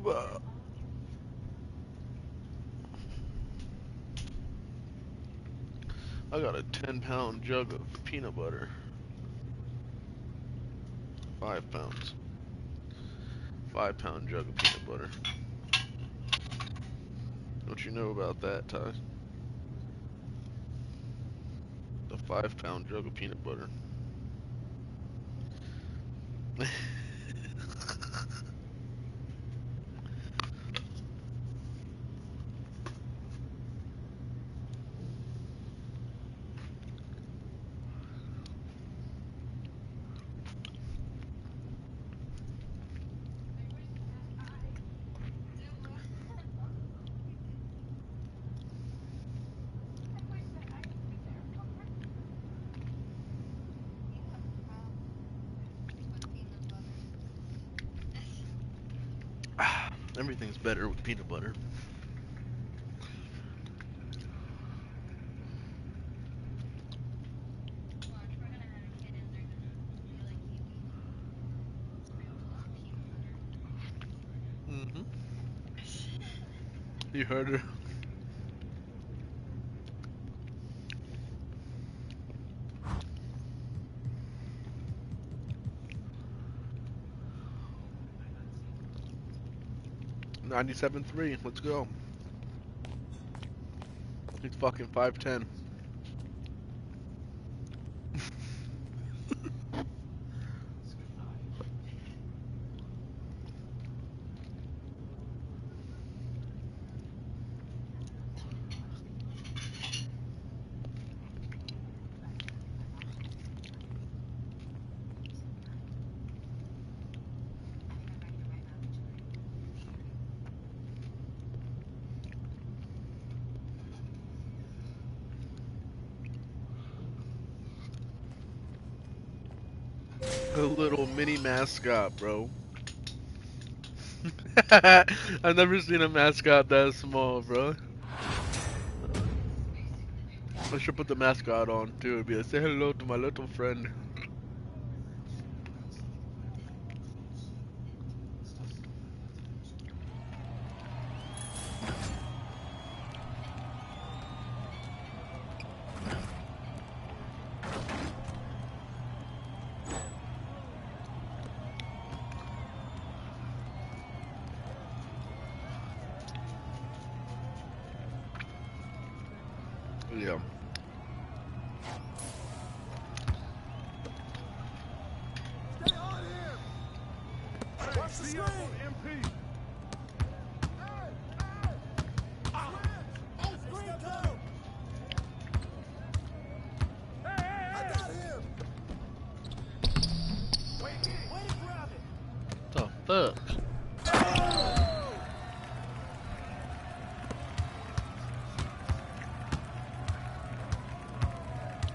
Cuba. I got a 10-pound jug of peanut butter. 5 pounds. 5-pound jug of peanut butter. What you know about that, Ty? The 5-pound jug of peanut butter. Everything's better with peanut butter. Mm-hmm. You heard her. .97.3. Let's go. He's fucking 5'10". A little mini mascot, bro. I've never seen a mascot that small, bro. I should put the mascot on too. It'd be like, say hello to my little friend. Yeah. Stay on him! Watch the screen! MP! Hey! Hey! Switch! Screen come! Hey! I got him! Way to grab it! The fuck?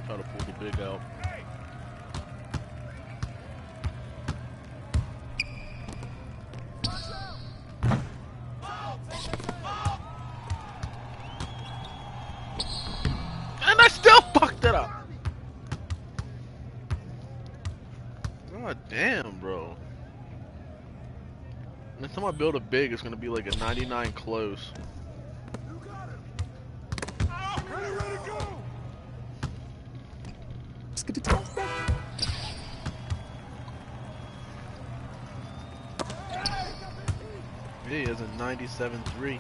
Try to pull the big out. And I still fucked it up. God damn, bro. Next time I build a big, it's gonna be like a 99 close. You got him! Ready to go! He has a 97.3.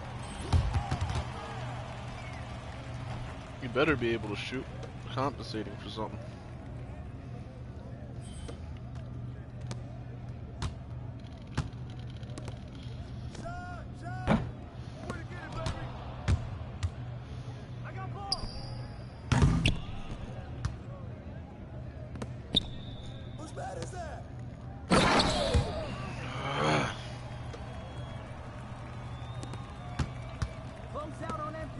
You better be able to shoot compensating for something. Shot! Way to get it, baby! I got ball! Whose bat is that? Close out on MP!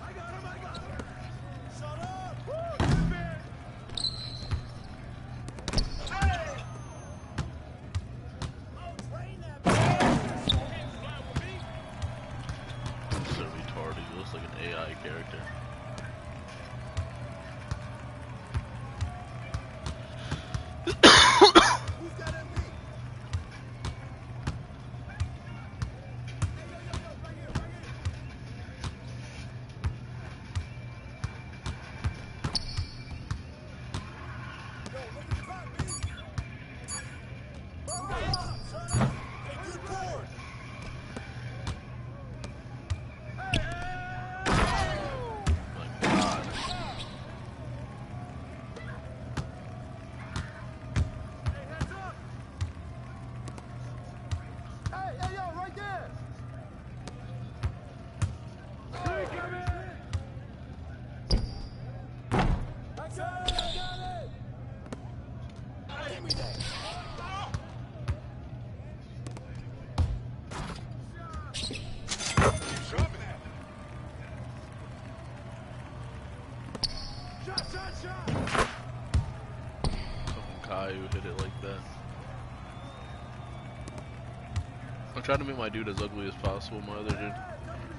I got him! Shut up! Woo! Hey! Oh, train that bitch! So retarded. He looks like an AI character. Who hit it like that. I'm trying to make my dude as ugly as possible, my other dude.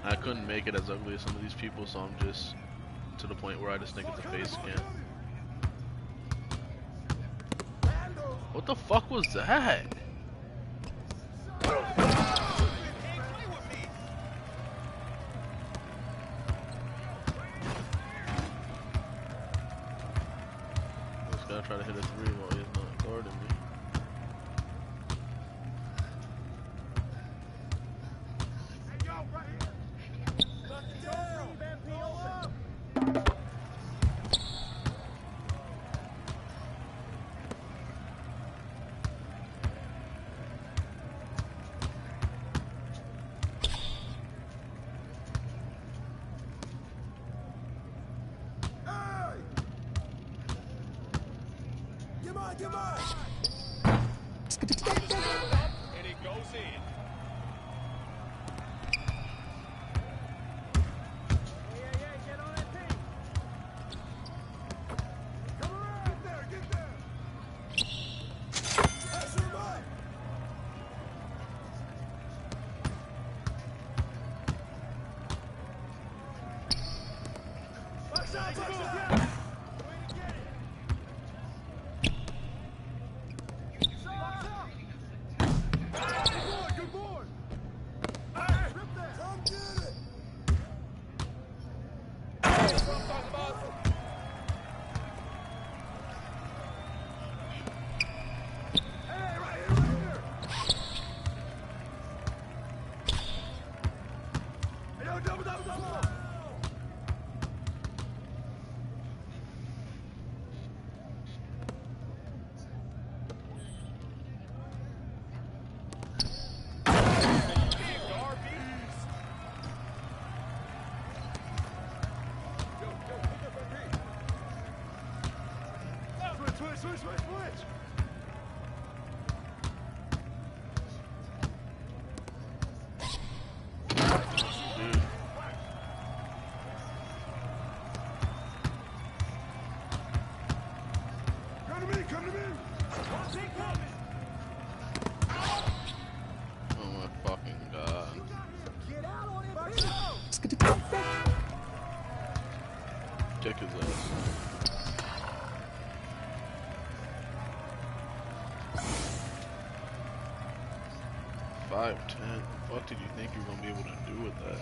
I couldn't make it as ugly as some of these people, so I'm just to the point where I just think it's a face scan. What the fuck was that? This guy tried to hit a 3 while he's not guarding me. Come on! And it goes in. Hey, get on that thing. Come around. Get there. That's your mind. Box out. Good boy. Hey, rip that. Come get it. That's what I'm talking about. Hey, right here. Hey, yo, double. Switch. Come to me. Oh my fucking god. Get out on it. Check his ass. 5'10". What did you think you were gonna be able to do with that?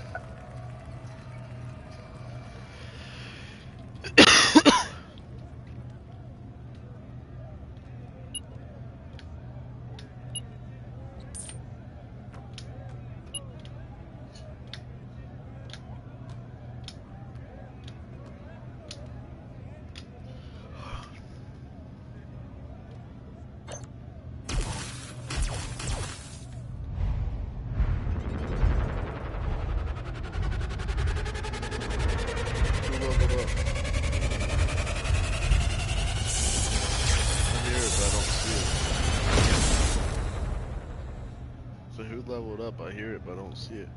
So who leveled up? I hear it, but I don't see it.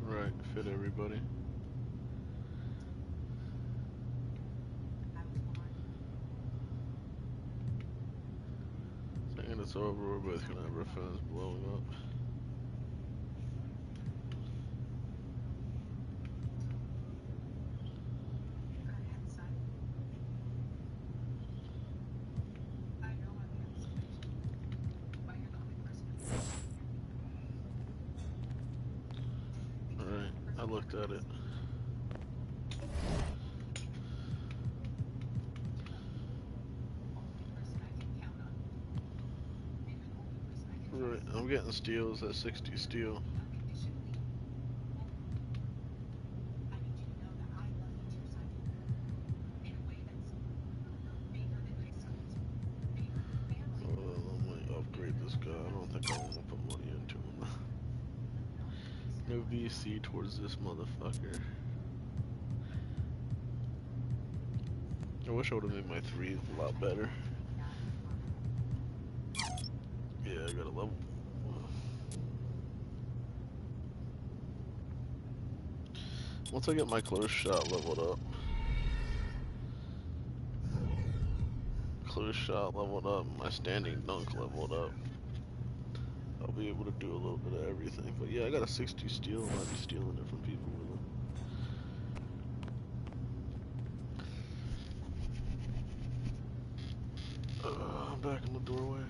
Right, fit everybody. it's over, we're both gonna have our phones blowing up. Alright, I looked at it. Right, I'm getting steals at 60 steel. I might upgrade this guy. I don't think I want to put money into him. No VC towards this motherfucker. I wish I would have made my threes a lot better. Yeah, I got a level. Once I get my close shot leveled up. Close shot leveled up, my standing dunk leveled up. I'll be able to do a little bit of everything. But yeah, I got a 60 steal, and I'll be stealing it from people with them. I'm back in the doorway.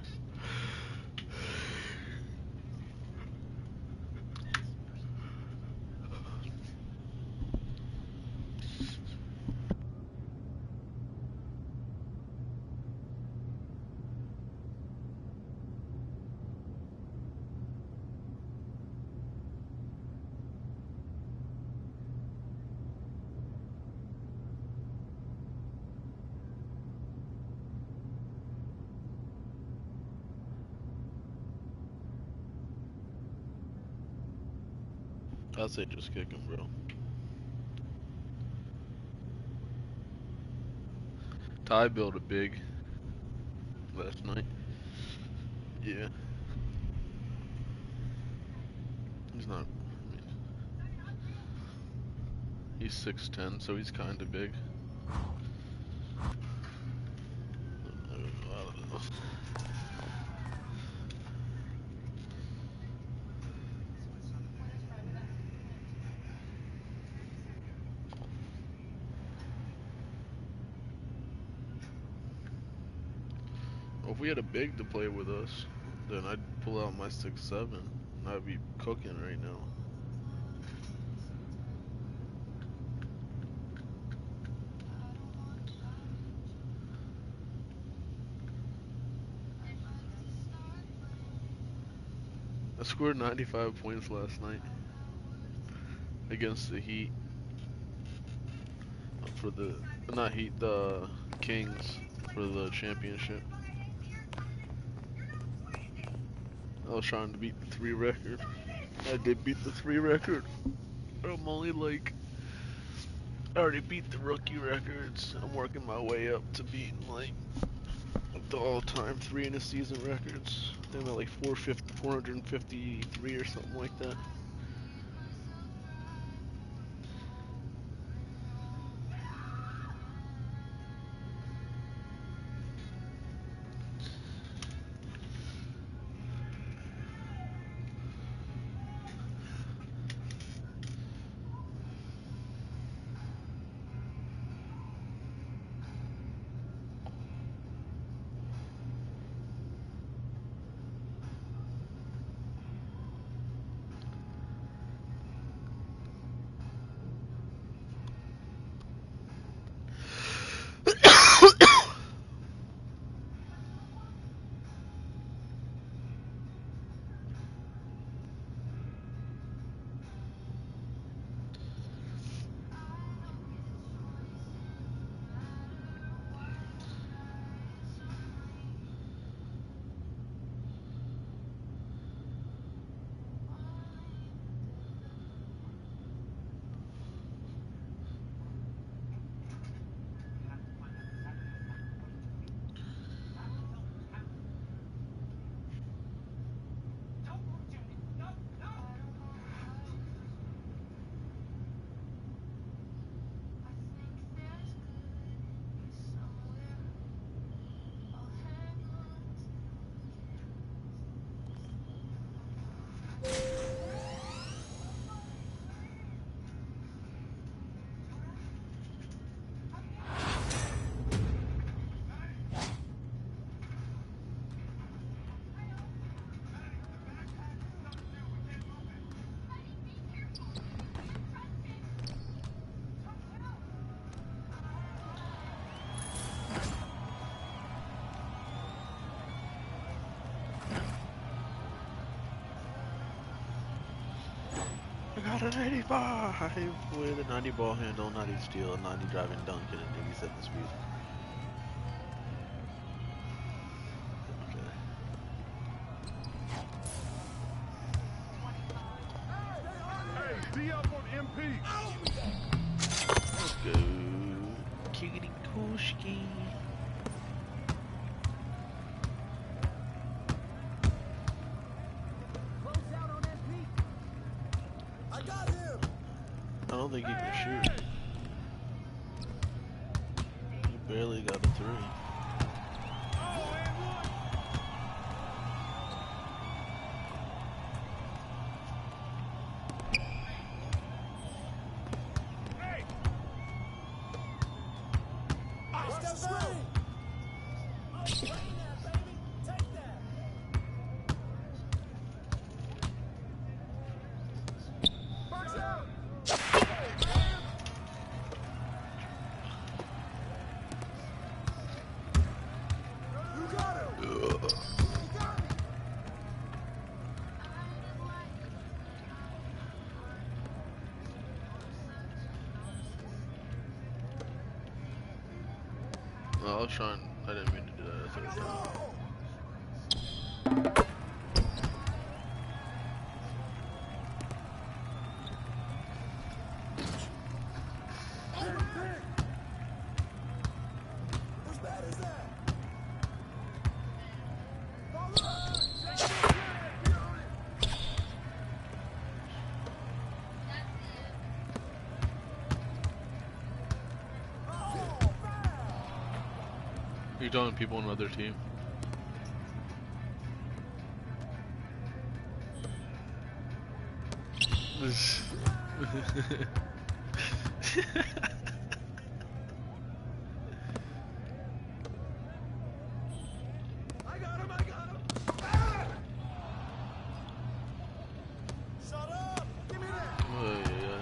I'd say just kick him, bro. Ty built a big last night. Yeah. He's not. I mean, he's 6'10", so he's kind of big. I don't know. Well, if we had a big to play with us, then I'd pull out my 6'7", and I'd be cooking right now. I scored 95 points last night against the Heat for the, not Heat, the Kings for the championship. I was trying to beat the 3 record. I did beat the 3 record. I'm only like, I already beat the rookie records. I'm working my way up to beating like the all-time 3 in a season records. They're at like 453 or something like that. got an 85 with a 90 ball handle, 90 steal, 90 driving dunk, and an 87 speed. Okay. Hey, be up on MP. Let's go. Kiggity Kushki. Close out on MP. I got him. I don't think he can shoot. He barely got a 3. I was trying. I didn't mean to do that a third time. Whose bat is that? Are you telling people on another team? I got him. Ah! Shut up. Give me that. Oh, yeah.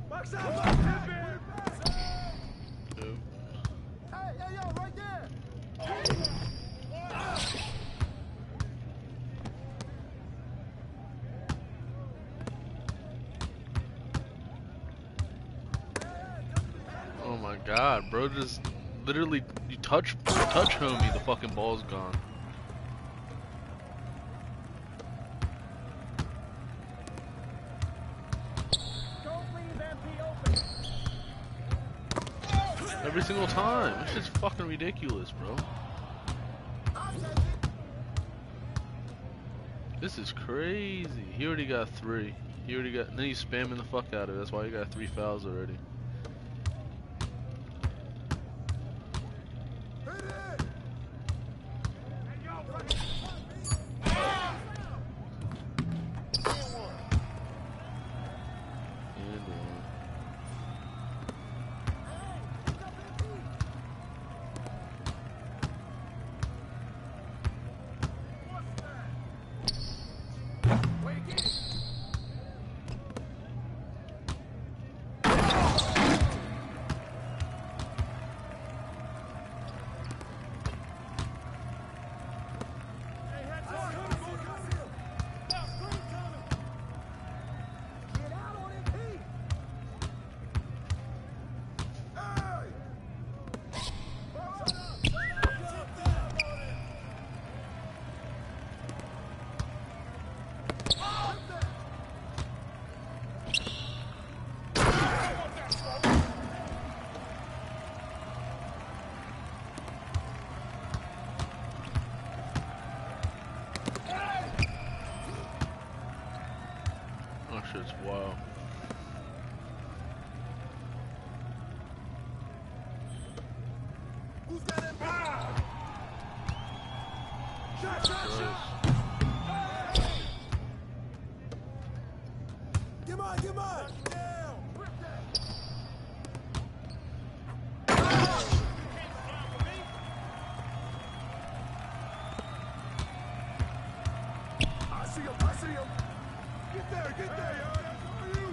Box out. Nope. Hey, yo, right there. Oh my god, bro, just literally you touch homie, the fucking ball's gone. Don't leave MP open. Every single time. This shit's fucking ridiculous, bro. This is crazy. He already got 3. He already got, and then he's spamming the fuck out of it. That's why he got 3 fouls already. Hit it. Hey, yo, right. And oh shit's wild. Who's got him? Shot. Come on. Down. Rip that. I see him. Get there. That's all you.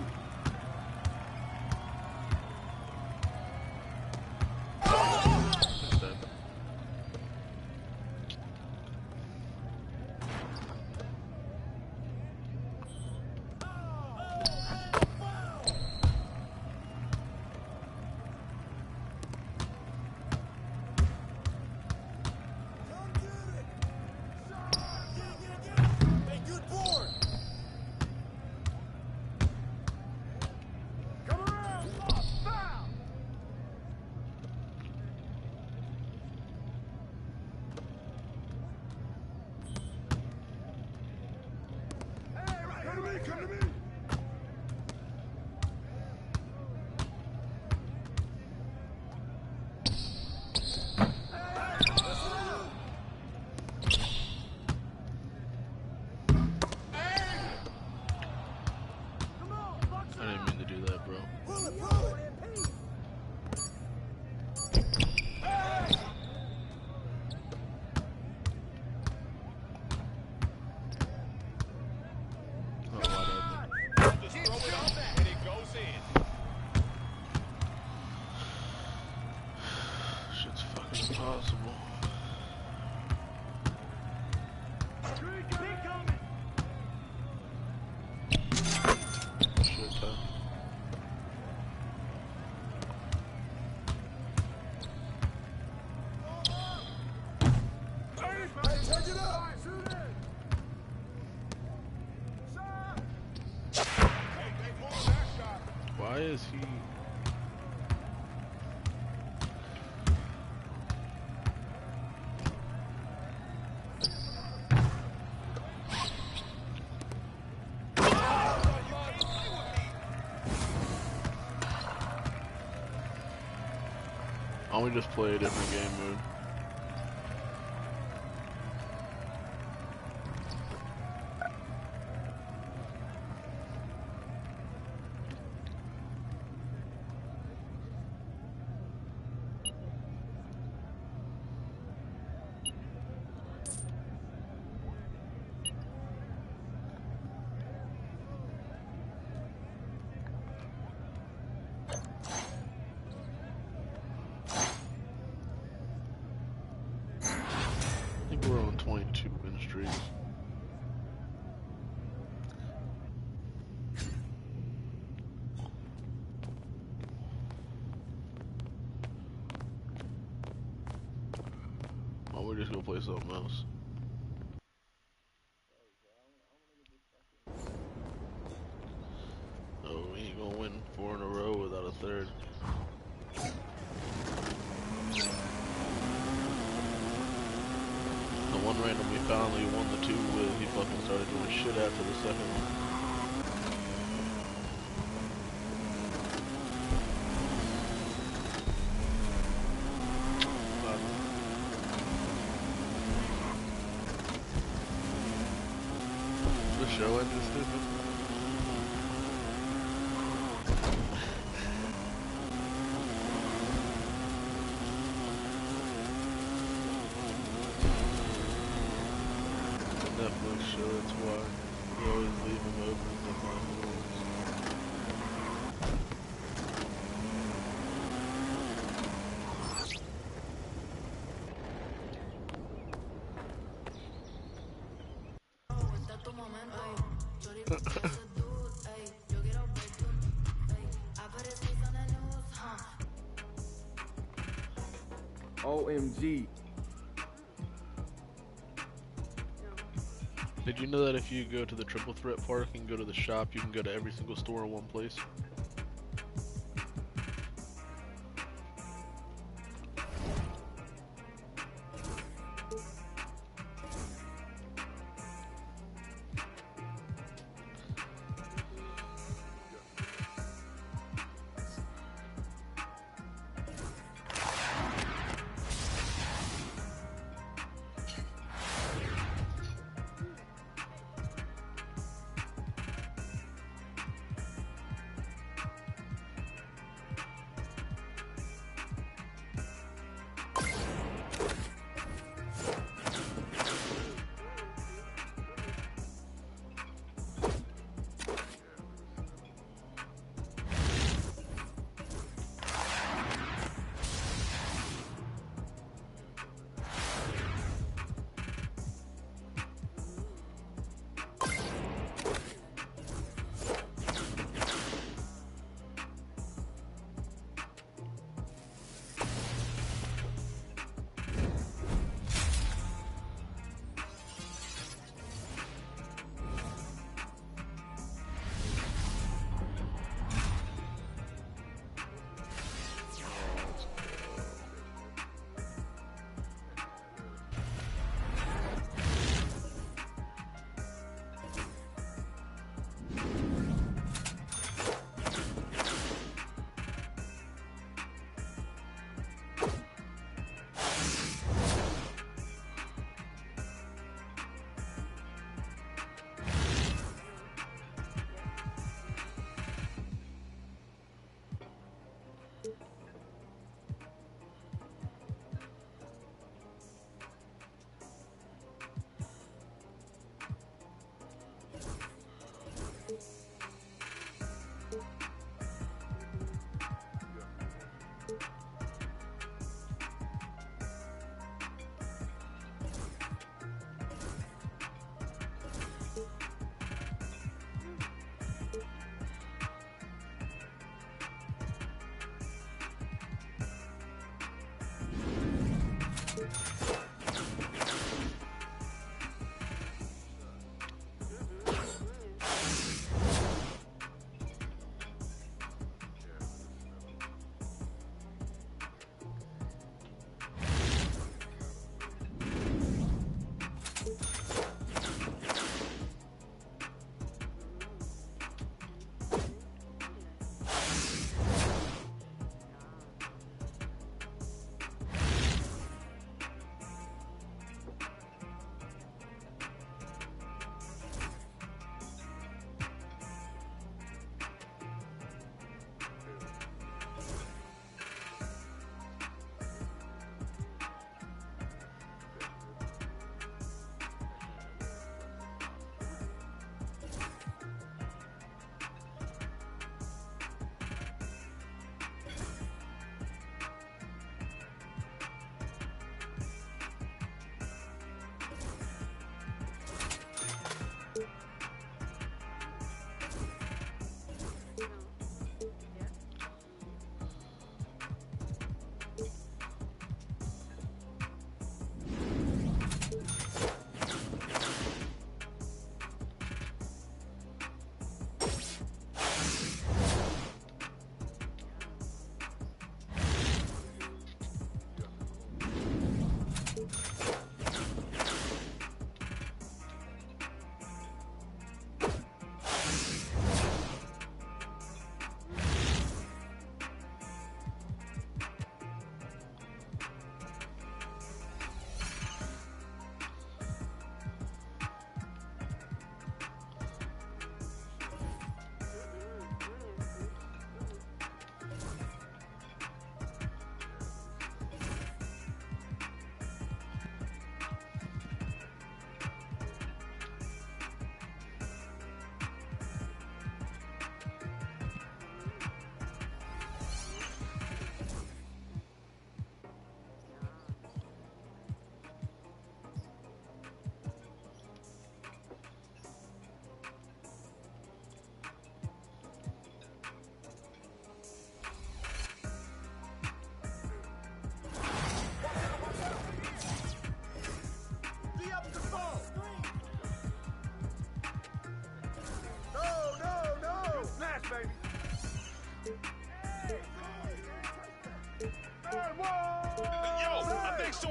me, come to me. I didn't mean to do that, bro. Pull it. Oh, wide open. Just throw it on that and it goes in. Shit's fucking impossible. Shit, huh? Hey, take it up. Hey, they pulled that shot. Why is he? Why don't we just play a different game mode? I think we're on 22 win streaks. Why don't we just go play something else? Oh, we ain't gonna win 4 in a row without a third. The one random we finally won the 2 with, he fucking started doing shit after the second one. The show ended stupid. Netflix show, that's why we always leave them open to find movies. OMG. Did you know that if you go to the Triple Threat Park and go to the shop, you can go to every single store in one place?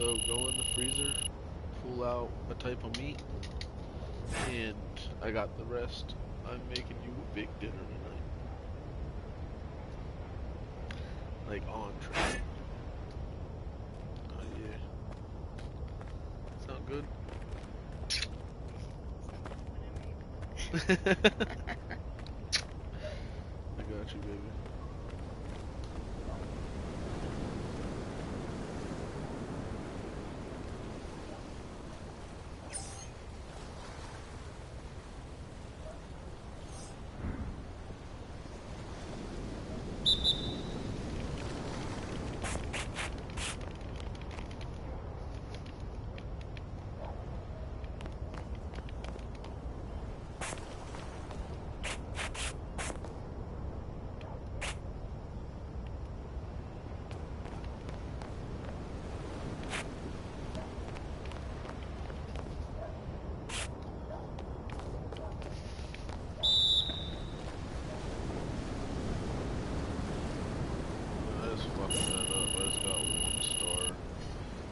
So go in the freezer, pull out a type of meat, and I got the rest. I'm making you a big dinner tonight. Like entree. Oh yeah. Sound good? I got you, baby.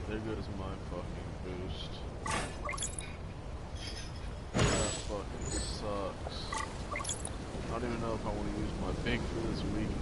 There goes my fucking boost. That fucking sucks. I don't even know if I want to use my pink for this week now.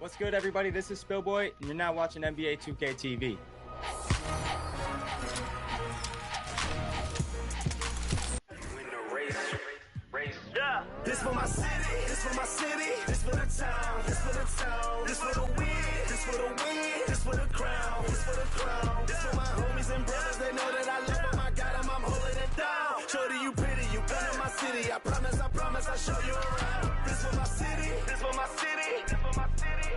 What's good, everybody? This is Spillboy, and you're now watching NBA 2K TV. Yeah. This for my city, this for my city, this for the town, this for the town, this for the win, this for the win, this for the crown, this for the crown, this for my homies and brothers. They know that I love them, I got them, I'm holding it down. Shorty, you pretty, you been in my city. I promise, I'll show you around. This for my city, this for my city, this for my city.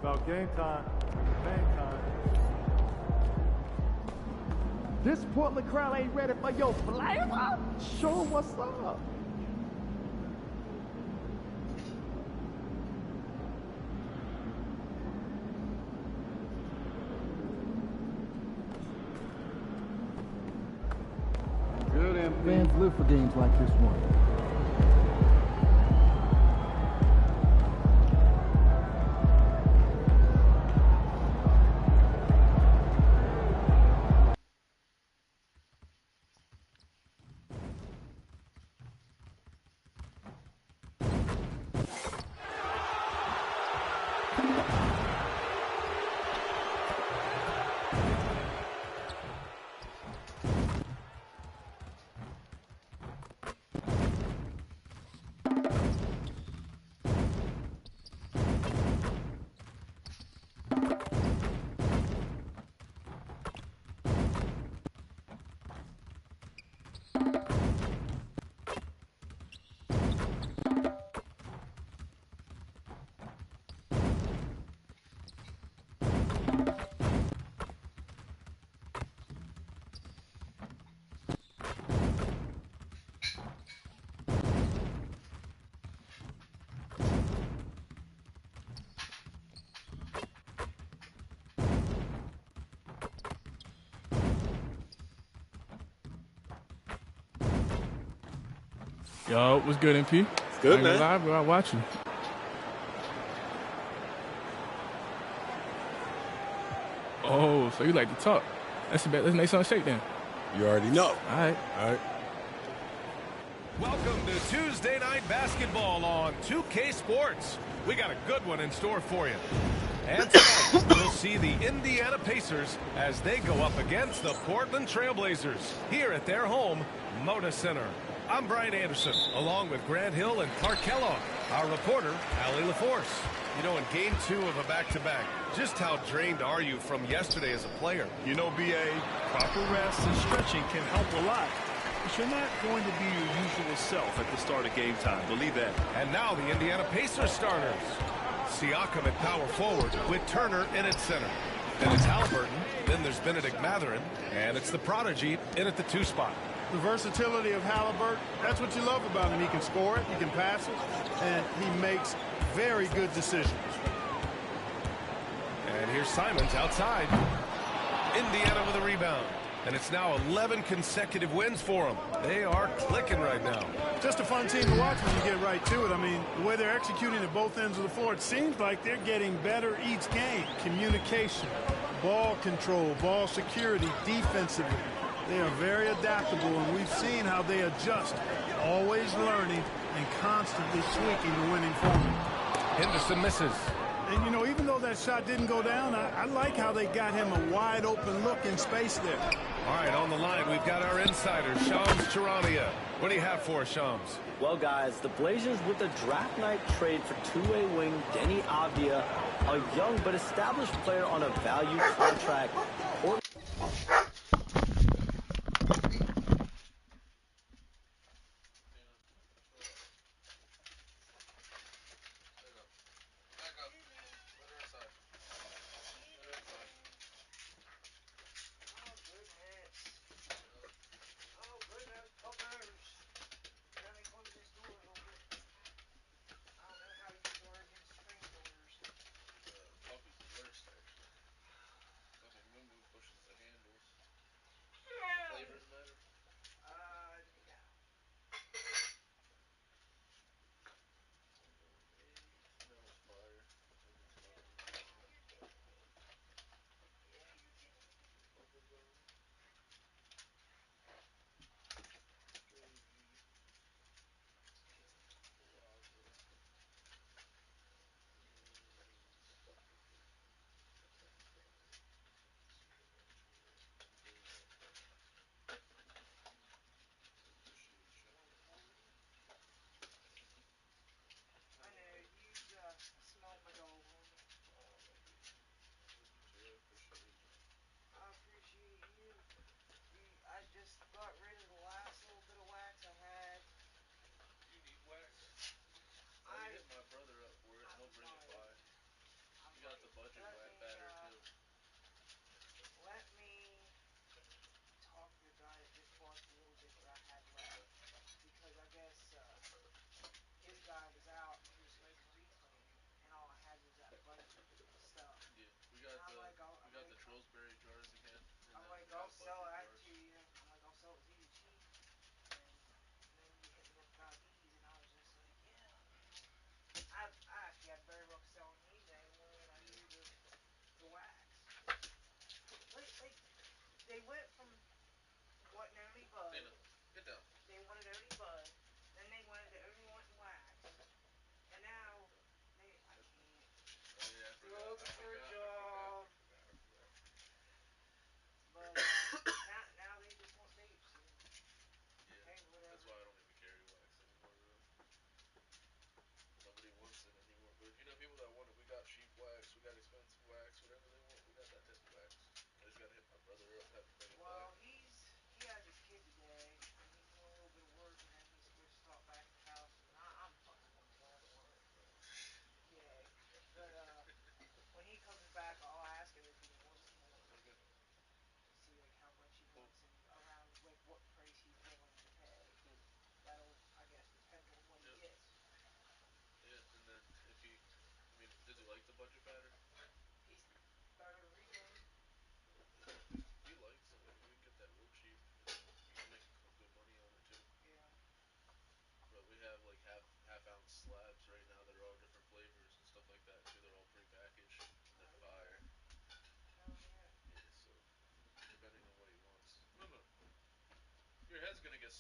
About game time. Game time. This Portland crowd ain't ready for your flavor? Show 'em what's up. Good MP. Fans live for games like this one. Yo, what's good, MP? It's good, man. Live, bro. I watch you. Oh, so you like to talk? Let's make something shake then. You already know. All right. All right. Welcome to Tuesday Night Basketball on 2K Sports. We got a good one in store for you. And tonight, we'll see the Indiana Pacers as they go up against the Portland Trailblazers here at their home, Moda Center. I'm Brian Anderson, along with Grant Hill and Clark Kellogg, our reporter, Allie LaForce. You know, in Game 2 of a back-to-back, just how drained are you from yesterday as a player? You know, B.A., proper rest and stretching can help a lot. But you're not going to be your usual self at the start of game time. Believe that. And now the Indiana Pacers starters. Siakam at power forward with Turner in at center. Then it's Halliburton. Then there's Benedict Mathurin. And it's the prodigy in at the 2 spot. The versatility of Halliburton, that's what you love about him. He can score it, he can pass it, and he makes very good decisions. And here's Simons outside. Indiana with a rebound. And it's now 11 consecutive wins for them. They are clicking right now. Just a fun team to watch when you get right to it. I mean, the way they're executing at both ends of the floor, it seems like they're getting better each game. Communication, ball control, ball security, defensively. They are very adaptable, and we've seen how they adjust, always learning and constantly tweaking the winning formula. Henderson misses. And, you know, even though that shot didn't go down, I like how they got him a wide-open look in space there. All right, on the line, we've got our insider, Shams Charania. What do you have for us, Shams? Well, guys, the Blazers with a draft night trade for two-way wing Denny Avdia, a young but established player on a value contract.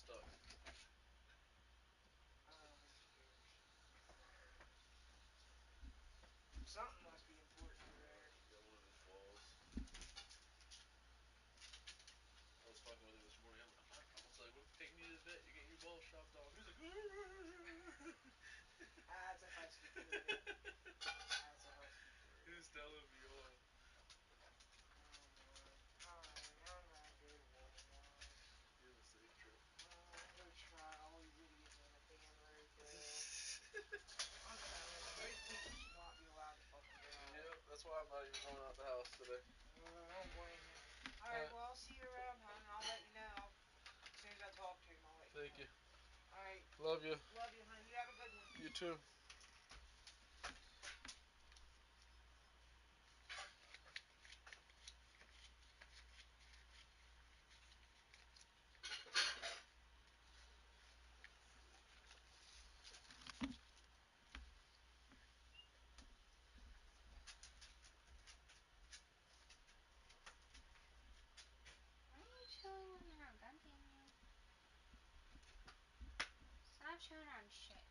stuck. Something must be important over there. Got one of his balls. I was fucking with him this morning. I was like, we're taking you to the vet. You're getting your balls chopped off. He was like, That's a husky for you. That's a husky for you. he was telling me off. Oh, Lord. Alright, I'm not good anymore. You have a safe trip. I'm gonna try. All these idiots on the damn road, though. I'm telling you, most people should not be allowed to fucking drive. Yep, that's why I'm not even going out the house today. I don't blame you. Alright, well, I'll see you around, hon. I'll let you know. As soon as I talk to him, I'll let you know. Thank you. Alright. Love you. Love you, hon. You have a good one. You too. Why are you chewing on her? God damn you. Stop chewing on shit.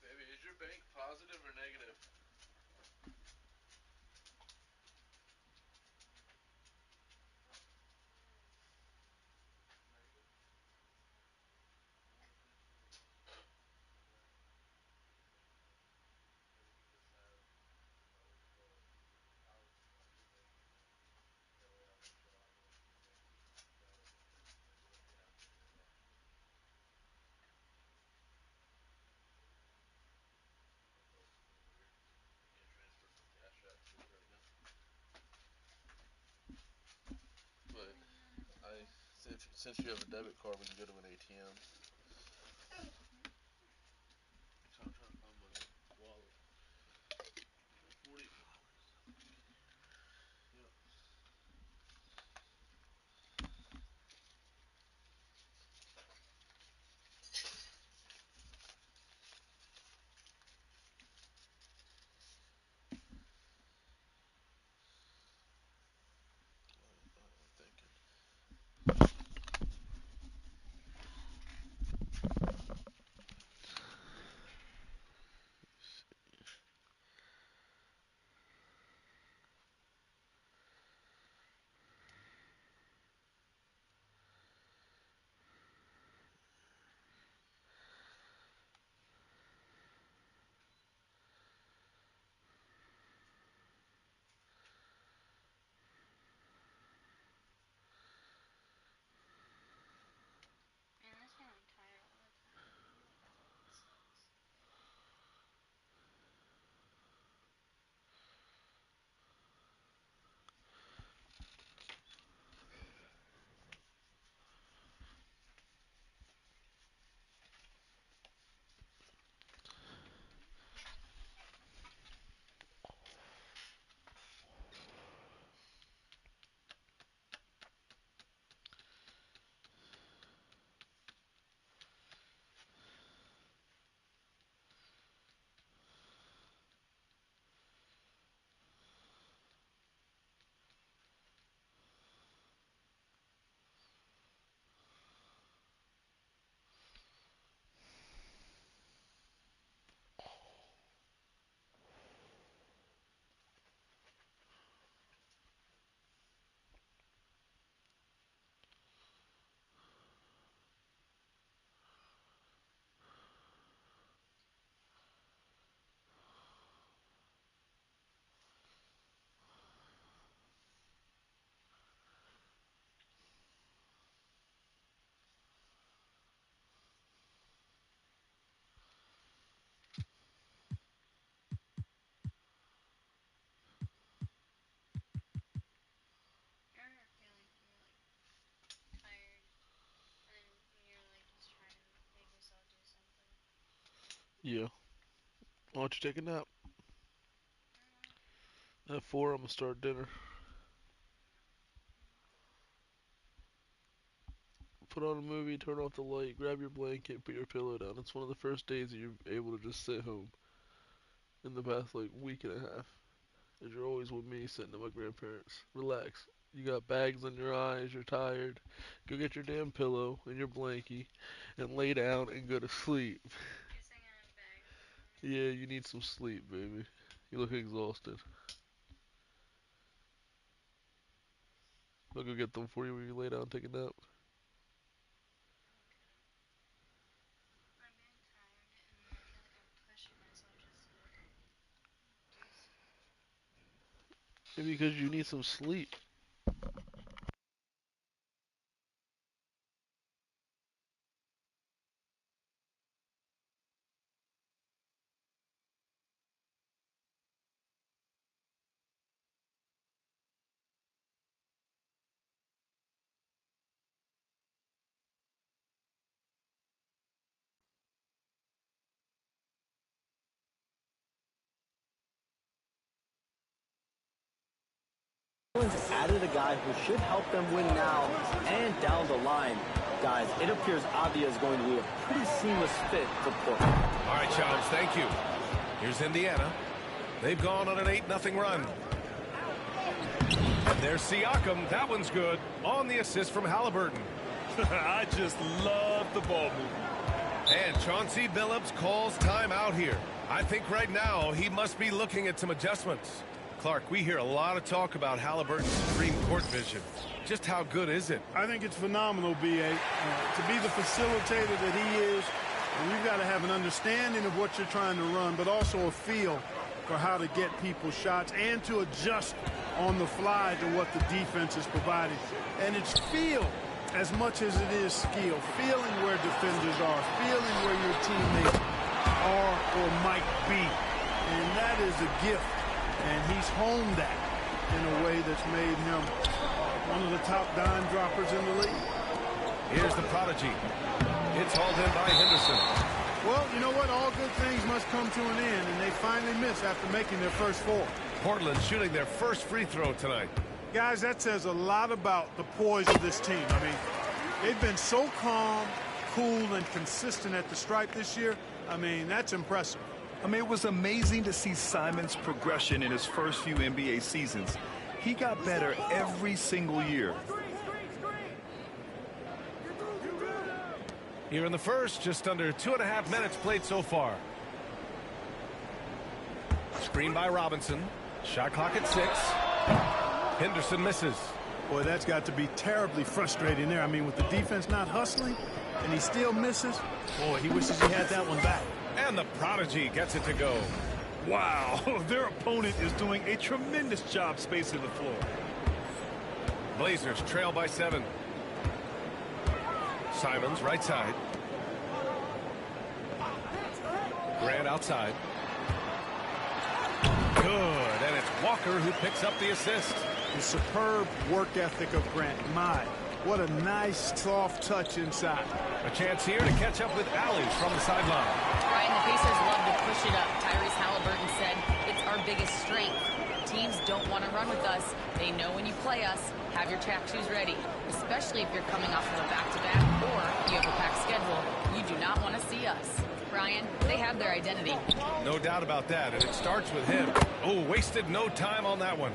Baby, is your bank positive or negative? But since you have a debit card, we can go to an ATM. So I'm trying to find my wallet. $40. Yep. I'm thinking. Man, this feeling tired all the time. That fucking sucks. You ever feel like you're like tired and you're like just trying to make yourself do something? Yeah. Why don't you take a nap? I don't know. At 4, I'm gonna start dinner. put on a movie, turn off the light, grab your blanket, put your pillow down. It's one of the first days that you're able to just sit home in the past like week and a half. And you're always with me sitting at my grandparents. Relax. You got bags on your eyes, you're tired. Go get your damn pillow and your blankie and lay down and go to sleep. Yeah, you need some sleep, baby. You look exhausted. I'll go get them for you when you lay down and take a nap. Maybe because you need some sleep. Added a guy who should help them win now and down the line. Guys, it appears Avdia is going to be a pretty seamless fit for Portland. All right, Childs, thank you. Here's Indiana. They've gone on an 8-0 run. And there's Siakam. That one's good. On the assist from Halliburton. I just love the ball movement. And Chauncey Billups calls timeout here. I think right now he must be looking at some adjustments. Clark, we hear a lot of talk about Halliburton's supreme court vision. Just how good is it? I think it's phenomenal, B.A. To be the facilitator that he is, we've got to have an understanding of what you're trying to run, but also a feel for how to get people shots and to adjust on the fly to what the defense is providing. And it's feel as much as it is skill. Feeling where defenders are, feeling where your teammates are or might be. And that is a gift. And he's honed that in a way that's made him one of the top dime droppers in the league. Here's the prodigy. It's hauled in by Henderson. Well, you know what? All good things must come to an end, and they finally miss after making their first four. Portland shooting their first free throw tonight. Guys, that says a lot about the poise of this team. I mean, they've been so calm, cool, and consistent at the stripe this year. I mean, that's impressive. I mean, it was amazing to see Simon's progression in his first few NBA seasons. He got better every single year. Here in the first, just under 2.5 minutes played so far. Screen by Robinson. Shot clock at 6. Henderson misses. Boy, that's got to be terribly frustrating there. I mean, with the defense not hustling and he still misses, boy, he wishes he had that one back. And the prodigy gets it to go. Wow, their opponent is doing a tremendous job spacing the floor. Blazers trail by 7. Simons right side. Grant outside. Good, and it's Walker who picks up the assist. The superb work ethic of Grant. My, what a nice soft touch inside. A chance here to catch up with Allie from the sideline. Ryan, the Pacers love to push it up. Tyrese Halliburton said it's our biggest strength. Teams don't want to run with us. They know when you play us, have your track shoes ready, especially if you're coming off of a back-to-back or you have a packed schedule. You do not want to see us. Ryan, they have their identity. No doubt about that, and it starts with him. Oh, wasted no time on that one.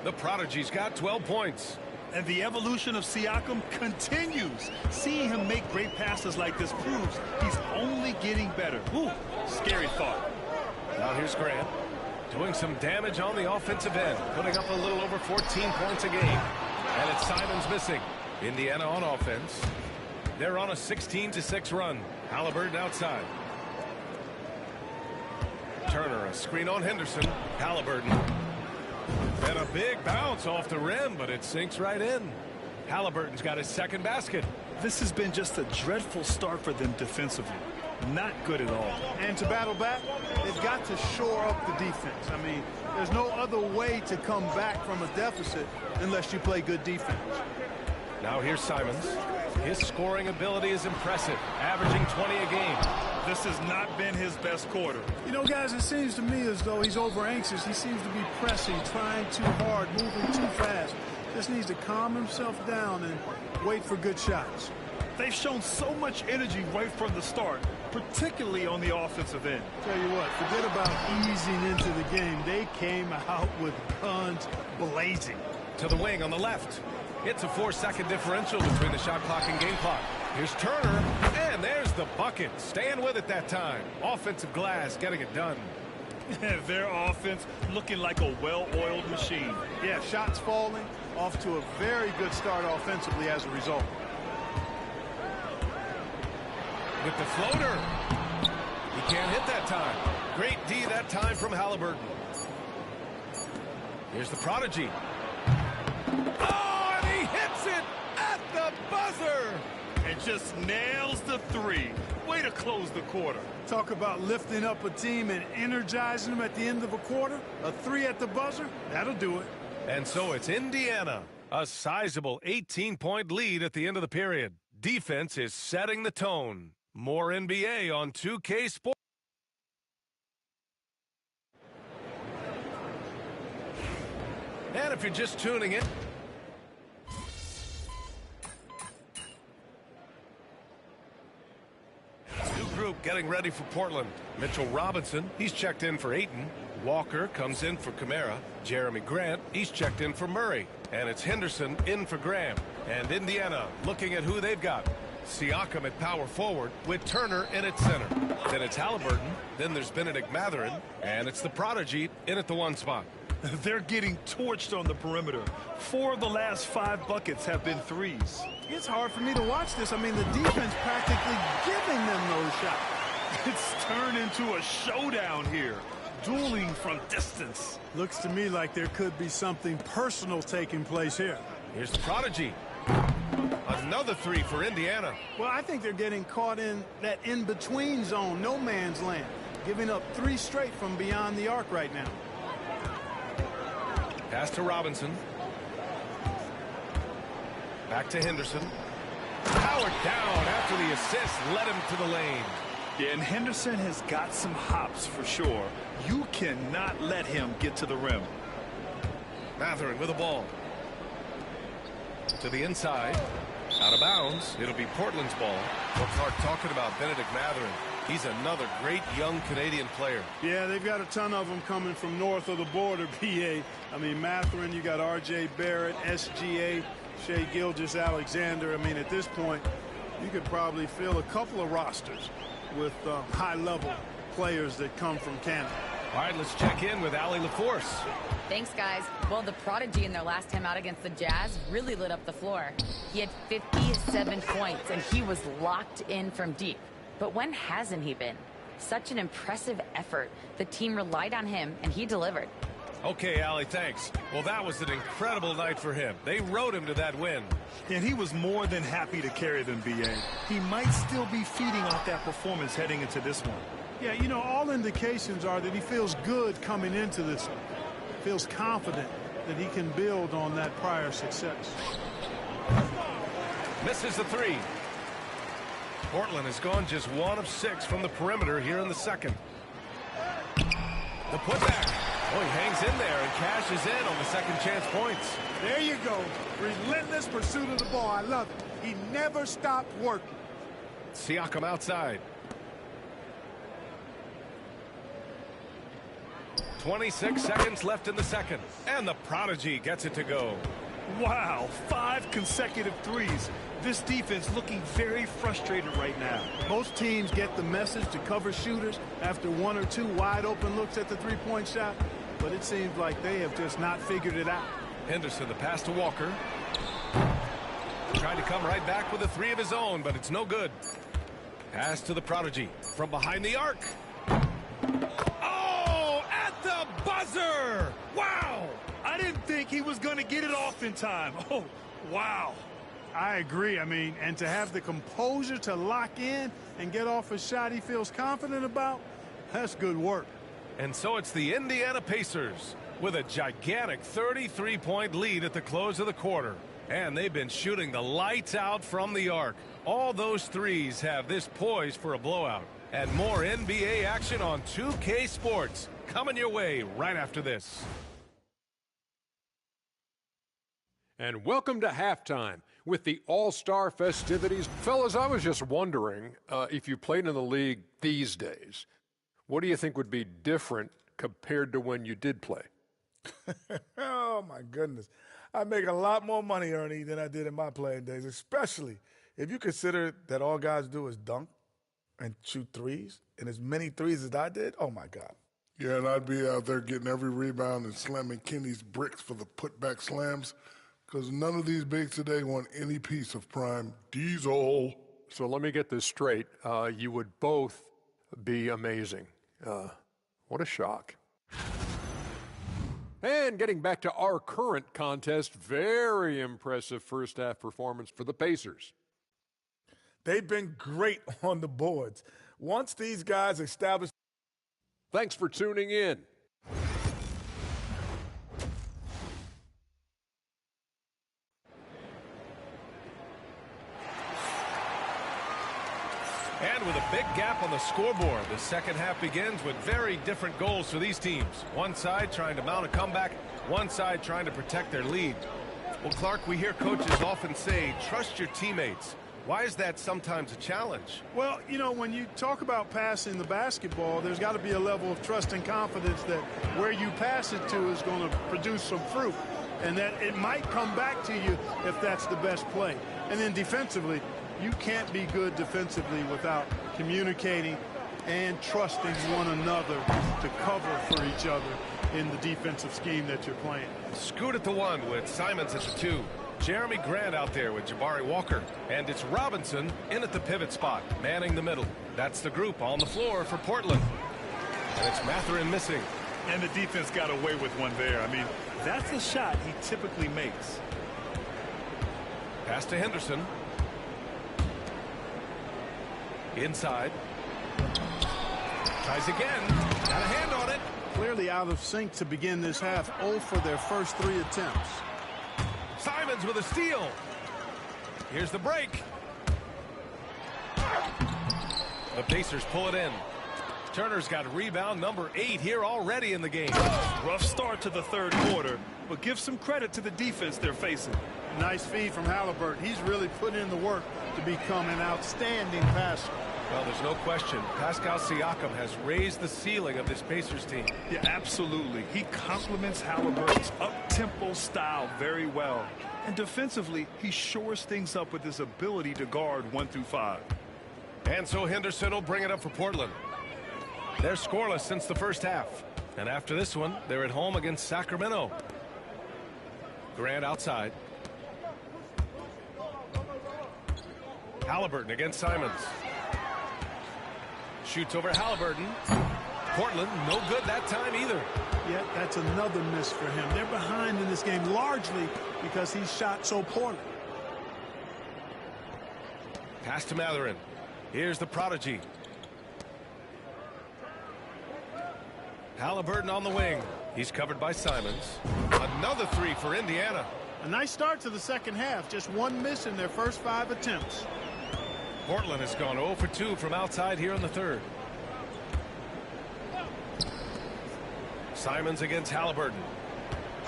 The prodigy's got 12 points. And the evolution of Siakam continues. Seeing him make great passes like this proves he's only getting better. Ooh, scary thought. Now here's Grant doing some damage on the offensive end, putting up a little over 14 points a game. And it's Simons missing. Indiana on offense. They're on a 16-6 run. Halliburton outside. Turner, a screen on Henderson. Halliburton. And a big bounce off the rim, but it sinks right in. Halliburton's got his second basket. This has been just a dreadful start for them defensively. Not good at all. And to battle back, they've got to shore up the defense. I mean, there's no other way to come back from a deficit unless you play good defense. Now here's Simons. His scoring ability is impressive, averaging 20 a game. This has not been his best quarter. You know, guys, it seems to me as though he's over anxious. He seems to be pressing, trying too hard, moving too fast. Just needs to calm himself down and wait for good shots. They've shown so much energy right from the start, particularly on the offensive end. Tell you what, forget about easing into the game. They came out with guns blazing. To the wing on the left. It's a 4-second differential between the shot clock and game clock. Here's Turner, and there's the bucket. Staying with it that time. Offensive glass getting it done. Their offense looking like a well-oiled machine. Yeah, shots falling, off to a very good start offensively as a result. With the floater. He can't hit that time. Great D that time from Halliburton. Here's the prodigy. Oh, and he hits it at the buzzer. And just nails the three. Way to close the quarter. Talk about lifting up a team and energizing them at the end of a quarter. A three at the buzzer, that'll do it. And so it's Indiana. A sizable 18-point lead at the end of the period. Defense is setting the tone. More NBA on 2K Sports. And if you're just tuning in, new group getting ready for Portland. Mitchell Robinson, he's checked in for Ayton. Walker comes in for Kamara. Jeremy Grant, he's checked in for Murray. And it's Henderson in for Graham. And Indiana looking at who they've got. Siakam at power forward with Turner in at center. Then it's Halliburton. Then there's Benedict Mathurin. And it's the prodigy in at the one spot. They're getting torched on the perimeter. 4 of the last 5 buckets have been threes. It's hard for me to watch this. I mean, the defense practically giving them those shots. It's turned into a showdown here. Dueling from distance. Looks to me like there could be something personal taking place here. Here's the prodigy. Another three for Indiana. Well, I think they're getting caught in that in-between zone, no man's land. Giving up 3 straight from beyond the arc right now. Pass to Robinson. Back to Henderson. Powered down after the assist led him to the lane. Yeah, and Henderson has got some hops for sure. You cannot let him get to the rim. Mathurin with the ball. To the inside. Out of bounds. It'll be Portland's ball. Well, Clark, talking about Benedict Mathurin. He's another great young Canadian player. Yeah, they've got a ton of them coming from north of the border, BA. I mean, Mathurin, you got R.J. Barrett, SGA, Shai Gilgeous-Alexander. I mean, at this point, you could probably fill a couple of rosters with high-level players that come from Canada. All right, let's check in with Allie LaForce. Thanks, guys. Well, the prodigy in their last time out against the Jazz really lit up the floor. He had 57 points, and he was locked in from deep. But when hasn't he been? Such an impressive effort. The team relied on him, and he delivered. Okay, Allie, thanks. Well, that was an incredible night for him. They rode him to that win. And he was more than happy to carry them, B.A. He might still be feeding off that performance heading into this one. Yeah, you know, all indications are that he feels good coming into this one. Feels confident that he can build on that prior success. Misses the three. Portland has gone just 1 of 6 from the perimeter here in the second. The putback. Oh, he hangs in there and cashes in on the second chance points. There you go. Relentless pursuit of the ball. I love it. He never stopped working. Siakam outside. 26 seconds left in the second. And the prodigy gets it to go. Wow, 5 consecutive threes. This defense looking very frustrated right now. Most teams get the message to cover shooters after 1 or 2 wide open looks at the three-point shot, but it seems like they have just not figured it out. Henderson, the pass to Walker. Trying to come right back with a 3 of his own, but it's no good. Pass to the prodigy from behind the arc. Oh, at the buzzer! Wow! I didn't think he was going to get it off in time. Oh, wow. I agree. I mean, and to have the composure to lock in and get off a shot he feels confident about, that's good work. And so it's the Indiana Pacers with a gigantic 33-point lead at the close of the quarter. And they've been shooting the lights out from the arc. All those threes have this poised for a blowout. And more NBA action on 2K Sports coming your way right after this. And welcome to halftime. with the All-Star festivities. Fellas, I was just wondering if you played in the league these days, what do you think would be different compared to when you did play? Oh, my goodness. I make a lot more money, Ernie, than I did in my playing days, especially if you consider that all guys do is dunk and shoot threes, and as many threes as I did, oh, my God. Yeah, and I'd be out there getting every rebound and slamming Kenny's bricks for the putback slams, because none of these bigs today want any piece of prime diesel. So let me get this straight. You would both be amazing. What a shock. And getting back to our current contest, very impressive first-half performance for the Pacers. They've been great on the boards. Once these guys establish... Thanks for tuning in. And with a big gap on the scoreboard, the second half begins with very different goals for these teams. One side trying to mount a comeback, one side trying to protect their lead. Well, Clark, we hear coaches often say, trust your teammates. Why is that sometimes a challenge? Well, you know, when you talk about passing the basketball, there's got to be a level of trust and confidence that where you pass it to is going to produce some fruit, and that it might come back to you if that's the best play. And then defensively, you can't be good defensively without communicating and trusting one another to cover for each other in the defensive scheme that you're playing. Scoot at the one with Simons at the two. Jeremy Grant out there with Jabari Walker. And it's Robinson in at the pivot spot, manning the middle. That's the group on the floor for Portland. And it's Mathurin missing. And the defense got away with one there. I mean, that's a shot he typically makes. Pass to Henderson. Inside. Tries again. Got a hand on it. Clearly out of sync to begin this half. 0 for their first 3 attempts. Simons with a steal. Here's the break. The Pacers pull it in. Turner's got rebound number 8 here already in the game. Rough start to the third quarter, but give some credit to the defense they're facing. Nice feed from Halliburton. He's really put in the work to become an outstanding passer. Well, there's no question. Pascal Siakam has raised the ceiling of this Pacers team. Yeah, absolutely. He complements Halliburton's up-tempo style very well. And defensively, he shores things up with his ability to guard 1 through 5. And so Henderson will bring it up for Portland. They're scoreless since the first half. And after this one, they're at home against Sacramento. Grant outside. Halliburton against Simons. Shoots over Halliburton. Portland, no good that time either. Yeah, that's another miss for him. They're behind in this game largely because he shot so poorly. Pass to Mathurin. Here's the prodigy. Halliburton on the wing. He's covered by Simons. Another 3 for Indiana. A nice start to the second half. Just 1 miss in their first 5 attempts. Portland has gone 0 for 2 from outside here in the third. Simons against Halliburton.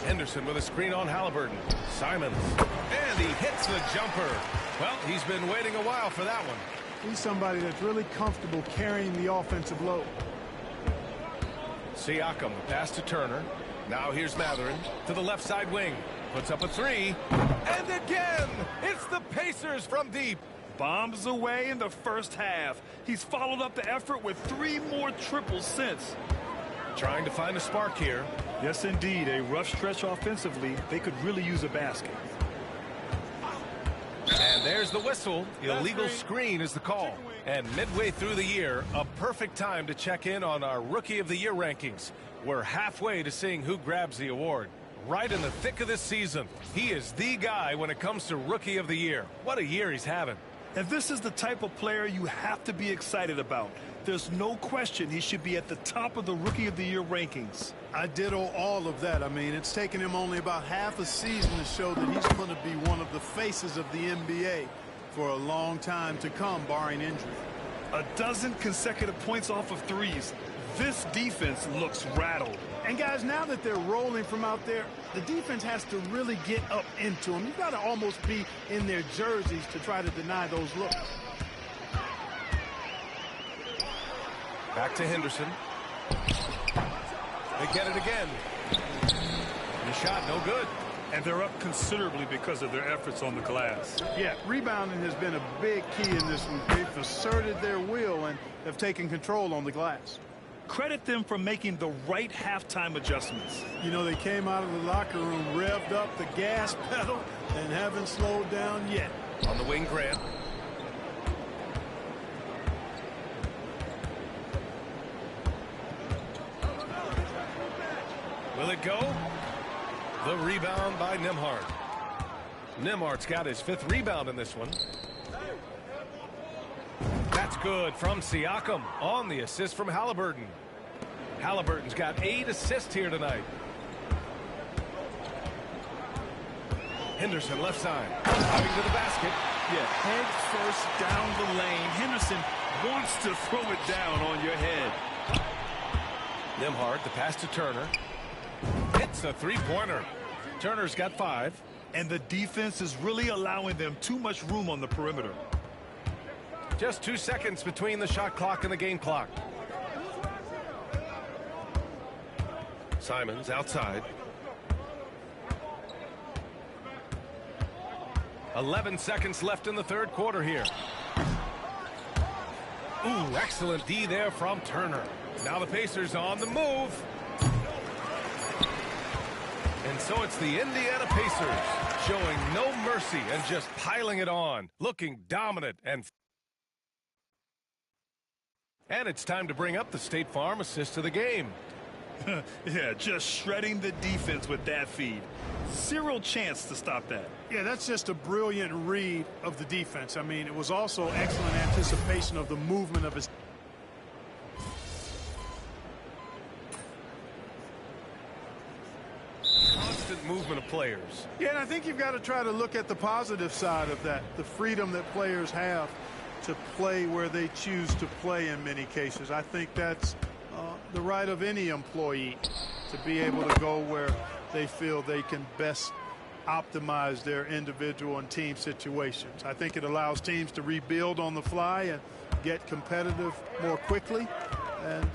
Henderson with a screen on Halliburton. Simons. And he hits the jumper. Well, he's been waiting a while for that one. He's somebody that's really comfortable carrying the offensive load. Siakam, the pass to Turner. Now here's Mathurin to the left side wing. Puts up a 3. And again, it's the Pacers from deep. Bombs away in the first half. He's followed up the effort with 3 more triples since. Trying to find a spark here. Yes, indeed. A rough stretch offensively. They could really use a basket. And there's the whistle. Illegal screen is the call. And midway through the year, a perfect time to check in on our Rookie of the Year rankings. We're halfway to seeing who grabs the award. Right in the thick of this season, he is the guy when it comes to Rookie of the Year. What a year he's having. And this is the type of player you have to be excited about. There's no question he should be at the top of the Rookie of the Year rankings. I ditto all of that. I mean, it's taken him only about half a season to show that he's going to be one of the faces of the NBA for a long time to come, barring injury. 12 consecutive points off of threes. This defense looks rattled. And guys, now that they're rolling from out there, the defense has to really get up into them. You've got to almost be in their jerseys to try to deny those looks. Back to Henderson. They get it again. The shot, no good. And they're up considerably because of their efforts on the glass. Yeah, rebounding has been a big key in this one. They've asserted their will and have taken control on the glass. Credit them for making the right halftime adjustments. You know, they came out of the locker room, revved up the gas pedal, and haven't slowed down yet. On the wing, Grant. Will it go? The rebound by Nembhard. Nembhard's got his 5th rebound in this one. That's good from Siakam on the assist from Halliburton. Halliburton's got 8 assists here tonight. Henderson left side. Driving to the basket. Yeah, head first down the lane. Henderson wants to throw it down on your head. Nembhard, the pass to Turner. Hits a 3-pointer. Turner's got 5. And the defense is really allowing them too much room on the perimeter. Just 2 seconds between the shot clock and the game clock. Simons outside. 11 seconds left in the 3rd quarter here. Ooh, excellent D there from Turner. Now the Pacers on the move. And so it's the Indiana Pacers showing no mercy and just piling it on, looking dominant. And it's time to bring up the State Farm assist of the game. Yeah, just shredding the defense with that feed. Zero chance to stop that. Yeah, that's just a brilliant read of the defense. I mean, it was also excellent anticipation of the movement of his. Constant movement of players. Yeah, and I think you've got to try to look at the positive side of that, the freedom that players have to play where they choose to play in many cases. I think that's the right of any employee to be able to go where they feel they can best optimize their individual and team situations. I think it allows teams to rebuild on the fly and get competitive more quickly. And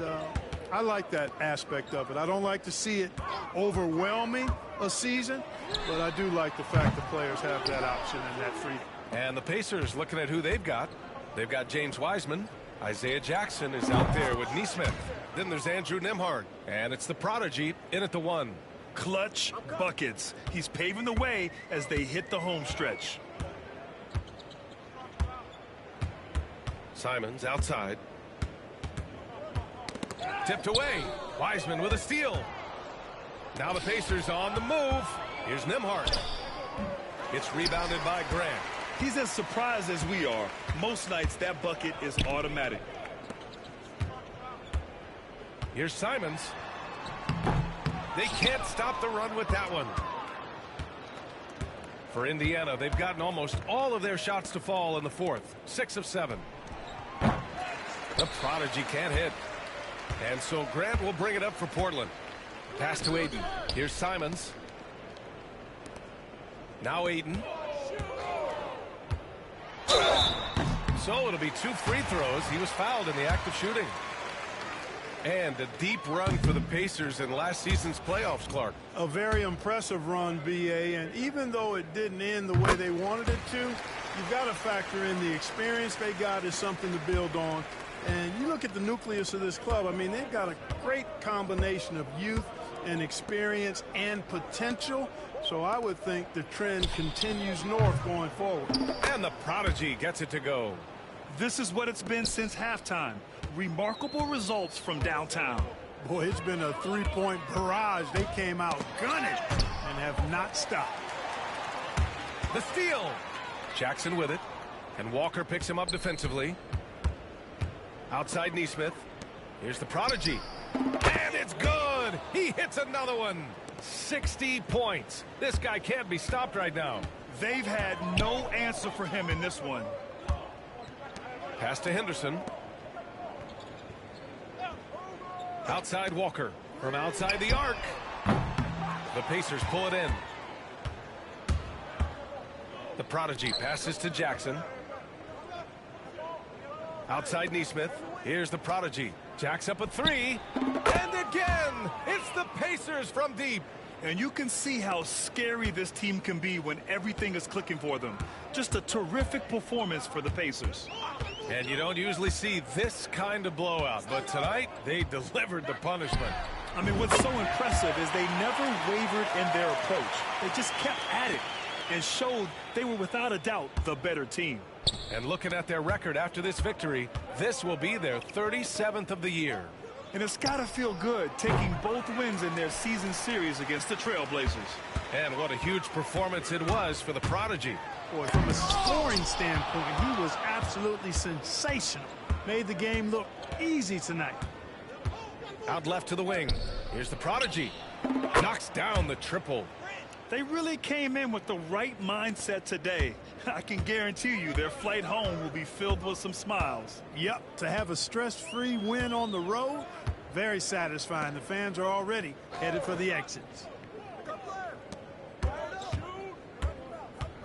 I like that aspect of it. I don't like to see it overwhelming a season, but I do like the fact that players have that option and that freedom. And the Pacers looking at who they've got. They've got James Wiseman. Isaiah Jackson is out there with Nesmith. Then there's Andrew Nembhard. And it's the prodigy in at the 1. Clutch buckets. He's paving the way as they hit the home stretch. Simons outside. Tipped away. Wiseman with a steal. Now the Pacers on the move. Here's Nembhard. It's rebounded by Grant. He's as surprised as we are. Most nights that bucket is automatic. Here's Simons. They can't stop the run with that one. For Indiana, they've gotten almost all of their shots to fall in the 4th. 6 of 7. The prodigy can't hit. And so Grant will bring it up for Portland. Pass to Ayton. Here's Simons. Now Ayton. So it'll be 2 free throws. He was fouled in the act of shooting. And a deep run for the Pacers in last season's playoffs, Clark. A very impressive run, B.A., and even though it didn't end the way they wanted it to, you've got to factor in the experience they got is something to build on. And you look at the nucleus of this club, I mean, they've got a great combination of youth and experience and potential. So I would think the trend continues north going forward. And the prodigy gets it to go. This is what it's been since halftime. Remarkable results from downtown. Boy, it's been a three-point barrage. They came out gunning and have not stopped. The steal. Jackson with it. And Walker picks him up defensively. Outside Nesmith. Here's the prodigy. And it's good. He hits another one. 60 points. This guy can't be stopped right now. They've had no answer for him in this one. Pass to Henderson. Outside Walker. From outside the arc. The Pacers pull it in. The Prodigy passes to Jackson. Outside Neesmith. Here's the Prodigy. Jacks up a three. And again, it's the Pacers from deep. And you can see how scary this team can be when everything is clicking for them. Just a terrific performance for the Pacers. And you don't usually see this kind of blowout, but tonight they delivered the punishment. I mean, what's so impressive is they never wavered in their approach. They just kept at it and showed they were without a doubt the better team. And looking at their record after this victory, this will be their 37th of the year. And it's got to feel good taking both wins in their season series against the Trailblazers. And what a huge performance it was for the Prodigy. Boy, from a scoring standpoint, he was absolutely sensational. Made the game look easy tonight. Out left to the wing. Here's the Prodigy. Knocks down the triple. They really came in with the right mindset today. I can guarantee you their flight home will be filled with some smiles. Yep, to have a stress-free win on the road, very satisfying. The fans are already headed for the exits.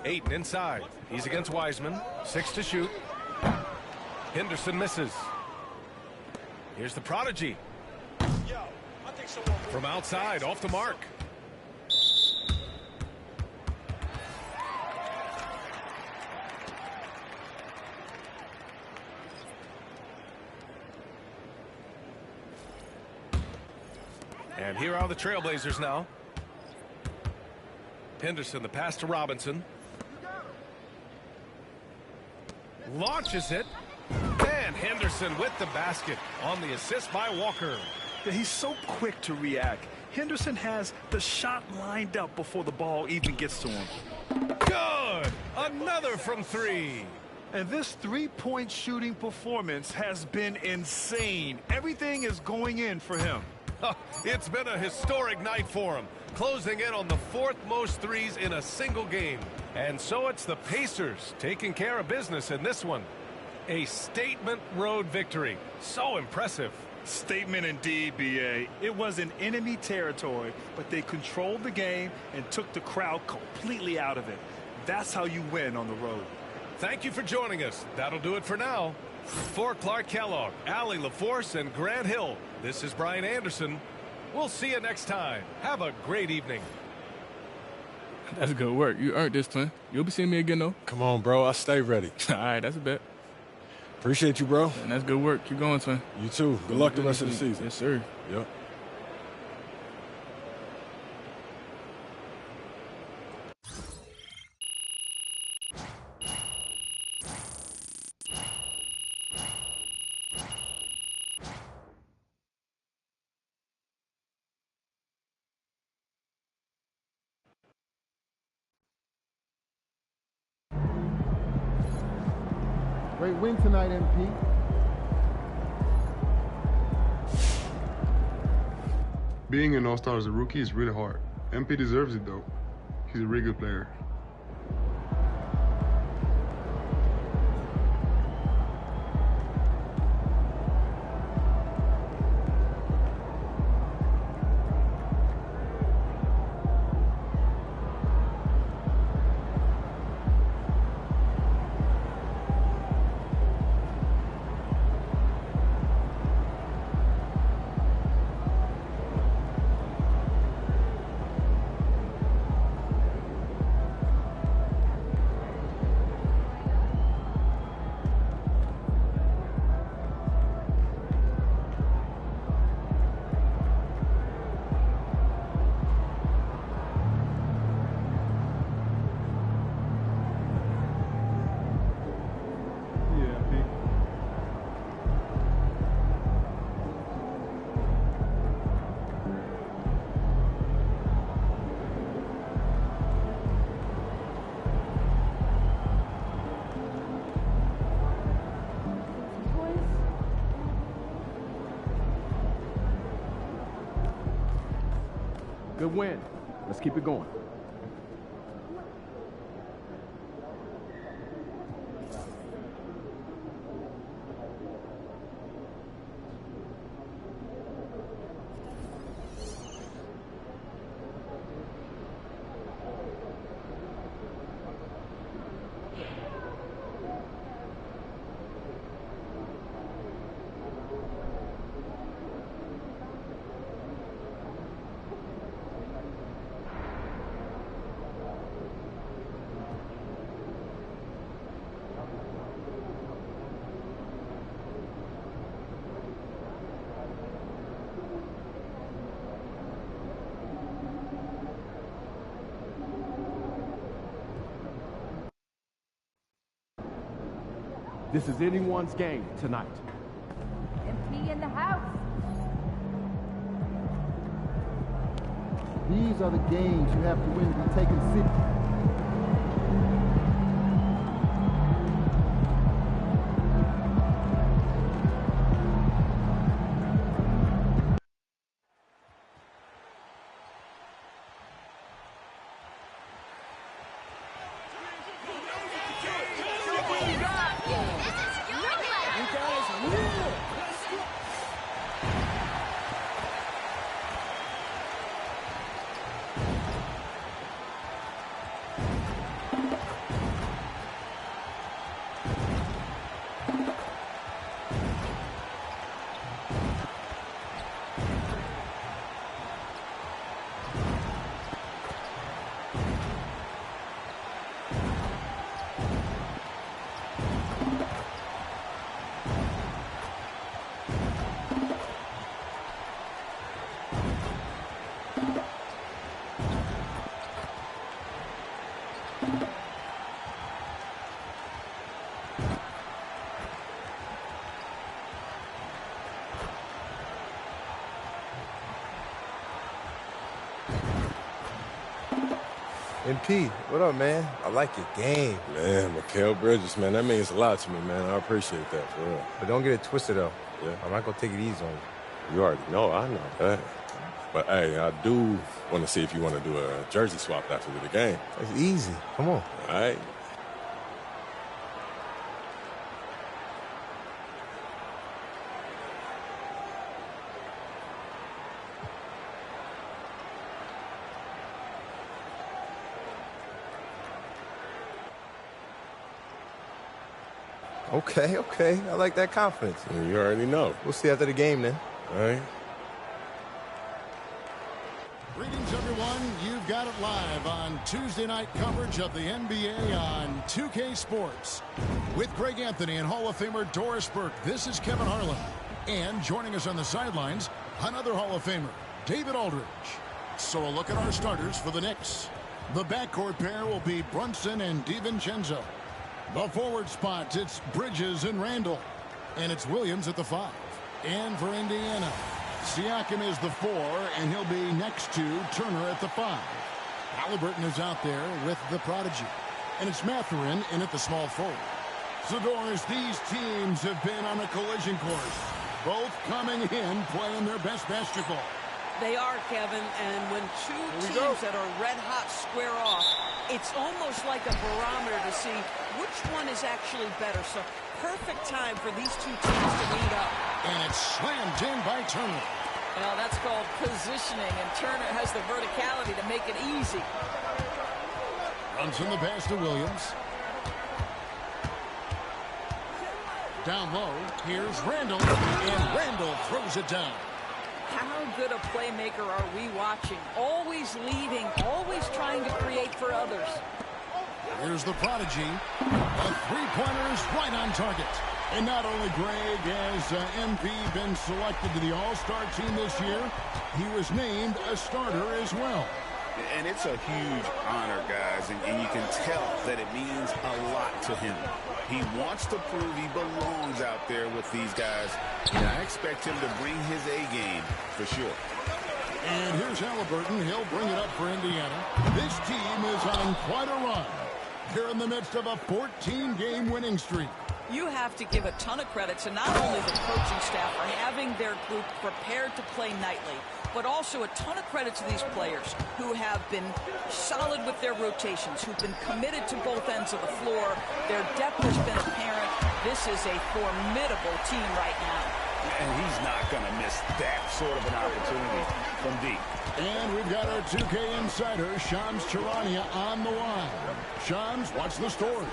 Ayton inside. He's against Wiseman. 6 to shoot. Henderson misses. Here's the Prodigy. From outside, off the mark. And here are the Trailblazers now. Henderson, the pass to Robinson. Launches it. And Henderson with the basket on the assist by Walker. He's so quick to react. Henderson has the shot lined up before the ball even gets to him. Good! Another from three. And this three-point shooting performance has been insane. Everything is going in for him. It's been a historic night for him, closing in on the 4th most threes in a single game. And so it's the Pacers taking care of business in this one. A statement road victory. So impressive. Statement indeed, B.A. It was in enemy territory, but they controlled the game and took the crowd completely out of it. That's how you win on the road. Thank you for joining us. That'll do it for now. For Clark Kellogg, Allie LaForce, and Grant Hill, this is Brian Anderson. We'll see you next time. Have a great evening. That's good work. You earned this, twin. You'll be seeing me again, though. Come on, bro. I stay ready. All right, that's a bet. Appreciate you, bro. And that's good work. Keep going, twin. You too. Good luck the rest of the season. Yes, sir. Yep. Great win tonight, MP. Being an all-star as a rookie is really hard. MP deserves it, though. He's a really good player. Good win. Let's keep it going. This is anyone's game tonight. MP in the house. These are the games you have to win to be taken seriously. MP, what up, man? I like your game. Man, Mikal Bridges, man, that means a lot to me, man. I appreciate that, for real. But don't get it twisted, though. Yeah. I'm not going to take it easy on you. You already know, I know that. But, hey, I do want to see if you want to do a jersey swap after the game. It's easy. Come on. All right. Okay. I like that confidence. You already know. We'll see after the game, then. All right. Greetings, everyone. You've got it live on Tuesday night coverage of the NBA on 2K Sports. With Greg Anthony and Hall of Famer Doris Burke, this is Kevin Harlan. And joining us on the sidelines, another Hall of Famer, David Aldridge. So a look at our starters for the Knicks. The backcourt pair will be Brunson and DiVincenzo. The forward spots, it's Bridges and Randall. And it's Williams at the 5. And for Indiana, Siakam is the 4, and he'll be next to Turner at the 5. Halliburton is out there with the prodigy. And it's Mathurin in at the small forward. So, Doris, these teams have been on a collision course. Both coming in, playing their best basketball. They are, Kevin, and when two teams that are red-hot square off, it's almost like a barometer to see which one is actually better. So perfect time for these two teams to meet up. And it's slammed in by Turner. Well, that's called positioning, and Turner has the verticality to make it easy. Runs in the pass to Williams. Down low, here's Randall, and Randall throws it down. How good a playmaker are we watching? Always leading, always trying to create for others. Here's the prodigy. The three-pointer is right on target. And not only, Greg, has MP been selected to the All-Star team this year, he was named a starter as well. And it's a huge honor, guys, and you can tell that it means a lot to him. He wants to prove he belongs out there with these guys. And I expect him to bring his A game for sure. And here's Halliburton. He'll bring it up for Indiana. This team is on quite a run. They're in the midst of a 14-game winning streak. You have to give a ton of credit to not only the coaching staff for having their group prepared to play nightly, but also a ton of credit to these players who have been solid with their rotations, who've been committed to both ends of the floor. Their depth has been apparent. This is a formidable team right now. And he's not going to miss that sort of an opportunity from deep. And we've got our 2K insider, Shams Charania, on the line. Shams, what's the story?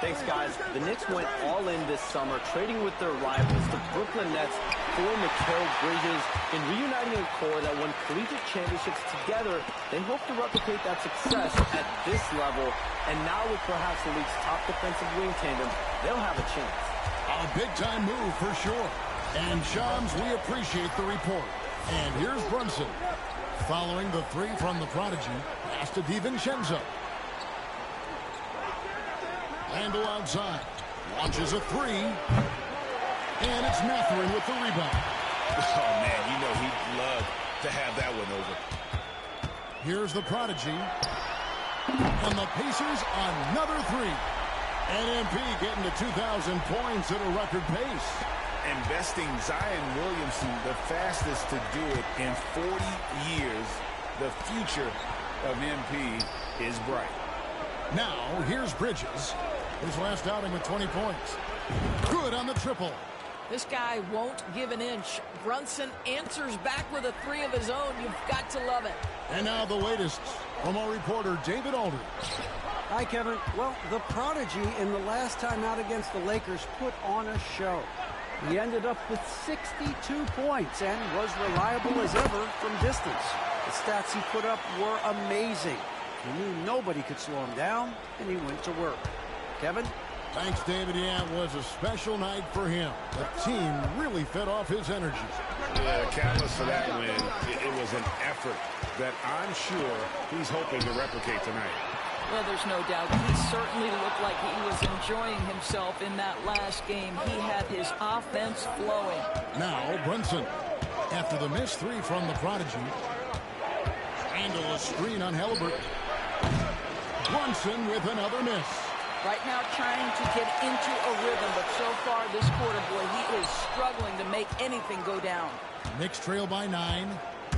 Thanks, guys. The Knicks went all in this summer, trading with their rivals, the Brooklyn Nets, for Mikal Bridges, and reuniting a core that won collegiate championships together. They hope to replicate that success at this level, and now with perhaps the league's top defensive wing tandem, they'll have a chance. A big-time move for sure. And Shams, we appreciate the report. And here's Brunson. Following the three from the prodigy, pass to DiVincenzo. Randall outside. Launches a three. And it's Mathurin with the rebound. Oh, man, you know he'd love to have that one over. Here's the Prodigy. And the Pacers another three. And MP getting to 2,000 points at a record pace. Investing Zion Williamson the fastest to do it in 40 years. The future of MP is bright. Now, here's Bridges. His last outing with 20 points. Good on the triple. This guy won't give an inch. Brunson answers back with a three of his own. You've got to love it. And now the latest from our reporter, David Aldridge. Hi, Kevin. Well, the Prodigy in the last time out against the Lakers put on a show. He ended up with 62 points and was reliable as ever from distance. The stats he put up were amazing. He knew nobody could slow him down, and he went to work. Kevin? Thanks, David. Yeah, it was a special night for him. The team really fed off his energy. Yeah, catalyst for that win. It was an effort that I'm sure he's hoping to replicate tonight. Well, there's no doubt. He certainly looked like he was enjoying himself in that last game. He had his offense flowing. Now, Brunson, after the missed three from the Prodigy, handle a screen on Halliburton. Brunson with another miss. Right now trying to get into a rhythm, but so far this quarter, boy, he is struggling to make anything go down. Knicks trail by 9.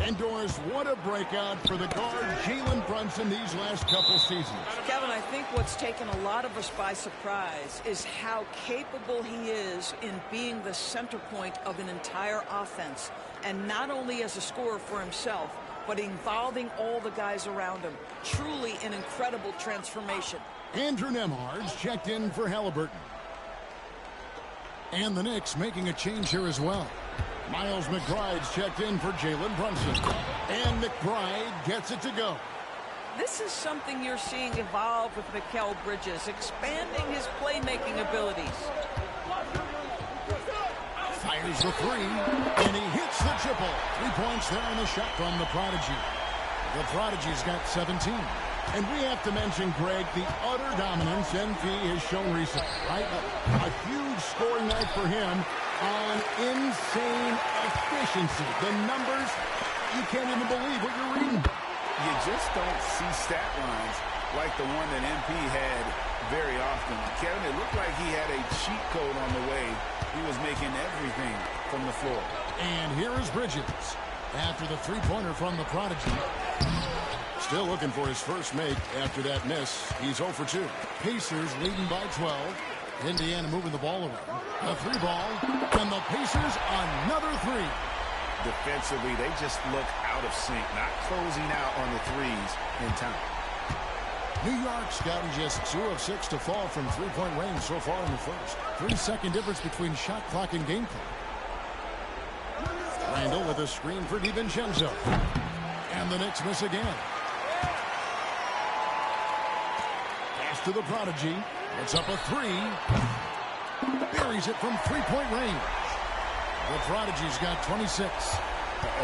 And Doris, what a breakout for the guard Jalen Brunson these last couple seasons. Kevin, I think what's taken a lot of us by surprise is how capable he is in being the center point of an entire offense. And not only as a scorer for himself, but involving all the guys around him. Truly an incredible transformation. Andrew Nemhard's checked in for Halliburton. And the Knicks making a change here as well. Miles McBride's checked in for Jalen Brunson. And McBride gets it to go. This is something you're seeing evolve with Mikal Bridges, expanding his playmaking abilities. Fires the three, and he hits the triple. 3 points there on the shot from the Prodigy. The Prodigy's got 17. And we have to mention, Greg, the utter dominance MP has shown recently, right? A huge scoring night for him on insane efficiency. The numbers, you can't even believe what you're reading. You just don't see stat lines like the one that MP had very often. Kevin, it looked like he had a cheat code on the way. He was making everything from the floor. And here is Bridges. After the three-pointer from the Prodigy. Still looking for his first make after that miss. He's 0 for 2. Pacers leading by 12. Indiana moving the ball around. A three ball. And the Pacers another three. Defensively, they just look out of sync, not closing out on the threes in time. New York's gotten just 2 of 6 to fall from three-point range so far in the first. 3-second difference between shot clock and game clock. Randall with a screen for DiVincenzo. And the Knicks miss again. To the Prodigy. It's up a three. Buries it from three-point range. The Prodigy's got 26.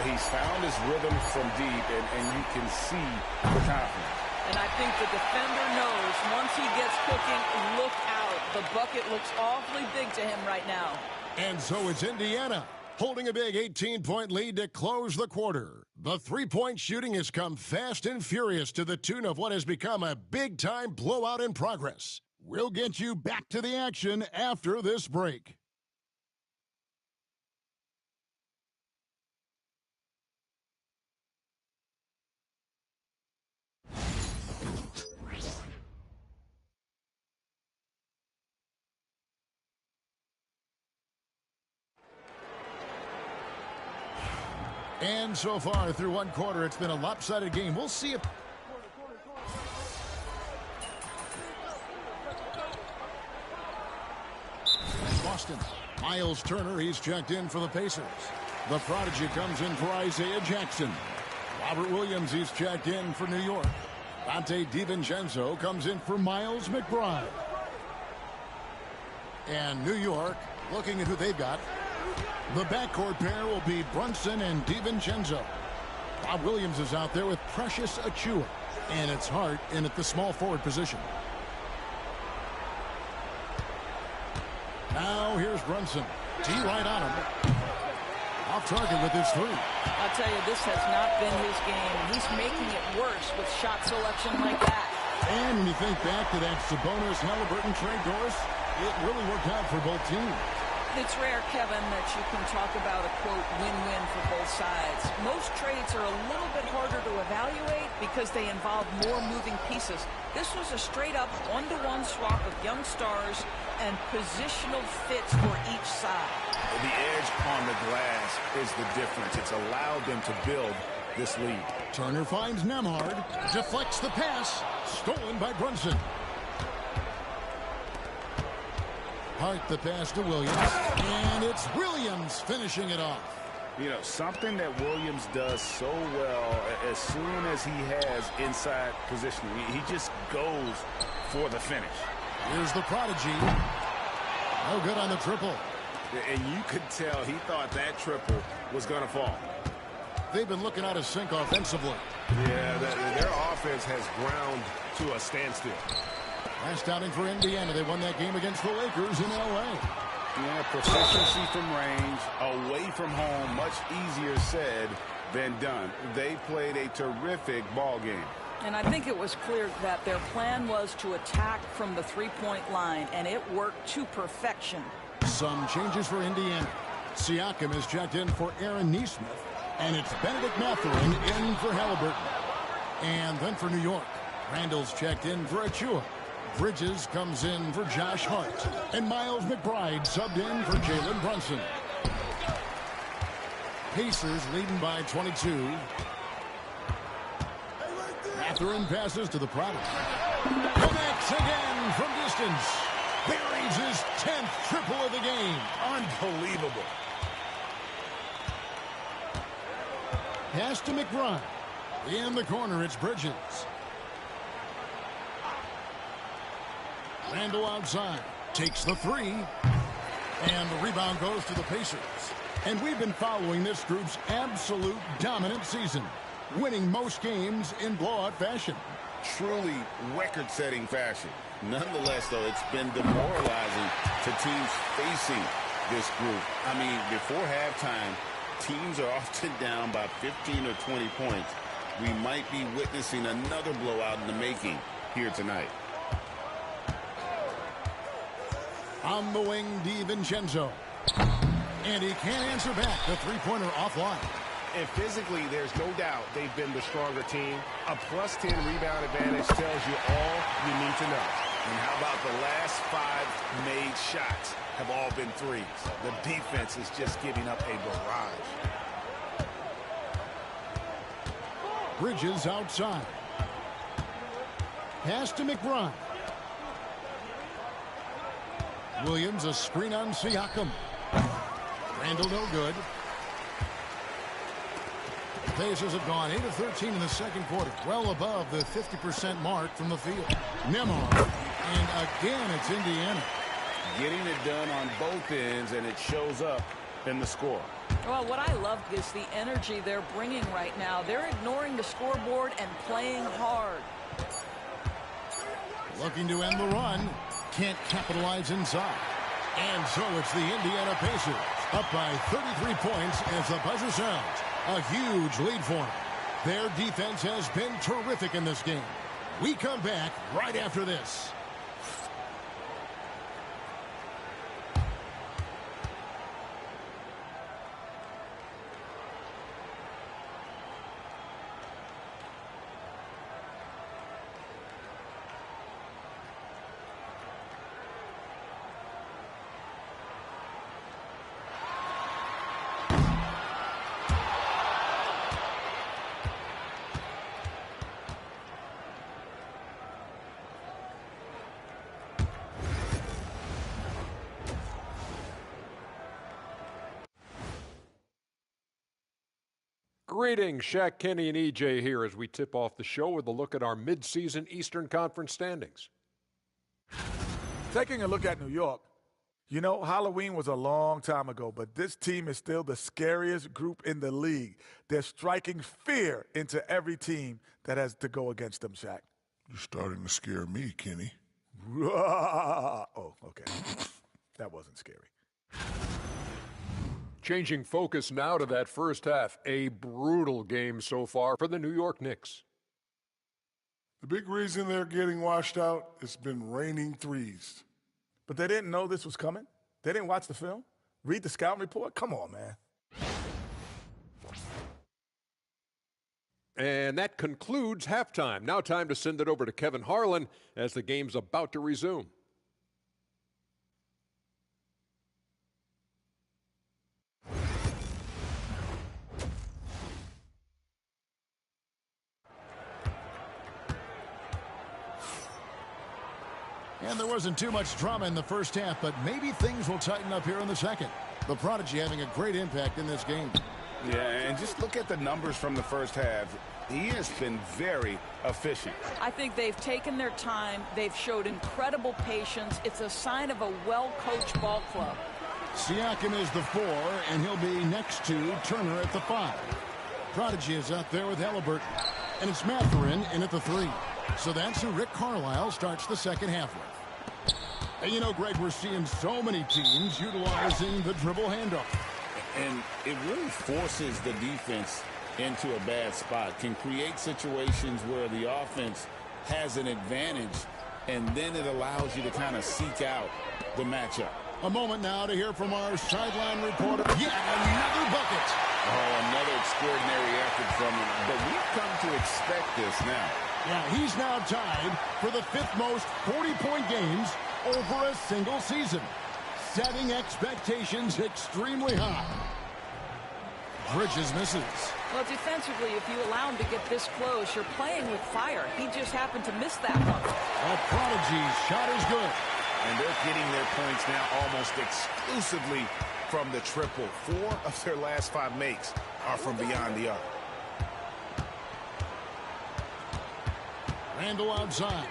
He's found his rhythm from deep, and you can see the confidence. And I think the defender knows once he gets cooking, look out. The bucket looks awfully big to him right now. And so it's Indiana holding a big 18-point lead to close the quarter. The three-point shooting has come fast and furious to the tune of what has become a big-time blowout in progress. We'll get you back to the action after this break. And so far through one quarter, it's been a lopsided game. We'll see if... Boston. Miles Turner, he's checked in for the Pacers. The Prodigy comes in for Isaiah Jackson. Robert Williams, he's checked in for New York. Dante DiVincenzo comes in for Miles McBride. And New York, looking at who they've got. The backcourt pair will be Brunson and DiVincenzo. Bob Williams is out there with Precious Achiuwa. And it's Hart in at the small forward position. Now here's Brunson. T right on him. Off target with his three. I'll tell you, this has not been his game. He's making it worse with shot selection like that. And when you think back to that Sabonis-Halliburton trade, Doris, it really worked out for both teams. It's rare, Kevin, that you can talk about a, quote, win-win for both sides. Most trades are a little bit harder to evaluate because they involve more moving pieces. This was a straight-up one-to-one swap of young stars and positional fits for each side. The edge on the glass is the difference. It's allowed them to build this lead. Turner finds Nemhard, deflects the pass, stolen by Brunson. Hart the pass to Williams, and it's Williams finishing it off. You know, something that Williams does so well as soon as he has inside positioning, he just goes for the finish. Here's the prodigy. No good on the triple. And you could tell he thought that triple was going to fall. They've been looking out of sync offensively. Yeah, their offense has ground to a standstill. Last outing for Indiana. They won that game against the Lakers in L.A. Yeah, proficiency from range, away from home, much easier said than done. They played a terrific ball game. And I think it was clear that their plan was to attack from the three-point line, and it worked to perfection. Some changes for Indiana. Siakam is checked in for Aaron Nesmith, and it's Benedict Mathurin in for Halliburton. And then for New York, Randall's checked in for Achua. Bridges comes in for Josh Hart. And Miles McBride subbed in for Jalen Brunson. Pacers leading by 22. Mathurin passes to the product. Connects again from distance. Buries his 10th triple of the game. Unbelievable. Pass to McBride. In the corner, it's Bridges. Randall outside. Takes the three. And the rebound goes to the Pacers. And we've been following this group's absolute dominant season, winning most games in blowout fashion. Truly record-setting fashion. Nonetheless, though, it's been demoralizing to teams facing this group. I mean, before halftime, teams are often down by 15 or 20 points. We might be witnessing another blowout in the making here tonight. On the wing, DiVincenzo. And he can't answer back. The three-pointer offline. And physically, there's no doubt they've been the stronger team. A plus 10 rebound advantage tells you all you need to know. And how about the last 5 made shots have all been threes? The defense is just giving up a barrage. Bridges outside. Pass to McBride. Williams, a screen on Siakam. Randall no good. Pacers have gone 8 of 13 in the second quarter, well above the 50% mark from the field. Nemhard, and again it's Indiana. Getting it done on both ends, and it shows up in the score. Well, what I love is the energy they're bringing right now. They're ignoring the scoreboard and playing hard. Looking to end the run. Can't capitalize inside. And so it's the Indiana Pacers up by 33 points as the buzzer sounds. A huge lead for them. Their defense has been terrific in this game. We come back right after this. Greetings, Shaq, Kenny, and EJ here as we tip off the show with a look at our midseason Eastern Conference standings. Taking a look at New York, you know, Halloween was a long time ago, but this team is still the scariest group in the league. They're striking fear into every team that has to go against them, Shaq. You're starting to scare me, Kenny. Oh, okay. That wasn't scary. Changing focus now to that first half. A brutal game so far for the New York Knicks. The big reason they're getting washed out, it's been raining threes. But they didn't know this was coming? They didn't watch the film? Read the scouting report? Come on, man. And that concludes halftime. Now time to send it over to Kevin Harlan as the game's about to resume. And there wasn't too much drama in the first half, but maybe things will tighten up here in the second. The Prodigy having a great impact in this game. Yeah, and just look at the numbers from the first half. He has been very efficient. I think they've taken their time. They've showed incredible patience. It's a sign of a well-coached ball club. Siakam is the 4, and he'll be next to Turner at the 5. Prodigy is out there with Halliburton, and it's Mathurin in at the 3. So that's who Rick Carlisle starts the second half with. And you know, Greg, we're seeing so many teams utilizing the dribble handoff. And it really forces the defense into a bad spot, can create situations where the offense has an advantage, and then it allows you to kind of seek out the matchup. A moment now to hear from our sideline reporter. Yeah, another bucket. Oh, another extraordinary effort from him. But we've come to expect this now. Yeah, he's now tied for the 5th most 40-point games over a single season, setting expectations extremely high. Bridges misses. Well, defensively, if you allow him to get this close, you're playing with fire. He just happened to miss that one. A Prodigy's shot is good. And they're getting their points now almost exclusively from the triple. 4 of their last 5 makes are from beyond the arc. Randall outside.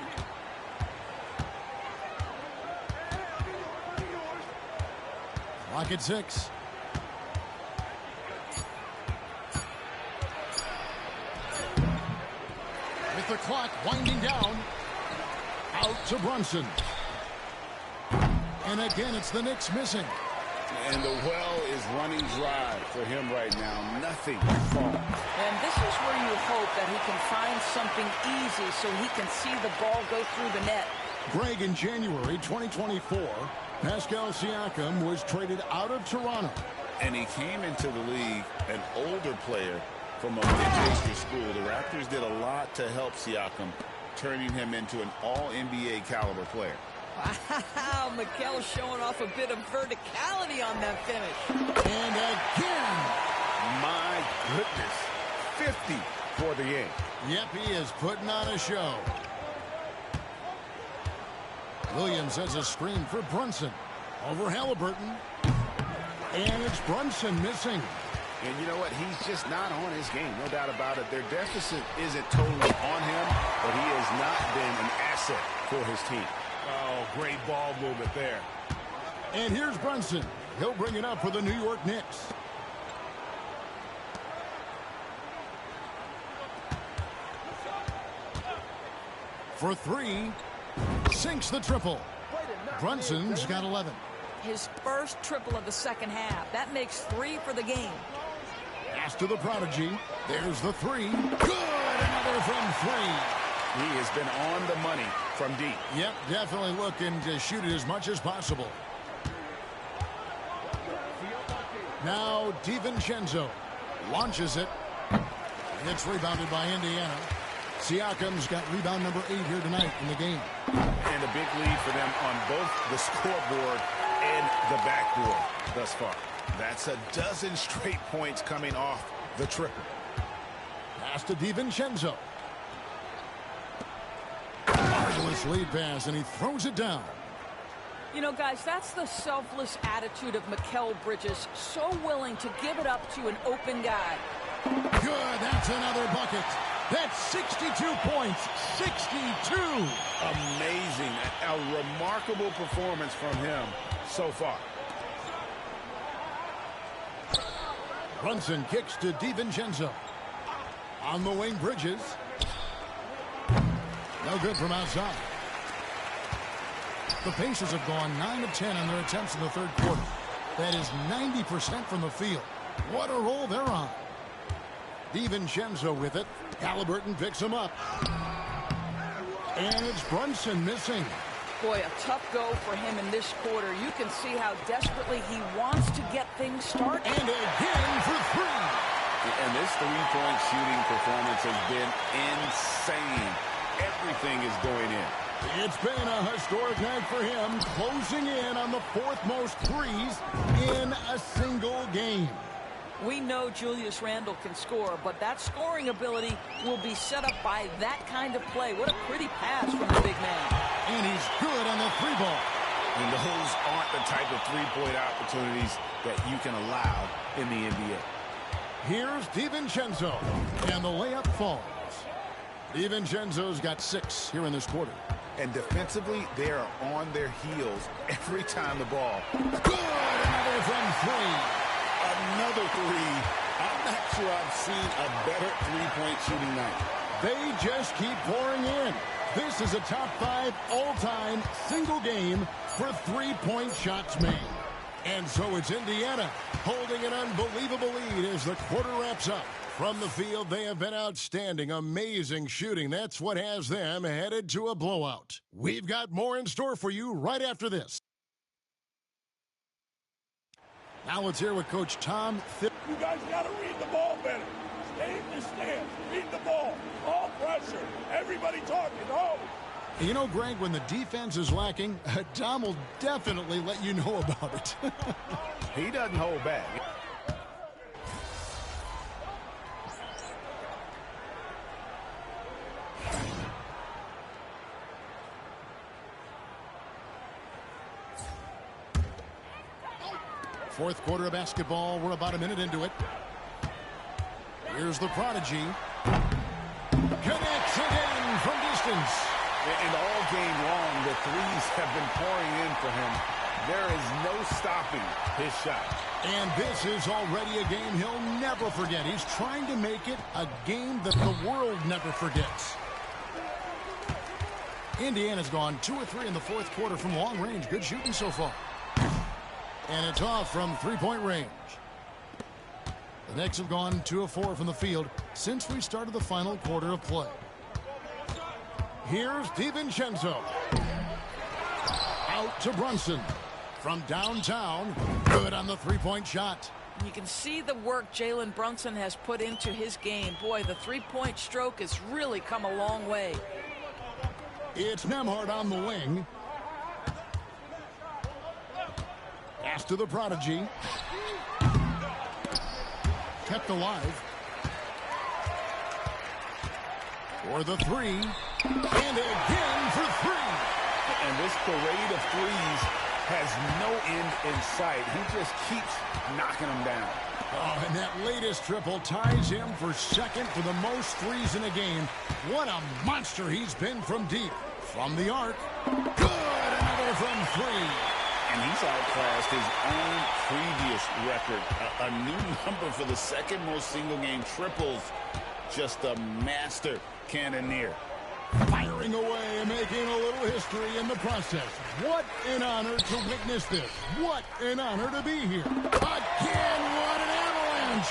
Clock at 6. With the clock winding down, out to Brunson. And again, it's the Knicks missing. And the well is running dry for him right now. Nothing fall. And this is where you hope that he can find something easy so he can see the ball go through the net. Greg, in January 2024, Pascal Siakam was traded out of Toronto. And he came into the league an older player from a mid-major school. The Raptors did a lot to help Siakam, turning him into an all-NBA caliber player. Wow, Mikel showing off a bit of verticality on that finish. And again. My goodness. 50 for the game. Yep, he is putting on a show. Williams has a screen for Brunson. Over Halliburton. And it's Brunson missing. And you know what? He's just not on his game. No doubt about it. Their deficit isn't totally on him, but he has not been an asset for his team. Oh, great ball movement there. And here's Brunson. He'll bring it up for the New York Knicks. For 3. Sinks the triple. Brunson's got 11. His first triple of the second half. That makes 3 for the game. Pass to the Prodigy. There's the 3. Good! Another from 3. He has been on the money from deep. Yep, definitely looking to shoot it as much as possible. Now DiVincenzo launches it. It's rebounded by Indiana. Siakam's got rebound number 8 here tonight in the game. And a big lead for them on both the scoreboard and the backboard thus far. That's a dozen straight points coming off the triple. Pass to DiVincenzo. Marvelous lead pass, and he throws it down. You know, guys, that's the selfless attitude of Mikal Bridges. So willing to give it up to an open guy. Good, that's another bucket. That's 62 points, 62. Amazing, a remarkable performance from him so far. Brunson kicks to DiVincenzo. On the wing, Bridges. No good from outside. The Pacers have gone 9 of 10 on their attempts in the third quarter. That is 90% from the field. What a roll they're on. DiVincenzo with it. Halliburton picks him up. And it's Brunson missing. Boy, a tough go for him in this quarter. You can see how desperately he wants to get things started. And again for three. And this three-point shooting performance has been insane. Everything is going in. It's been a historic night for him, closing in on the fourth most threes in a single game. We know Julius Randle can score, but that scoring ability will be set up by that kind of play. What a pretty pass from the big man. And he's good on the three ball. And those aren't the type of three-point opportunities that you can allow in the NBA. Here's DiVincenzo, and the layup falls. DiVincenzo's got 6 here in this quarter. And defensively, they are on their heels every time the ball. Good! Another from 3. Another three. I'm not sure I've seen a better three-point shooting night. They just keep pouring in. This is a top 5 all-time single game for three-point shots made. And so it's Indiana holding an unbelievable lead as the quarter wraps up. From the field, they have been outstanding, amazing shooting. That's what has them headed to a blowout. We've got more in store for you right after this. Now let's hear what Coach Tom You guys got to read the ball better. Stay in your stance. Read the ball. All pressure. Everybody talking. Oh. You know, Greg, when the defense is lacking, Tom will definitely let you know about it. He doesn't hold back. Fourth quarter of basketball. We're about a minute into it. Here's the prodigy. Connects again from distance. And all game long, the threes have been pouring in for him. There is no stopping his shot. And this is already a game he'll never forget. He's trying to make it a game that the world never forgets. Indiana's gone 2 or 3 in the fourth quarter from long range. Good shooting so far. And it's off from three-point range. The Knicks have gone 2 of 4 from the field since we started the final quarter of play. Here's DiVincenzo. Out to Brunson. From downtown, good on the three-point shot. You can see the work Jalen Brunson has put into his game. Boy, the three-point stroke has really come a long way. It's Nembhard on the wing. Pass to the prodigy. Kept alive. For the 3. And again for 3. And this parade of threes has no end in sight. He just keeps knocking them down. Oh, and that latest triple ties him for second for the most threes in a game. What a monster he's been from deep. From the arc. Good! Another from 3. And he's outclassed his own previous record. A new number for the second most single-game triples. Just a master cannoneer. Firing away and making a little history in the process. What an honor to witness this. What an honor to be here. Again, what an avalanche.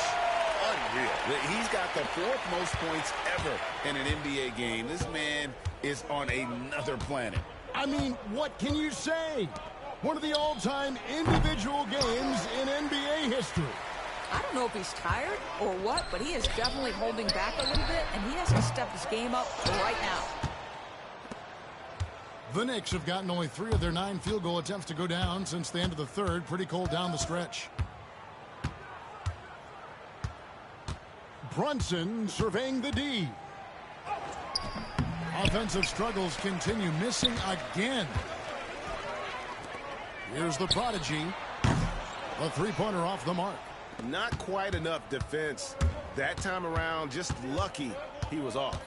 Unreal. He's got the 4th most points ever in an NBA game. This man is on another planet. I mean, what can you say? One of the all-time individual games in NBA history. I don't know if he's tired or what, but he is definitely holding back a little bit, and he has to step his game up right now. The Knicks have gotten only 3 of their 9 field goal attempts to go down since the end of the third. Pretty cold down the stretch. Brunson surveying the D. Offensive struggles continue, missing again. Here's the prodigy. The three-pointer off the mark. Not quite enough defense. That time around, just lucky he was off.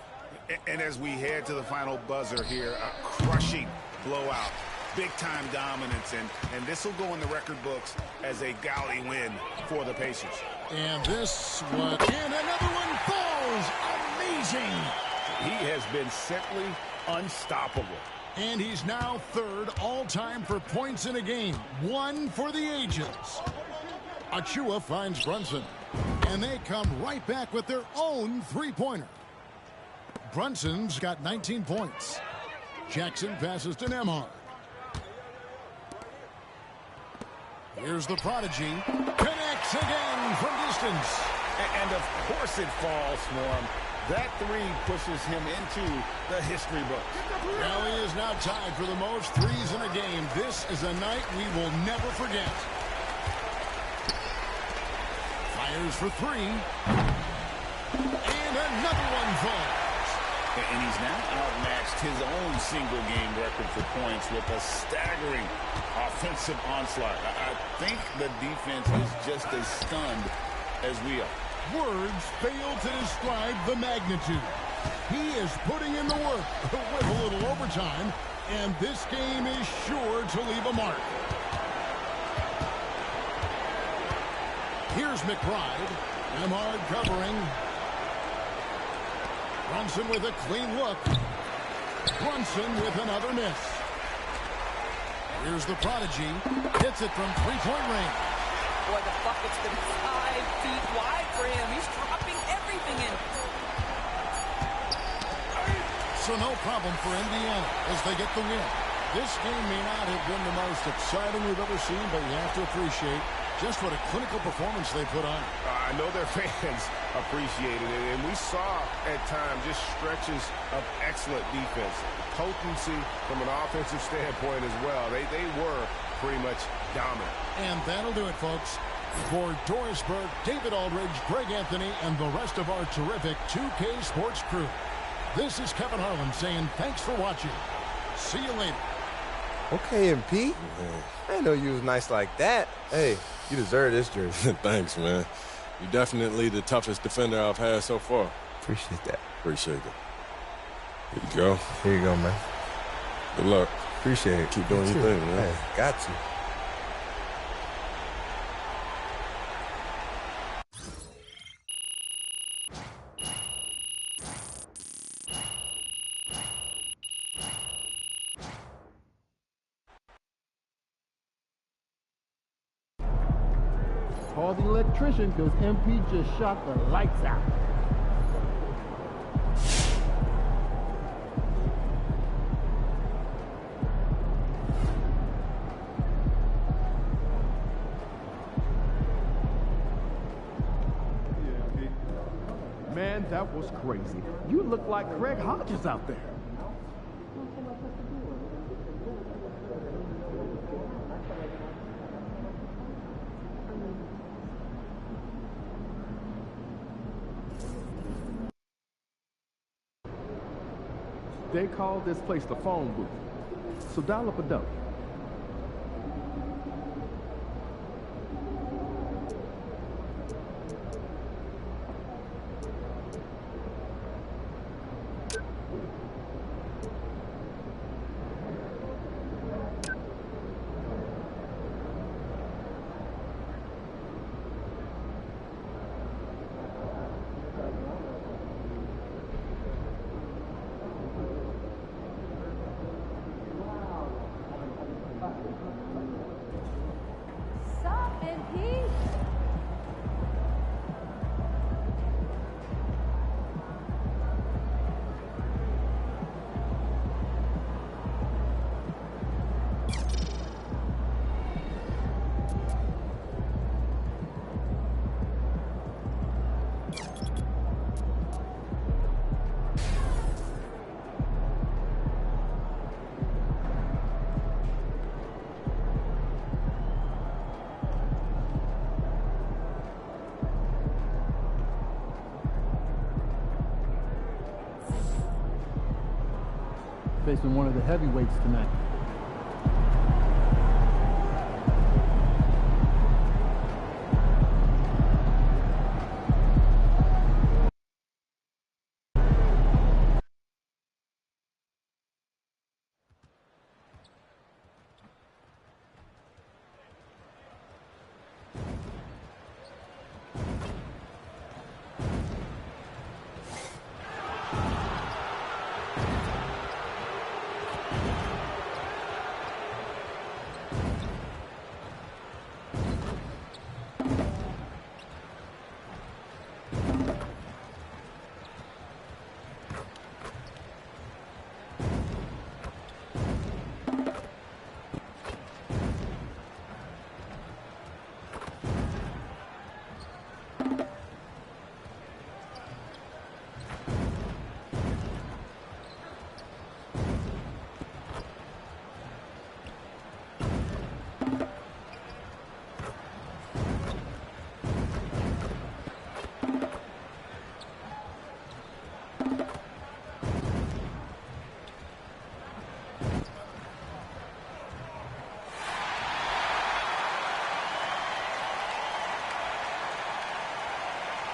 And as we head to the final buzzer here, a crushing blowout. Big-time dominance, and this will go in the record books as a gaudy win for the Pacers. And this one, and another one falls. Amazing. He has been simply unstoppable. And he's now third all-time for points in a game. One for the ages. Achua finds Brunson. And they come right back with their own three-pointer. Brunson's got 19 points. Jackson passes to Nembhard. Here's the prodigy. Connects again from distance. And of course it falls for him. That three pushes him into the history book. Now he is now tied for the most threes in a game. This is a night we will never forget. Fires for three. And another one falls. And he's now outmatched his own single-game record for points with a staggering offensive onslaught. I think the defense is just as stunned as we are. Words fail to describe the magnitude. He is putting in the work with a little overtime, and this game is sure to leave a mark. Here's McBride. Nembhard covering. Brunson with a clean look. Brunson with another miss. Here's the prodigy. Hits it from three-point range. Boy, the bucket's been 5 feet wide for him. He's dropping everything in. So no problem for Indiana as they get the win. This game may not have been the most exciting we've ever seen, but you have to appreciate just what a clinical performance they put on. I know their fans appreciated it, and we saw at times just stretches of excellent defense. Potency from an offensive standpoint as well. They were pretty much dominant. And that'll do it, folks. For Doris Burke, David Aldridge, Greg Anthony, and the rest of our terrific 2K Sports crew, this is Kevin Harlan saying thanks for watching. See you later. Okay, MP. I didn't know you was nice like that. Hey, you deserve this jersey. Thanks, man. You're definitely the toughest defender I've had so far. Appreciate that. Appreciate it. Here you go. Here you go, man. Good luck. Appreciate it. Keep doing your thing, man. Hey, got you. Call the electrician because MP just shot the lights out. Man, that was crazy. You look like Craig Hodges out there. They call this place the phone booth. So dial up a dope. Facing one of the heavyweights tonight.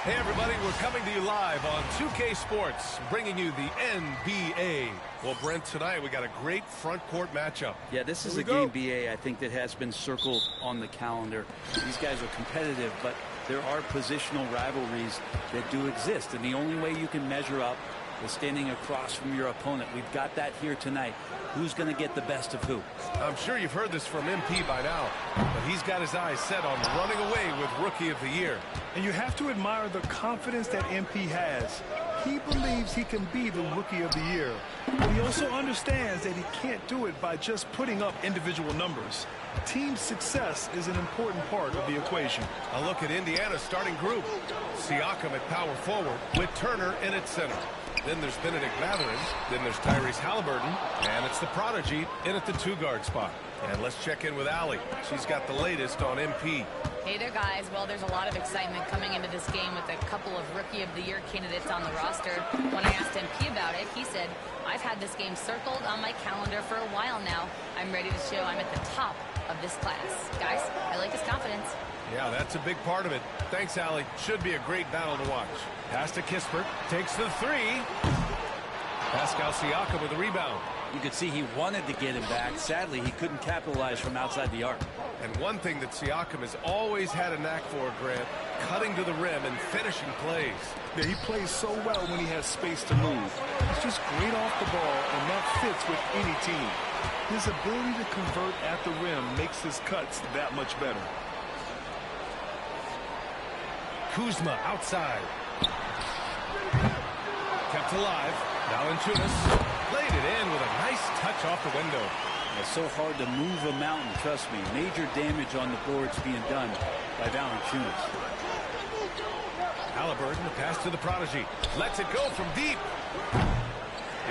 Hey, everybody, we're coming to you live on 2K Sports, bringing you the NBA. Well, Brent, tonight we got a great front court matchup. Yeah, this is a game, BA, I think, that has been circled on the calendar. These guys are competitive, but there are positional rivalries that do exist, and the only way you can measure up is standing across from your opponent. We've got that here tonight. Who's going to get the best of who? I'm sure you've heard this from MP by now, but he's got his eyes set on running away with Rookie of the Year. And you have to admire the confidence that MP has. He believes he can be the Rookie of the Year, but he also understands that he can't do it by just putting up individual numbers. Team success is an important part of the equation. A look at Indiana's starting group. Siakam at power forward with Turner in at center. Then there's Benedict Mathurin. Then there's Tyrese Halliburton. And it's the prodigy in at the 2-guard spot. And let's check in with Allie. She's got the latest on MP. Hey there, guys. Well, there's a lot of excitement coming into this game with a couple of Rookie of the Year candidates on the roster. When I asked MP about it, he said, I've had this game circled on my calendar for a while now. I'm ready to show I'm at the top of this class. Guys, I like his confidence. Yeah, that's a big part of it. Thanks, Allie. Should be a great battle to watch. Pass to Kispert. Takes the 3. Pascal Siakam with the rebound. You could see he wanted to get him back. Sadly, he couldn't capitalize from outside the arc. And one thing that Siakam has always had a knack for, Grant, cutting to the rim and finishing plays. Yeah, he plays so well when he has space to move. He's just great off the ball, and that fits with any team. His ability to convert at the rim makes his cuts that much better. Kuzma outside. Kept alive. Valanciunas laid it in with a nice touch off the window. It's so hard to move a mountain, trust me. Major damage on the boards being done by Valanciunas. Halliburton, the pass to the prodigy. Lets it go from deep.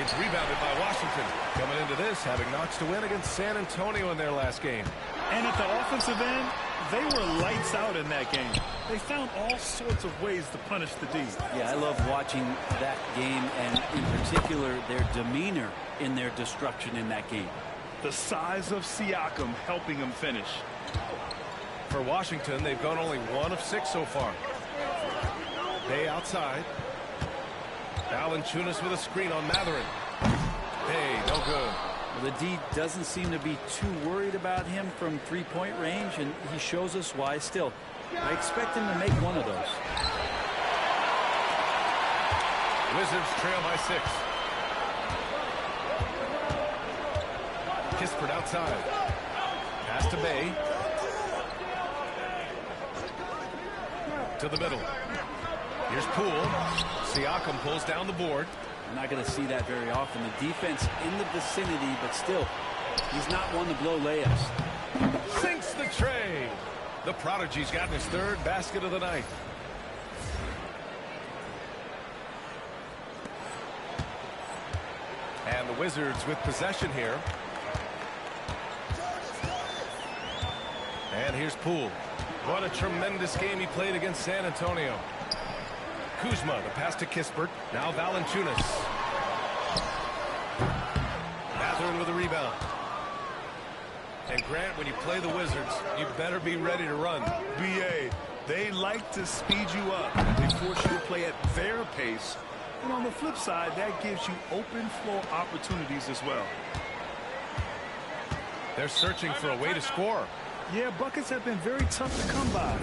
It's rebounded by Washington. Coming into this, having notched a win against San Antonio in their last game. And at the offensive end, they were lights out in that game. They found all sorts of ways to punish the D. Yeah, I love watching that game, and in particular, their demeanor in their destruction in that game. The size of Siakam helping him finish. For Washington, they've gone only 1 of 6 so far. Bay outside. Valanciunas with a screen on Mathurin. Hey, no good. The D doesn't seem to be too worried about him from three-point range, and he shows us why still. I expect him to make one of those. Wizards trail by 6. Kispert outside. Pass to Bay. To the middle. Here's Poole. Siakam pulls down the board. We're not going to see that very often. The defense in the vicinity, but still, he's not one to blow layups. Sinks the tray. The prodigy's gotten his 3rd basket of the night. And the Wizards with possession here. And here's Poole. What a tremendous game he played against San Antonio. Kuzma, the pass to Kispert. Now Valanciunas. Mathurin with a rebound. And Grant, when you play the Wizards, you better be ready to run. BA, they like to speed you up. They force you to play at their pace. And on the flip side, that gives you open floor opportunities as well. They're searching for a way to score. Yeah, buckets have been very tough to come by.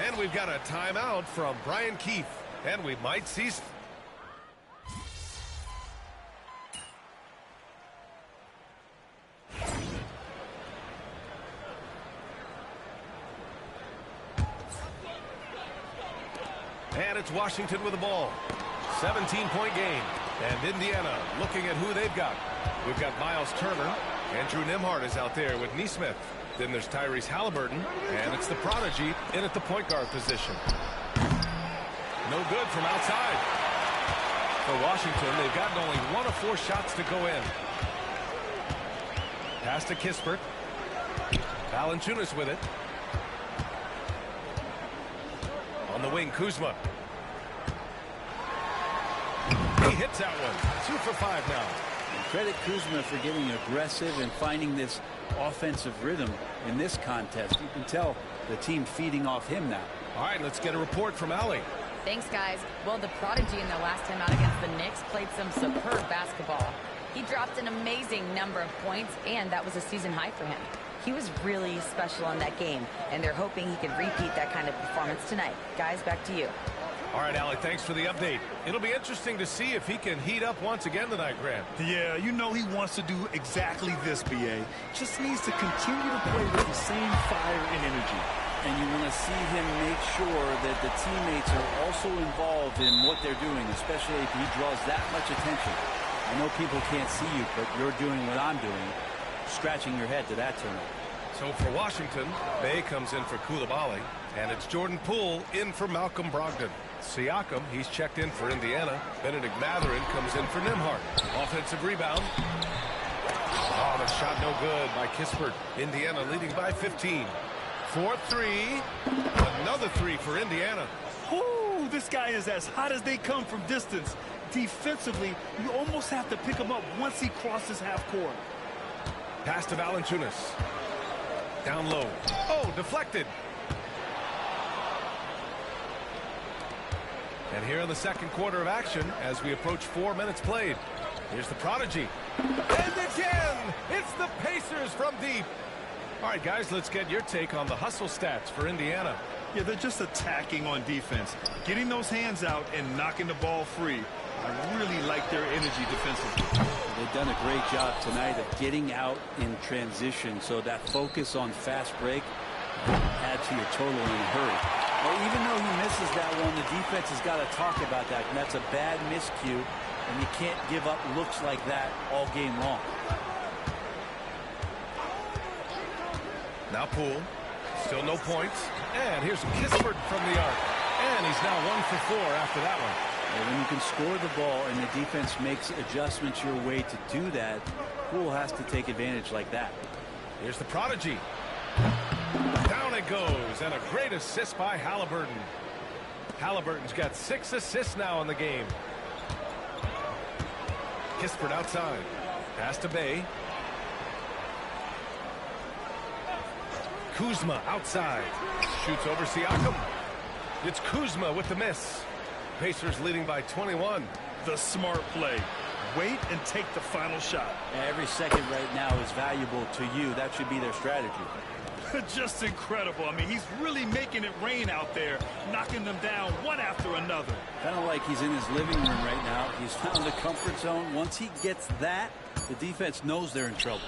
And we've got a timeout from Brian Keefe. And we might see... And it's Washington with the ball. 17-point game. And Indiana looking at who they've got. We've got Miles Turner. Andrew Nembhard is out there with Nesmith. Then there's Tyrese Halliburton. And it's the prodigy in at the point guard position. No good from outside. For Washington, they've gotten only 1 of 4 shots to go in. Pass to Kispert. Valanciunas with it. On the wing, Kuzma. He hits that one. 2 for 5 now. Credit Kuzma for getting aggressive and finding this offensive rhythm in this contest. You can tell the team feeding off him now. All right, let's get a report from Allie. Thanks, guys. Well, the prodigy in the last time out against the Knicks played some superb basketball. He dropped an amazing number of points, and that was a season high for him. He was really special in that game, and they're hoping he can repeat that kind of performance tonight. Guys, back to you. All right, Allie, thanks for the update. It'll be interesting to see if he can heat up once again tonight, Grant. Yeah, you know he wants to do exactly this, BA. Just needs to continue to play with the same fire and energy. And you want to see him make sure that the teammates are also involved in what they're doing, especially if he draws that much attention. I know people can't see you, but you're doing what I'm doing, scratching your head to that turnover. So for Washington, Bay comes in for Coulibaly, and it's Jordan Poole in for Malcolm Brogdon. Siakam, he's checked in for Indiana. Benedict Mathurin comes in for Nembhard. Offensive rebound. Oh, the shot no good by Kispert. Indiana leading by 15. 4-3. Another three for Indiana. Ooh, this guy is as hot as they come from distance. Defensively, you almost have to pick him up once he crosses half court. Pass to Valanciunas. Down low. Oh, deflected. And here in the second quarter of action, as we approach 4 minutes played, here's the prodigy. And again, it's the Pacers from deep. All right, guys, let's get your take on the hustle stats for Indiana. Yeah, they're just attacking on defense, getting those hands out and knocking the ball free. I really like their energy defensively. They've done a great job tonight of getting out in transition, so that focus on fast break adds to your total in a hurry. Well, even though he misses that one, the defense has got to talk about that, and that's a bad miscue, and you can't give up looks like that all game long. Now Poole, still no points, and here's Kispert from the arc, and he's now 1 for 4 after that one. And when you can score the ball and the defense makes adjustments your way to do that, Poole has to take advantage like that. Here's the prodigy. Down it goes, and a great assist by Halliburton. Halliburton's got 6 assists now in the game. Kispert outside. Pass to Bay. Kuzma outside. Shoots over Siakam. It's Kuzma with the miss. Pacers leading by 21. The smart play. Wait and take the final shot. Every second right now is valuable to you. That should be their strategy. Just incredible. I mean, he's really making it rain out there, knocking them down one after another. Kind of like he's in his living room right now. He's found the comfort zone. Once he gets that, the defense knows they're in trouble.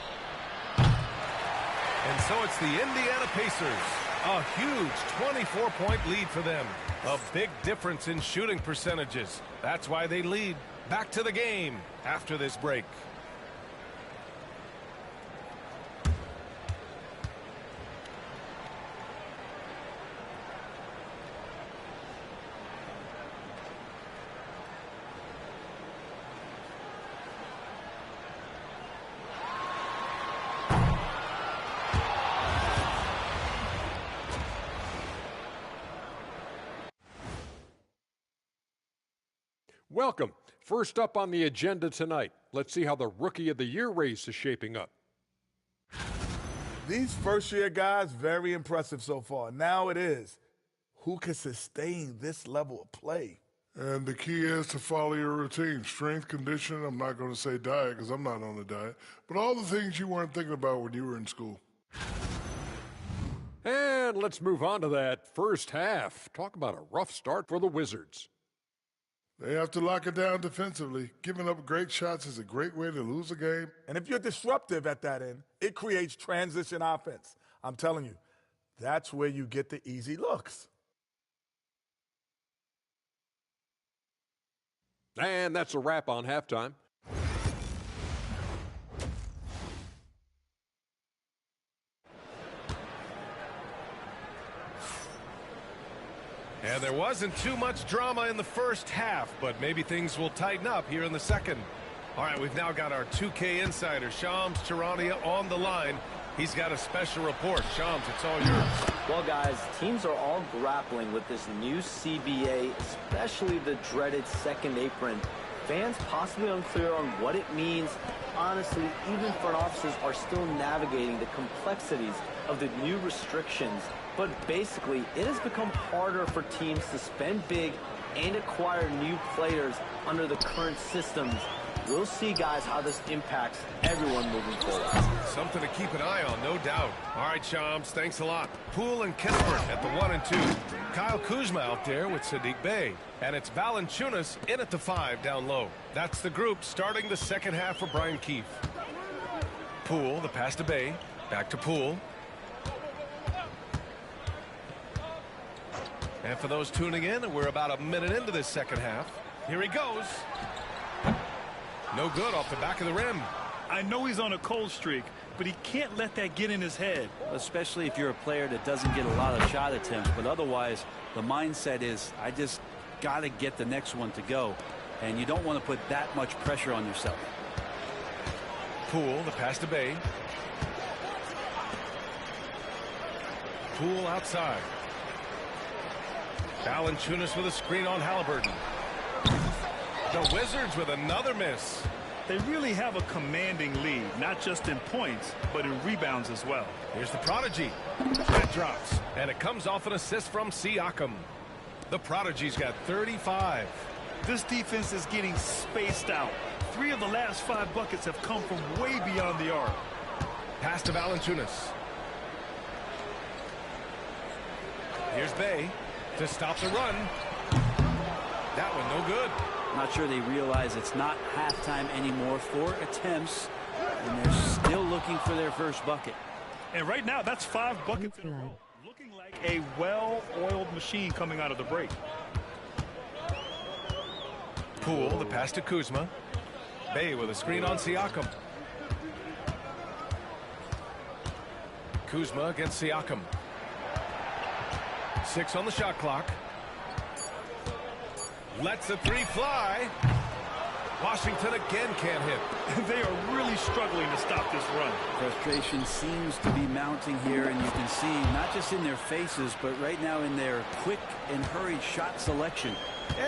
And so it's the Indiana Pacers. A huge 24-point lead for them. A big difference in shooting percentages. That's why they lead. Back to the game after this break. Welcome. First up on the agenda tonight, let's see how the Rookie of the Year race is shaping up. These first-year guys, very impressive so far. Now it is, who can sustain this level of play? And the key is to follow your routine. Strength, conditioning, I'm not going to say diet because I'm not on a diet, but all the things you weren't thinking about when you were in school. And let's move on to that first half. Talk about a rough start for the Wizards. They have to lock it down defensively. Giving up great shots is a great way to lose a game. And if you're disruptive at that end, it creates transition offense. I'm telling you, that's where you get the easy looks. And that's a wrap on halftime. And there wasn't too much drama in the first half, but maybe things will tighten up here in the second. All right, we've now got our 2K insider, Shams Charania, on the line. He's got a special report. Shams, it's all yours. Well, guys, teams are all grappling with this new CBA, especially the dreaded second apron. Fans possibly unclear on what it means. Honestly, even front offices are still navigating the complexities of the new restrictions. But basically, it has become harder for teams to spend big and acquire new players under the current systems. We'll see, guys, how this impacts everyone moving forward. Something to keep an eye on, no doubt. All right, Shams, thanks a lot. Poole and Kispert at the 1 and 2. Kyle Kuzma out there with Sadiq Bey. And it's Valanciunas in at the 5 down low. That's the group starting the second half for Brian Keefe. Poole, the pass to Bey. Back to Poole. And for those tuning in, we're about a minute into this second half. Here he goes. No good off the back of the rim. I know he's on a cold streak, but he can't let that get in his head. Especially if you're a player that doesn't get a lot of shot attempts. But otherwise, the mindset is, I just got to get the next one to go. And you don't want to put that much pressure on yourself. Poole, the pass to Bey. Poole outside. Valanciunas with a screen on Halliburton. The Wizards with another miss. They really have a commanding lead, not just in points, but in rebounds as well. Here's the Prodigy. That drops, and it comes off an assist from Siakam. The Prodigy's got 35. This defense is getting spaced out. 3 of the last 5 buckets have come from way beyond the arc. Pass to Valanciunas. Here's Bey to stop the run. That one no good. Not sure they realize it's not halftime anymore. 4 attempts, and they're still looking for their first bucket. And right now, that's 5 buckets in a row. Looking like a well-oiled machine coming out of the break. Poole, the pass to Kuzma. Bey with a screen on Siakam. Kuzma against Siakam. 6 on the shot clock. Lets the 3 fly. Washington again can't hit. They are really struggling to stop this run. Frustration seems to be mounting here, and you can see not just in their faces, but right now in their quick and hurried shot selection.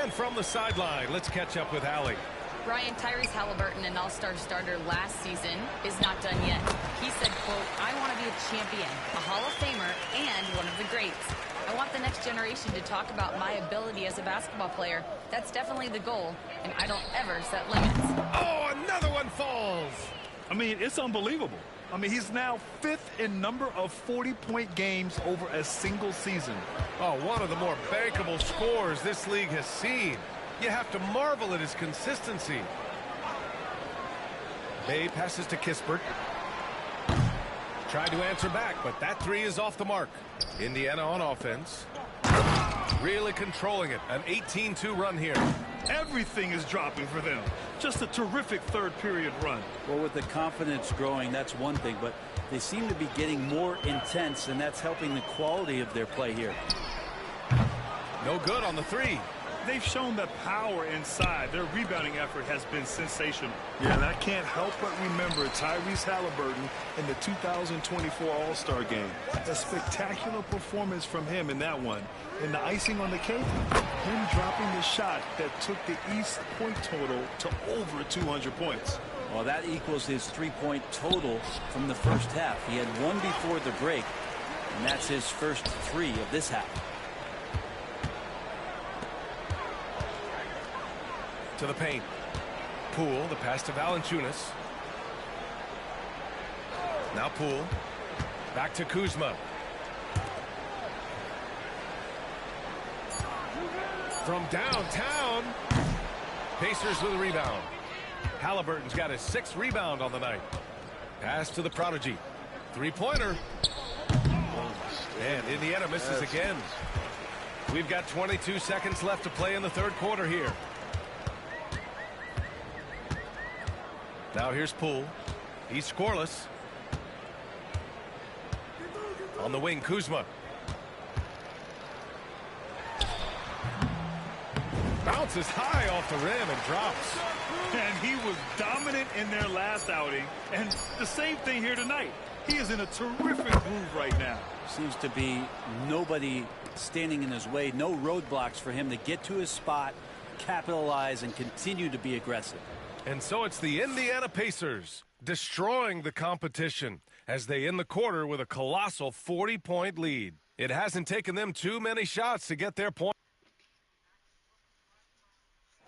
And from the sideline, let's catch up with Allie. Brian, Tyrese Halliburton, an all-star starter last season, is not done yet. He said, quote, I want to be a champion, a Hall of Famer, and one of the greats. I want the next generation to talk about my ability as a basketball player. That's definitely the goal, and I don't ever set limits. Oh, another one falls. I mean, it's unbelievable. I mean, he's now 5th in number of 40-point games over a single season. Oh, one of the more bankable scores this league has seen. You have to marvel at his consistency. Bey passes to Kispert. Tried to answer back, but that 3 is off the mark. Indiana on offense. Really controlling it. An 18-2 run here. Everything is dropping for them. Just a terrific third-period run. Well, with the confidence growing, that's one thing, but they seem to be getting more intense, and that's helping the quality of their play here. No good on the 3. They've shown the power inside. Their rebounding effort has been sensational. Yeah, and I can't help but remember Tyrese Halliburton in the 2024 All-Star game. A spectacular performance from him in that one. And the icing on the cake, him dropping the shot that took the East point total to over 200 points. Well, that equals his 3-point total from the first half. He had 1 before the break, and that's his first 3 of this half. To the paint. Poole, the pass to Valanciunas. Now Poole. Back to Kuzma. From downtown. Pacers with a rebound. Halliburton's got his 6th rebound on the night. Pass to the Prodigy. 3-pointer. And Indiana misses again. We've got 22 seconds left to play in the third quarter here. Now here's Poole. He's scoreless. On the wing, Kuzma. Bounces high off the rim and drops. And he was dominant in their last outing. And the same thing here tonight. He is in a terrific groove right now. Seems to be nobody standing in his way. No roadblocks for him to get to his spot, capitalize, and continue to be aggressive. And so it's the Indiana Pacers destroying the competition as they end the quarter with a colossal 40-point lead. It hasn't taken them too many shots to get their point.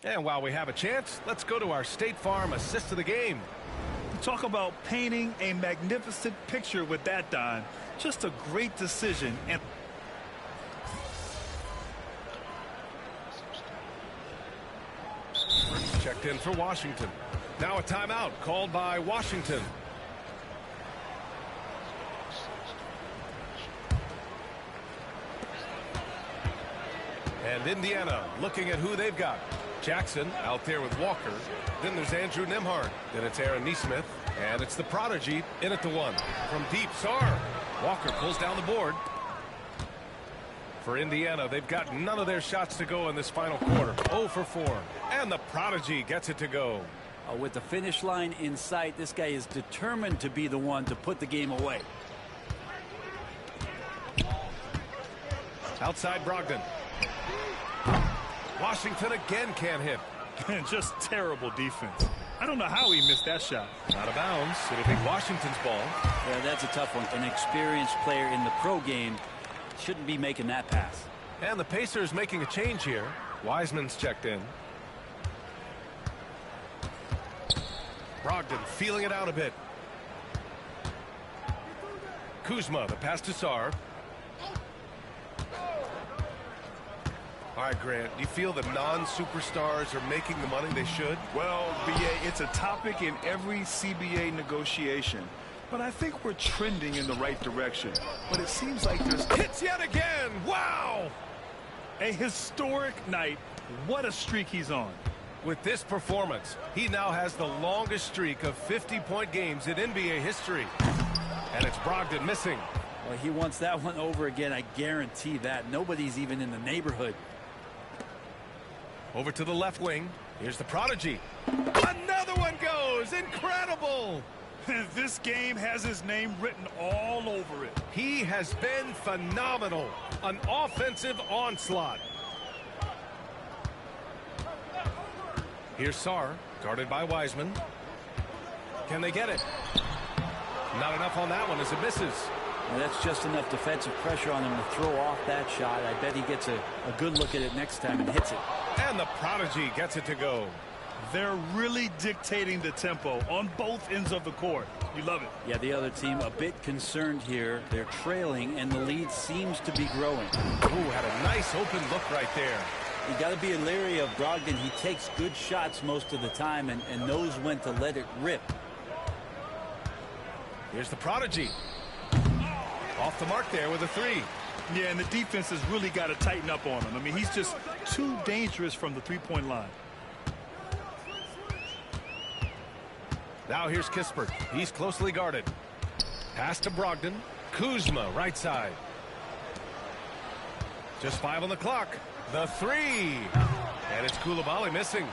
And while we have a chance, let's go to our State Farm assist of the game. Talk about painting a magnificent picture with that, Don. Just a great decision. And checked in for Washington. Now a timeout called by Washington. And Indiana looking at who they've got. Jackson out there with Walker. Then there's Andrew Nembhard. Then it's Aaron Nesmith. And it's the prodigy in at the one. From deep, Sarr. Walker pulls down the board. For Indiana, they've got none of their shots to go in this final quarter. 0 for 4. And the prodigy gets it to go. With the finish line in sight, this guy is determined to be the one to put the game away. Outside Brogdon. Washington again can't hit. Just terrible defense. I don't know how he missed that shot. Out of bounds. It'll be Washington's ball. Yeah, that's a tough one. An experienced player in the pro game shouldn't be making that pass. And the Pacers making a change here. Wiseman's checked in. Brogdon feeling it out a bit. Kuzma, the pass to Sarr. All right, Grant, do you feel the non-superstars are making the money they should? Well, BA, it's a topic in every CBA negotiation. But I think we're trending in the right direction. But it seems like there's hits yet again. Wow! A historic night. What a streak he's on. With this performance, he now has the longest streak of 50-point games in NBA history. And it's Brogdon missing. Well, he wants that one over again. I guarantee that. Nobody's even in the neighborhood. Over to the left wing. Here's the prodigy. Another one goes. Incredible. This game has his name written all over it. He has been phenomenal. An offensive onslaught. Here's Sarr, guarded by Wiseman. Can they get it? Not enough on that one as it misses. Well, that's just enough defensive pressure on him to throw off that shot. I bet he gets a good look at it next time and hits it. And the prodigy gets it to go. They're really dictating the tempo on both ends of the court. You love it. Yeah, the other team a bit concerned here. They're trailing, and the lead seems to be growing. Ooh, had a nice open look right there. You got to be leery of Brogdon. He takes good shots most of the time and knows when to let it rip. Here's the prodigy. Off the mark there with a three. Yeah, and the defense has really got to tighten up on him. I mean, he's just too dangerous from the three-point line. Now here's Kispert. He's closely guarded. Pass to Brogdon. Kuzma, right side. Just 5 on the clock. The three. And it's Coulibaly missing.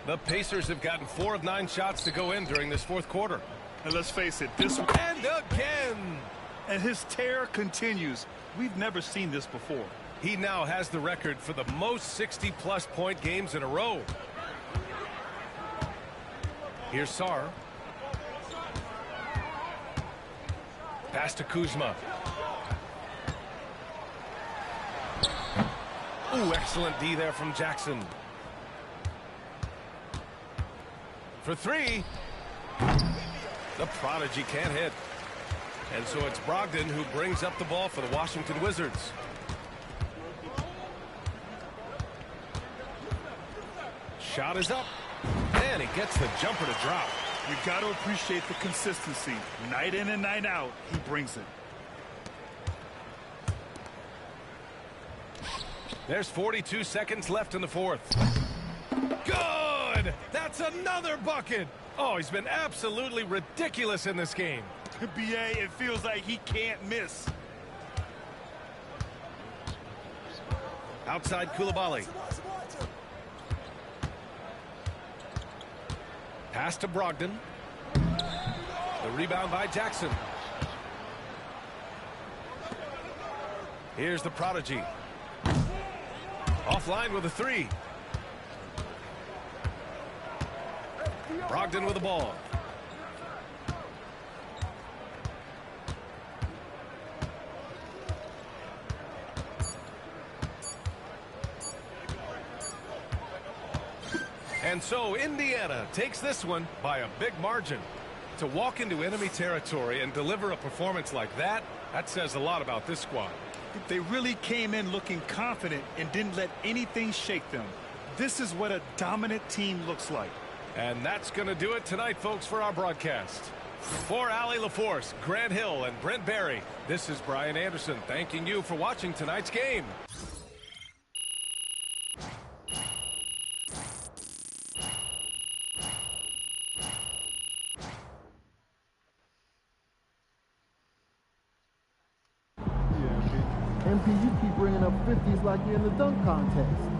The Pacers have gotten 4 of 9 shots to go in during this fourth quarter. And let's face it, this one. And again. And his tear continues. We've never seen this before. He now has the record for the most 60-plus point games in a row. Here's Sarr. Pass to Kuzma. Ooh, excellent D there from Jackson. For three. The prodigy can't hit. And so it's Brogdon who brings up the ball for the Washington Wizards. Shot is up. And he gets the jumper to drop. You've got to appreciate the consistency. Night in and night out, he brings it. There's 42 seconds left in the fourth. Good! That's another bucket. Oh, he's been absolutely ridiculous in this game. BA, it feels like he can't miss. Outside Coulibaly. Pass to Brogdon. The rebound by Jackson. Here's the prodigy. Offline with a three. Brogdon with the ball. And so Indiana takes this one by a big margin. To walk into enemy territory and deliver a performance like that, that says a lot about this squad. They really came in looking confident and didn't let anything shake them. This is what a dominant team looks like. And that's going to do it tonight, folks, for our broadcast. For Allie LaForce, Grant Hill, and Brent Barry, this is Brian Anderson thanking you for watching tonight's game. MP, you keep bringing up 50s like you're in the dunk contest.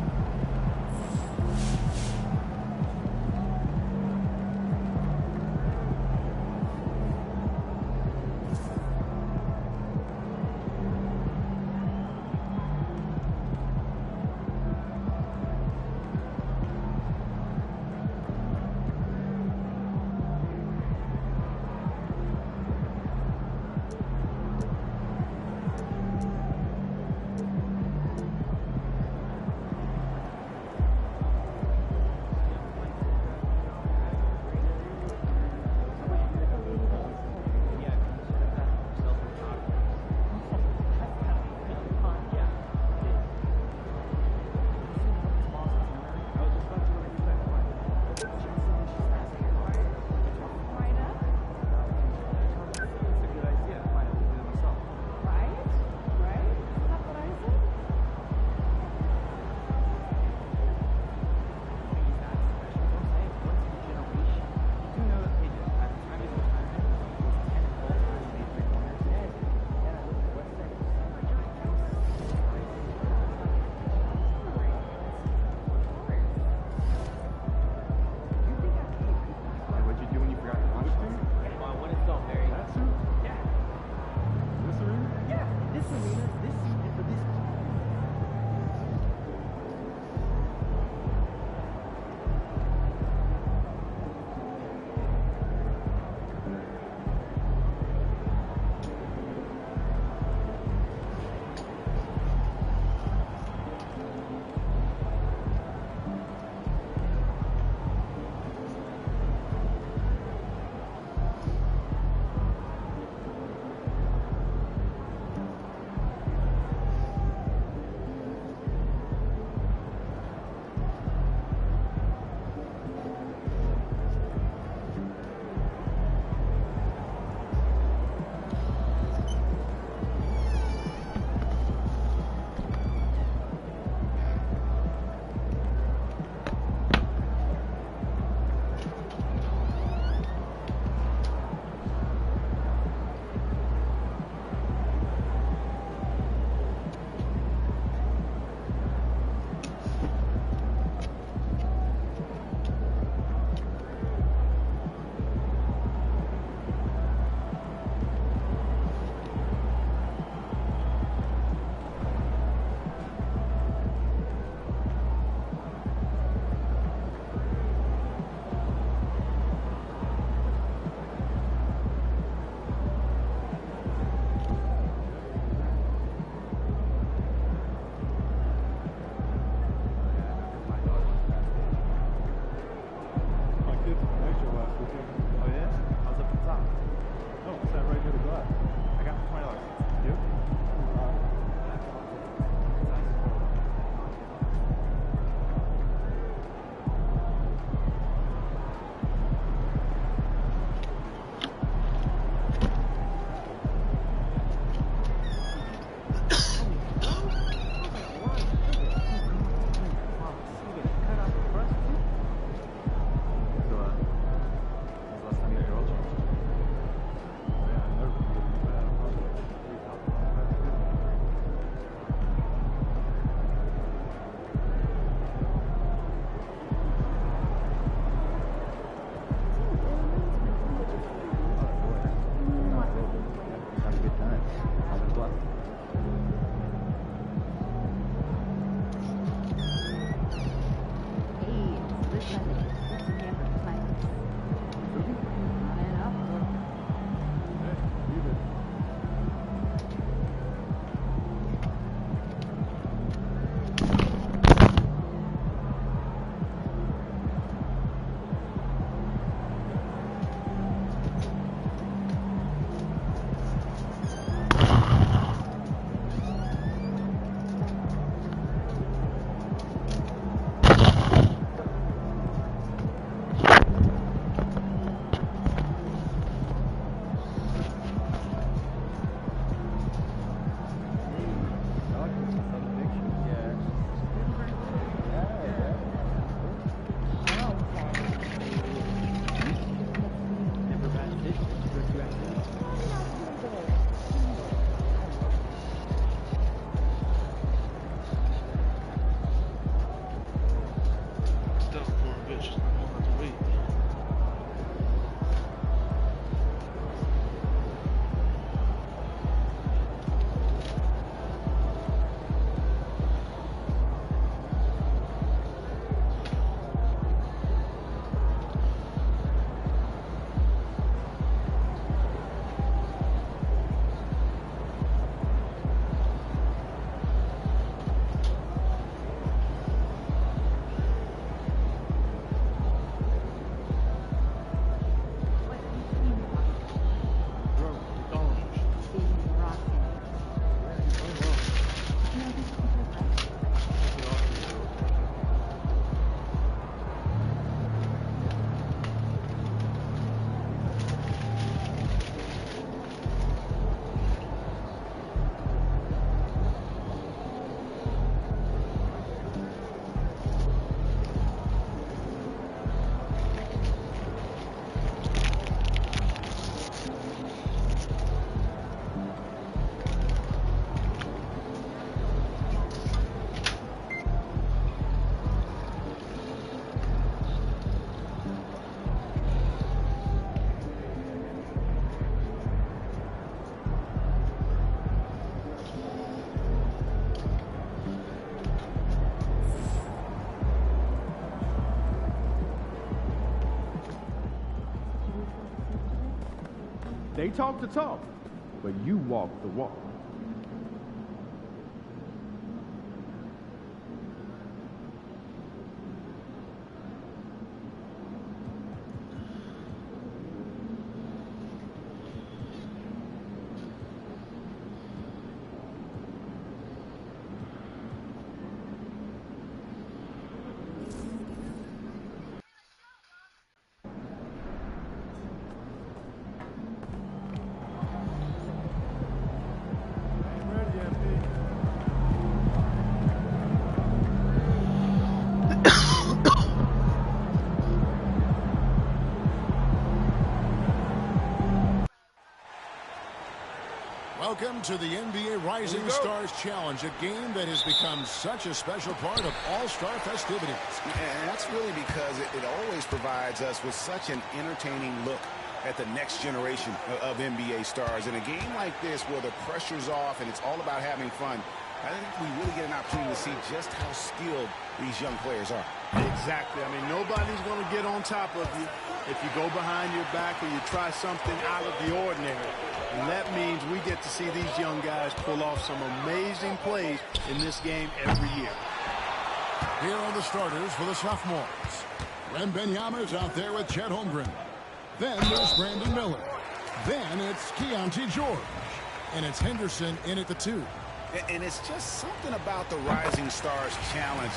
They talk the talk, but you walk the walk. Welcome to the NBA Rising Stars Challenge, a game that has become such a special part of all-star festivities. And that's really because it always provides us with such an entertaining look at the next generation of NBA stars. In a game like this where the pressure's off and it's all about having fun, I think we really get an opportunity to see just how skilled these young players are. Exactly. I mean, nobody's going to get on top of you if you go behind your back or you try something out of the ordinary. And that means we get to see these young guys pull off some amazing plays in this game every year. Here are the starters for the sophomores. Wembanyama is out there with Chet Holmgren. Then there's Brandon Miller. Then it's Keontae George. And it's Henderson in at the 2. And it's just something about the Rising Stars Challenge.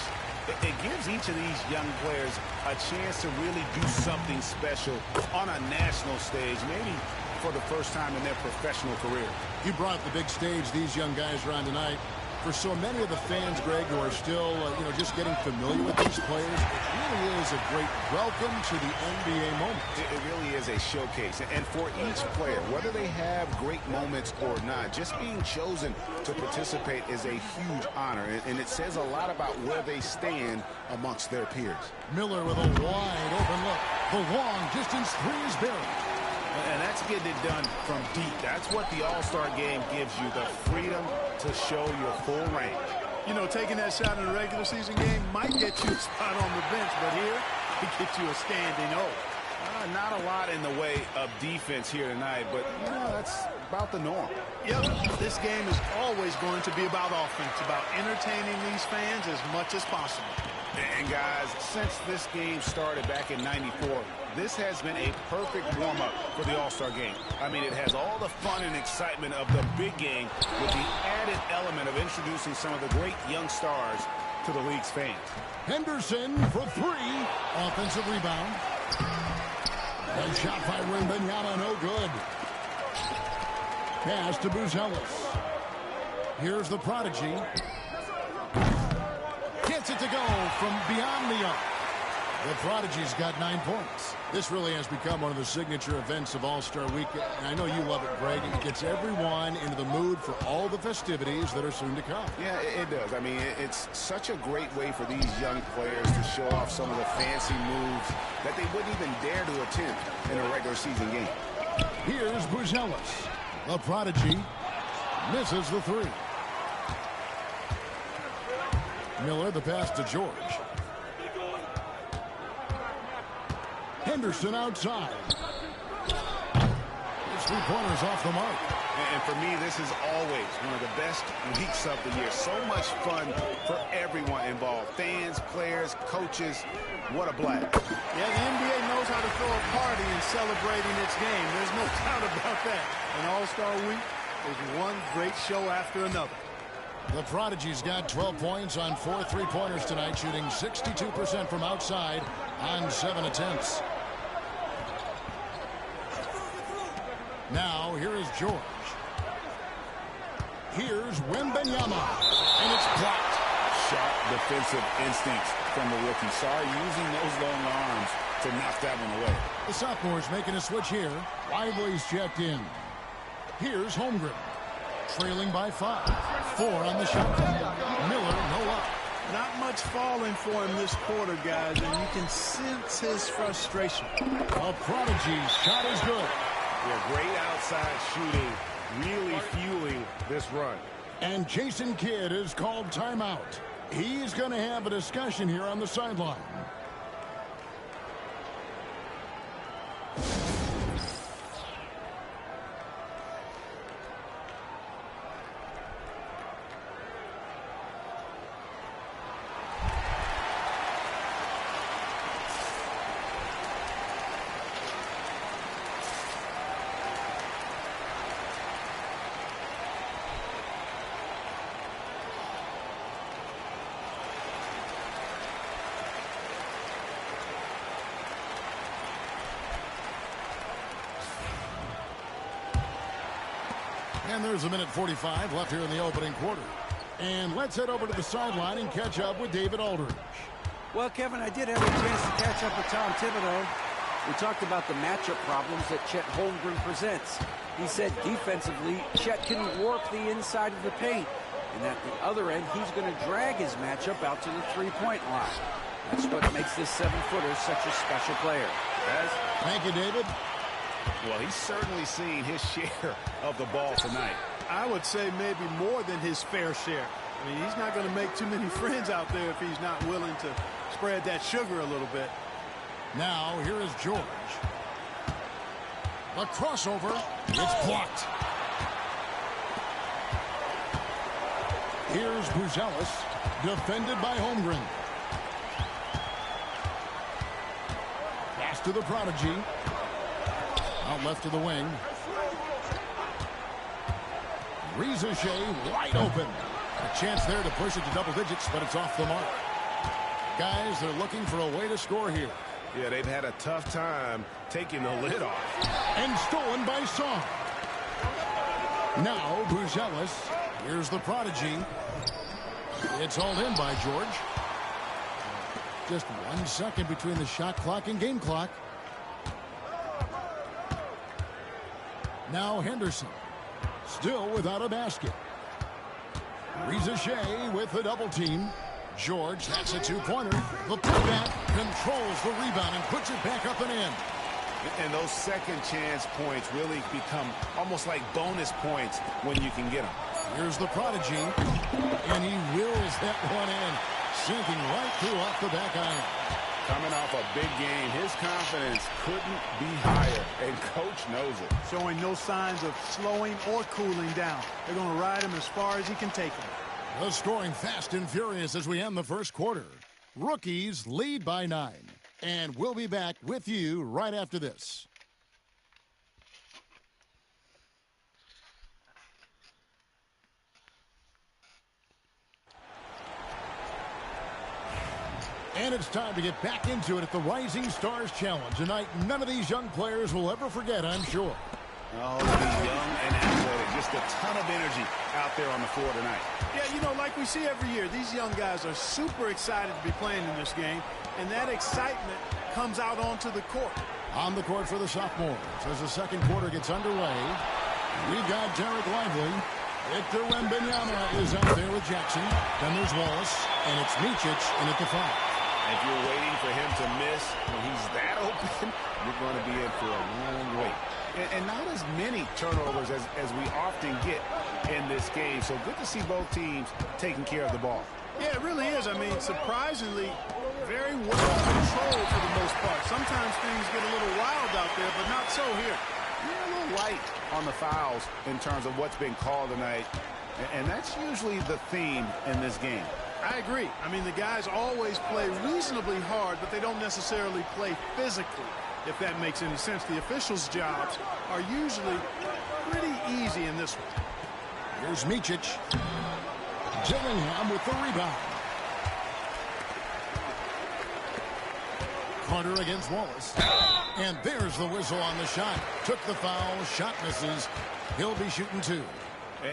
It gives each of these young players a chance to really do something special on a national stage, maybe for the first time in their professional career. You brought the big stage these young guys are on tonight. For so many of the fans, Greg, who are still, just getting familiar with these players, it really is a great welcome to the NBA moment. It really is a showcase. And for each player, whether they have great moments or not, just being chosen to participate is a huge honor. And it says a lot about where they stand amongst their peers. Miller with a wide open look. The long distance three is buried. And that's getting it done from deep. That's what the All-Star game gives you, the freedom to show your full range. You know, taking that shot in a regular season game might get you a spot on the bench, but here, it gets you a standing O. Not a lot in the way of defense here tonight, but, that's about the norm. Yep, this game is always going to be about offense, about entertaining these fans as much as possible. And, guys, since this game started back in '94, this has been a perfect warm-up for the All-Star game. I mean, it has all the fun and excitement of the big game with the added element of introducing some of the great young stars to the league's fans. Henderson for 3. Offensive rebound. And shot by Wembanyama, no good. Pass to Buzelis. Here's the prodigy. Gets it to go from beyond the arc. The prodigy's got 9 points. This really has become one of the signature events of All-Star Weekend. And I know you love it, Greg. It gets everyone into the mood for all the festivities that are soon to come. Yeah, it does. I mean, it's such a great way for these young players to show off some of the fancy moves that they wouldn't even dare to attempt in a regular season game. Here's Buzelis. The prodigy misses the 3. Miller, the pass to George. Henderson outside. His 3-pointers off the mark. And for me, this is always one of the best weeks of the year. So much fun for everyone involved. Fans, players, coaches. What a blast. Yeah, the NBA knows how to throw a party in celebrating its game. There's no doubt about that. And All-Star Week is one great show after another. The prodigy's got 12 points on 4 3-pointers tonight, shooting 62% from outside on 7 attempts. Now, here is George. Here's Wembanyama. And it's blocked. Sharp defensive instincts from the rookie. Sorry, using those long arms to knock that one away. The sophomore's making a switch here. Lively's checked in. Here's Holmgren. Trailing by 5. 4 on the shot clock. Miller, no up. Not much falling for him this quarter, guys, and you can sense his frustration. The prodigy's shot is good. Yeah, great outside shooting, really fueling this run. And Jason Kidd is called timeout. He's going to have a discussion here on the sideline. And there's a minute 45 left here in the opening quarter. And let's head over to the sideline and catch up with David Aldridge. Well, Kevin, I did have a chance to catch up with Tom Thibodeau. We talked about the matchup problems that Chet Holmgren presents. He said defensively, Chet can warp the inside of the paint. And at the other end, he's going to drag his matchup out to the three-point line. That's what makes this 7-footer such a special player. Guys? Thank you, David. Well, he's certainly seen his share of the ball tonight. I would say maybe more than his fair share. I mean, he's not going to make too many friends out there if he's not willing to spread that sugar a little bit. Now, here is George. The crossover. It's blocked. Here's Buzelis, defended by Holmgren. Pass to the prodigy. Out left to the wing. Reza Shea wide open. A chance there to push it to double digits, but it's off the mark. Guys, they're looking for a way to score here. Yeah, they've had a tough time taking the lid off. And stolen by Song. Now, Buzelis. Here's the prodigy. It's hauled in by George. Just 1 second between the shot clock and game clock. Now Henderson. Still without a basket. Reza Shea with the double team. George, that's a two-pointer. The putback controls the rebound and puts it back up and in. And those second chance points really become almost like bonus points when you can get them. Here's the prodigy. And he wills that one in. Sinking right through off the back iron. Coming off a big game, his confidence couldn't be higher, and coach knows it. Showing no signs of slowing or cooling down. They're going to ride him as far as he can take him. The scoring fast and furious as we end the first quarter. Rookies lead by 9. And we'll be back with you right after this. And it's time to get back into it at the Rising Stars Challenge. Tonight, none of these young players will ever forget, I'm sure. Oh, he's young and athletic. Just a ton of energy out there on the floor tonight. Yeah, you know, like we see every year, these young guys are super excited to be playing in this game. And that excitement comes out onto the court. On the court for the sophomores as the second quarter gets underway. We've got Derek Lively. Victor Wembanyama is out there with Jackson. Then there's Wallace. And it's Micic in at the 5. If you're waiting for him to miss when he's that open, you're going to be in for a long wait. And not as many turnovers as we often get in this game. So good to see both teams taking care of the ball. Yeah, it really is. I mean, surprisingly, very well controlled for the most part. Sometimes things get a little wild out there, but not so here. You're a little light on the fouls in terms of what's been called tonight. And that's usually the theme in this game. I agree. I mean, the guys always play reasonably hard, but they don't necessarily play physically, if that makes any sense. The officials' jobs are usually pretty easy in this one. Here's Micic. Dillingham with the rebound. Carter against Wallace. And there's the whistle on the shot. Took the foul. Shot misses. He'll be shooting 2.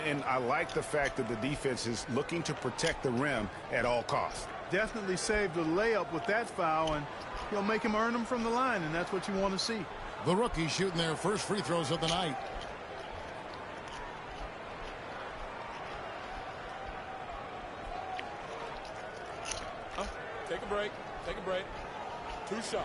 And I like the fact that the defense is looking to protect the rim at all costs. Definitely saved the layup with that foul, and he'll make him earn them from the line, and that's what you want to see. The rookies shooting their first free throws of the night. Take a break. Take a break. 2 shots.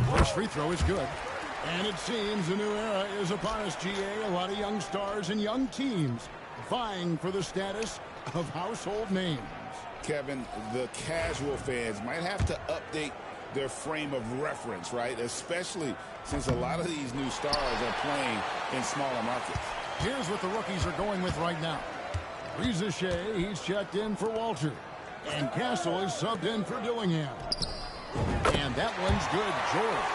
First free throw is good. And it seems a new era is upon us, GA. A lot of young stars and young teams vying for the status of household names. Kevin, the casual fans might have to update their frame of reference, right? Especially since a lot of these new stars are playing in smaller markets. Here's what the rookies are going with right now. Reza Shea, he's checked in for Walter. And Castle is subbed in for Dillingham. And that one's good, George.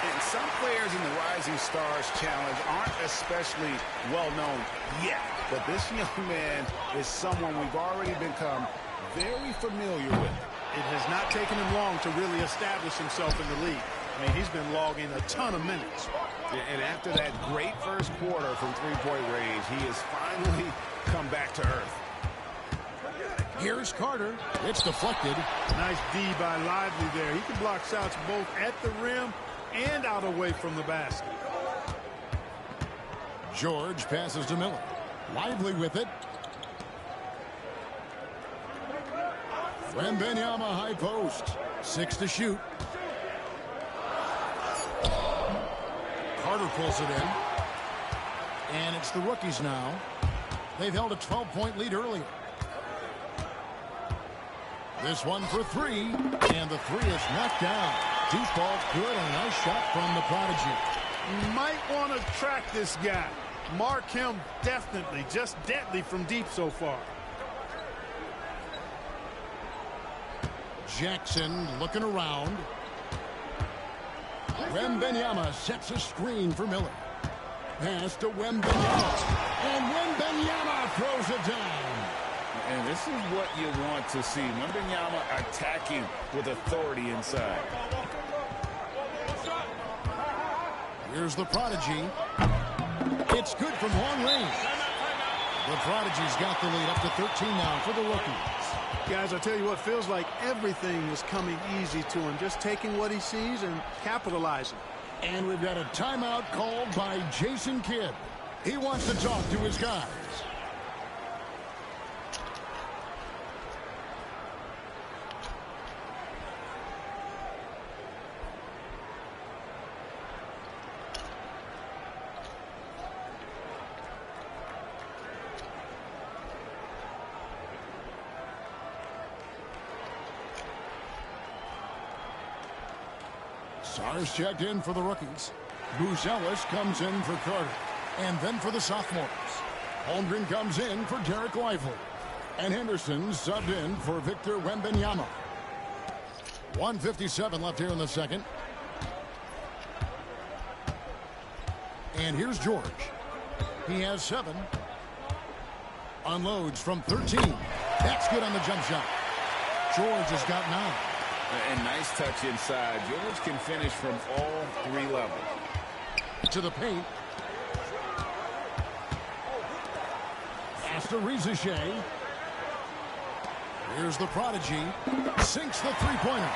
And some players in the Rising Stars Challenge aren't especially well known yet, but this young man is someone we've already become very familiar with. It has not taken him long to really establish himself in the league. I mean, he's been logging a ton of minutes. And after that great first quarter from three-point range, he has finally come back to earth. Here's Carter. It's deflected. Nice D by Lively there. He can block shots both at the rim and out away from the basket. George passes to Miller. Lively with it. Wembanyama high post. 6 to shoot. Carter pulls it in. And it's the rookies now. They've held a 12-point lead earlier. This one for three. And the three is knocked down. Deep ball good and a nice shot from the prodigy. Might want to track this guy. Mark him definitely. Just deadly from deep so far. Jackson looking around. Wembanyama sets a screen for Miller. Pass to Wembanyama. And Wembanyama throws it down. And this is what you want to see. Wembanyama attacking with authority inside. Here's the prodigy. It's good from long range. The prodigy's got the lead up to 13 now for the rookies. Guys, I tell you what, feels like everything is coming easy to him. Just taking what he sees and capitalizing. And we've got a timeout called by Jason Kidd. He wants to talk to his guys. Stars checked in for the rookies. Buzelis comes in for Carter. And then for the sophomores. Holmgren comes in for Derek Lively. And Henderson subbed in for Victor Wembanyama. 1:57 left here in the second. And here's George. He has 7. Unloads from 13. That's good on the jump shot. George has got 9. And nice touch inside. George can finish from all 3 levels. To the paint. Pass to Rizachet. Here's the prodigy. Sinks the three-pointer.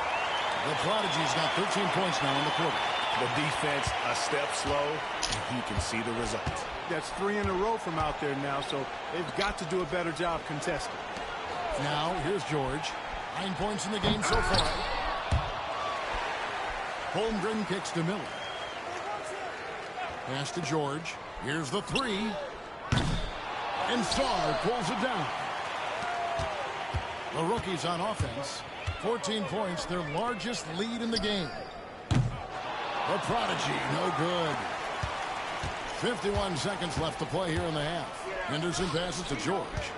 The prodigy's got 13 points now in the quarter. The defense a step slow, and he can see the result. That's 3 in a row from out there now, so they've got to do a better job contesting. Now, here's George. 9 points in the game so far. Holmgren kicks to Miller. Pass to George. Here's the 3. And Starr pulls it down. The rookies on offense. 14 points, their largest lead in the game. The prodigy, no good. 51 seconds left to play here in the half. Henderson passes to George.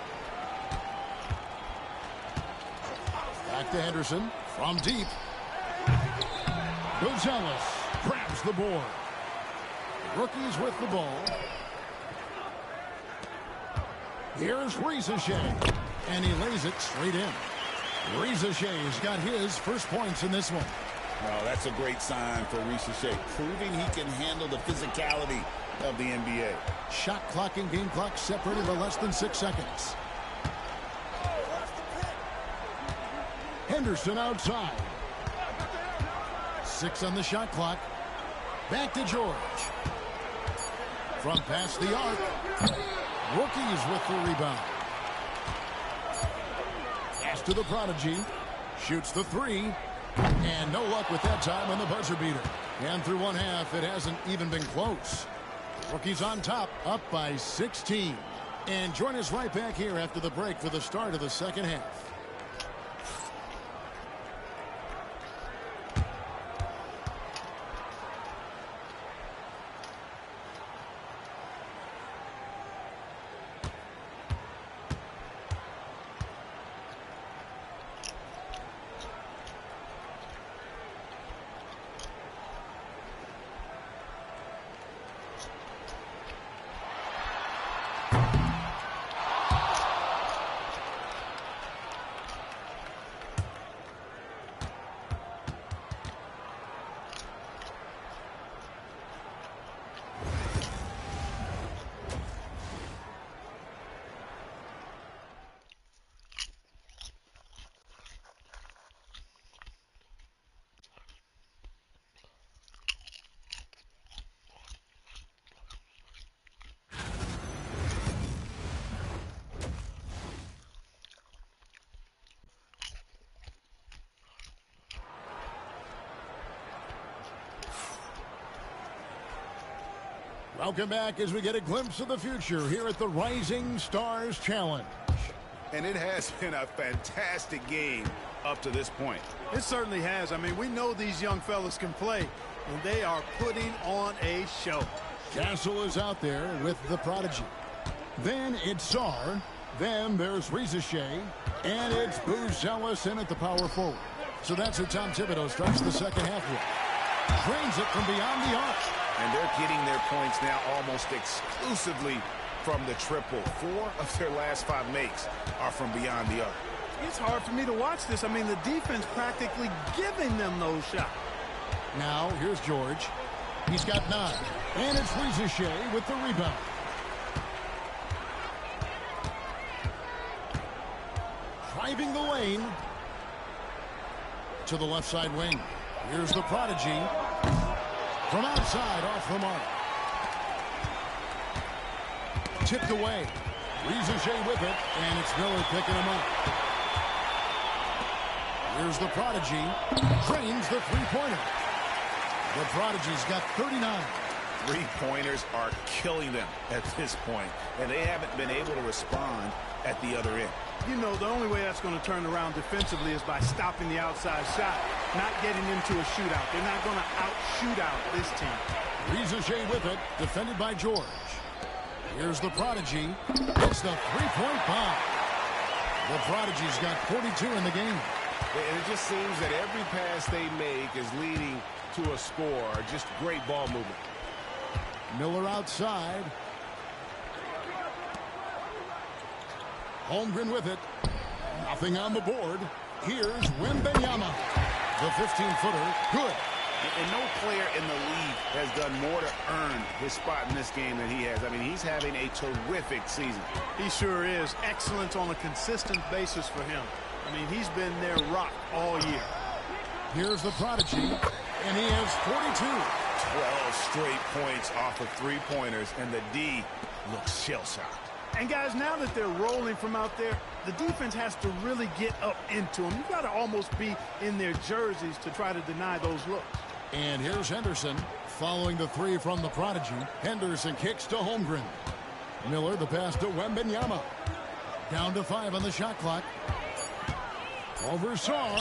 Back to Henderson from deep. Buzelis grabs the board. Rookies with the ball. Here's Rizachet. And he lays it straight in. Rizachet's got his first points in this one. Well, that's a great sign for Rizachet, proving he can handle the physicality of the NBA. Shot clock and game clock separated by less than 6 seconds. Henderson outside. 6 on the shot clock. Back to George. From past the arc. Rookies with the rebound. Pass to the prodigy. Shoots the 3. And no luck with that time on the buzzer beater. And through one half, it hasn't even been close. Rookies on top, up by 16. And join us right back here after the break for the start of the second half. Welcome back as we get a glimpse of the future here at the Rising Stars Challenge. And it has been a fantastic game up to this point. It certainly has. I mean, we know these young fellas can play, and they are putting on a show. Castle is out there with the prodigy. Then it's Sar. Then there's Rizachet. And it's Booz Ellis in at the power forward. So that's who Tom Thibodeau starts the second half with. Drains it from beyond the arc. And they're getting their points now almost exclusively from the triple. 4 of their last 5 makes are from beyond the arc. It's hard for me to watch this. I mean, the defense practically giving them those shots. Now, here's George. He's got 9. And it's Rizachet with the rebound. Driving the lane to the left side wing. Here's the prodigy. From outside, off the mark. Tipped away. Rizachet with it, and it's Miller picking him up. Here's the prodigy. Drains the three-pointer. The prodigy's got 39. Three-pointers are killing them at this point, and they haven't been able to respond at the other end. You know, the only way that's going to turn around defensively is by stopping the outside shot, not getting into a shootout. They're not going to out-shoot out this team. Rizachet with it, defended by George. Here's the prodigy. It's the three-point bomb. The prodigy's got 42 in the game. And it just seems that every pass they make is leading to a score. Just great ball movement. Miller outside. Holmgren with it. Nothing on the board. Here's Wembanyama. The 15-footer. Good. And no player in the league has done more to earn his spot in this game than he has. I mean, he's having a terrific season. He sure is. Excellence on a consistent basis for him. I mean, he's been their rock all year. Here's the prodigy, and he has 42. 12 straight points off of three-pointers, and the D looks shell-shocked. And, guys, now that they're rolling from out there, the defense has to really get up into them. You've got to almost be in their jerseys to try to deny those looks. And here's Henderson following the three from the prodigy. Henderson kicks to Holmgren. Miller, the pass to Wembanyama. Down to 5 on the shot clock. Over Sar.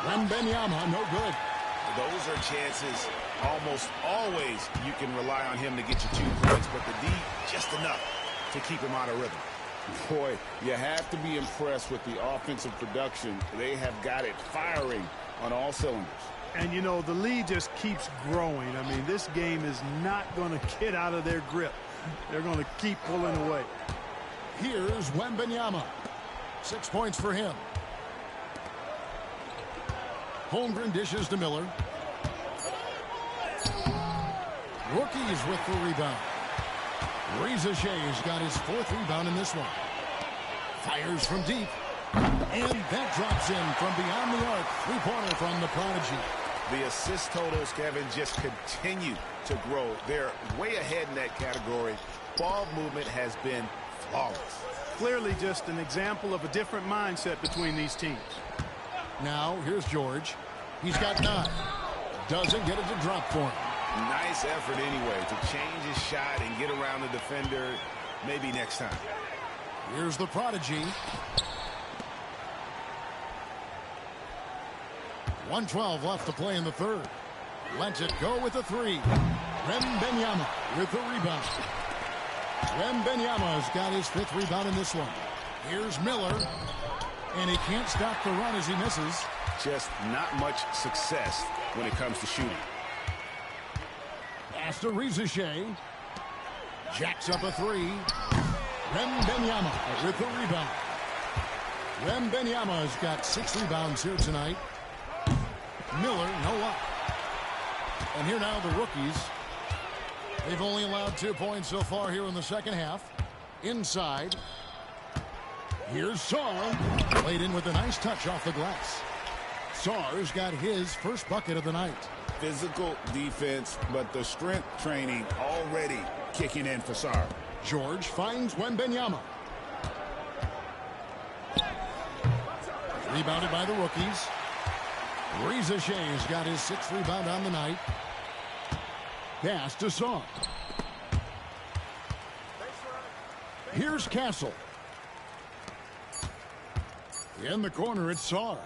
Wembanyama, no good. Those are chances almost always you can rely on him to get you 2 points, but the D just enough to keep him out of rhythm. Boy, you have to be impressed with the offensive production. They have got it firing on all cylinders. And, you know, the lead just keeps growing. I mean, this game is not going to get out of their grip. They're going to keep pulling away. Here's Wembanyama. 6 points for him. Holmgren dishes to Miller. Rookies with the rebound. Rizachet's got his 4th rebound in this one. Fires from deep. And that drops in from beyond the arc. 3-pointer from the prodigy. The assist totals, Kevin, just continue to grow. They're way ahead in that category. Ball movement has been flawless. Clearly just an example of a different mindset between these teams. Now, here's George. He's got 9. Doesn't get it to drop for him. Nice effort anyway to change his shot and get around the defender. Maybe next time. Here's the prodigy. 1:12 left to play in the third. Lets it go with the 3. Wembanyama with the rebound. Wembanyama's got his 5th rebound in this one. Here's Miller. And he can't stop the run as he misses. Just not much success when it comes to shooting. Pass to Rizachet. Jacks up a 3. Wembanyama with the rebound. Wembanyama's got 6 rebounds here tonight. Miller, no luck. And here now the rookies. They've only allowed 2 points so far here in the second half. Inside. Here's Sar. Played in with a nice touch off the glass. Sar's got his first bucket of the night. Physical defense, but the strength training already kicking in for Sar. George finds Wembanyama. Rebounded by the rookies. Rizachet's got his 6th rebound on the night. Pass to Saw. Here's Castle. In the corner, it's Saw.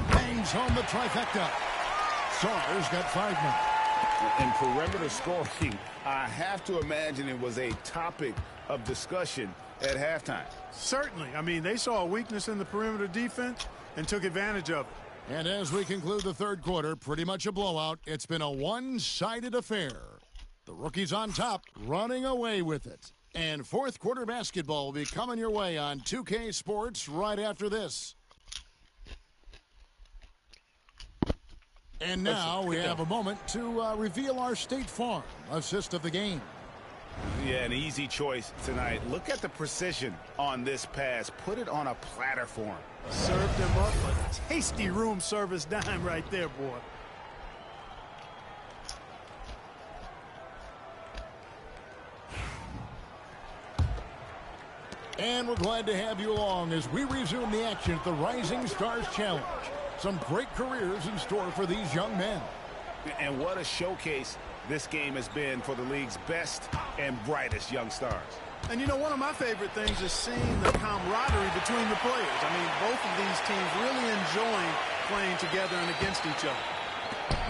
Bangs home the trifecta. Saw's got 5 now. In perimeter scoring, I have to imagine it was a topic of discussion at halftime. Certainly. I mean, they saw a weakness in the perimeter defense and took advantage of it. And as we conclude the third quarter, pretty much a blowout. It's been a one-sided affair. The rookies on top, running away with it. And fourth quarter basketball will be coming your way on 2K Sports right after this. And now we have a moment to reveal our State Farm assist of the game. Yeah, an easy choice tonight. Look at the precision on this pass. Put it on a platter for him. Served him up a tasty room service dime right there, boy. And we're glad to have you along as we resume the action at the Rising Stars Challenge. Some great careers in store for these young men. And what a showcase this game has been for the league's best and brightest young stars. And you know, one of my favorite things is seeing the camaraderie between the players. I mean, both of these teams really enjoying playing together and against each other.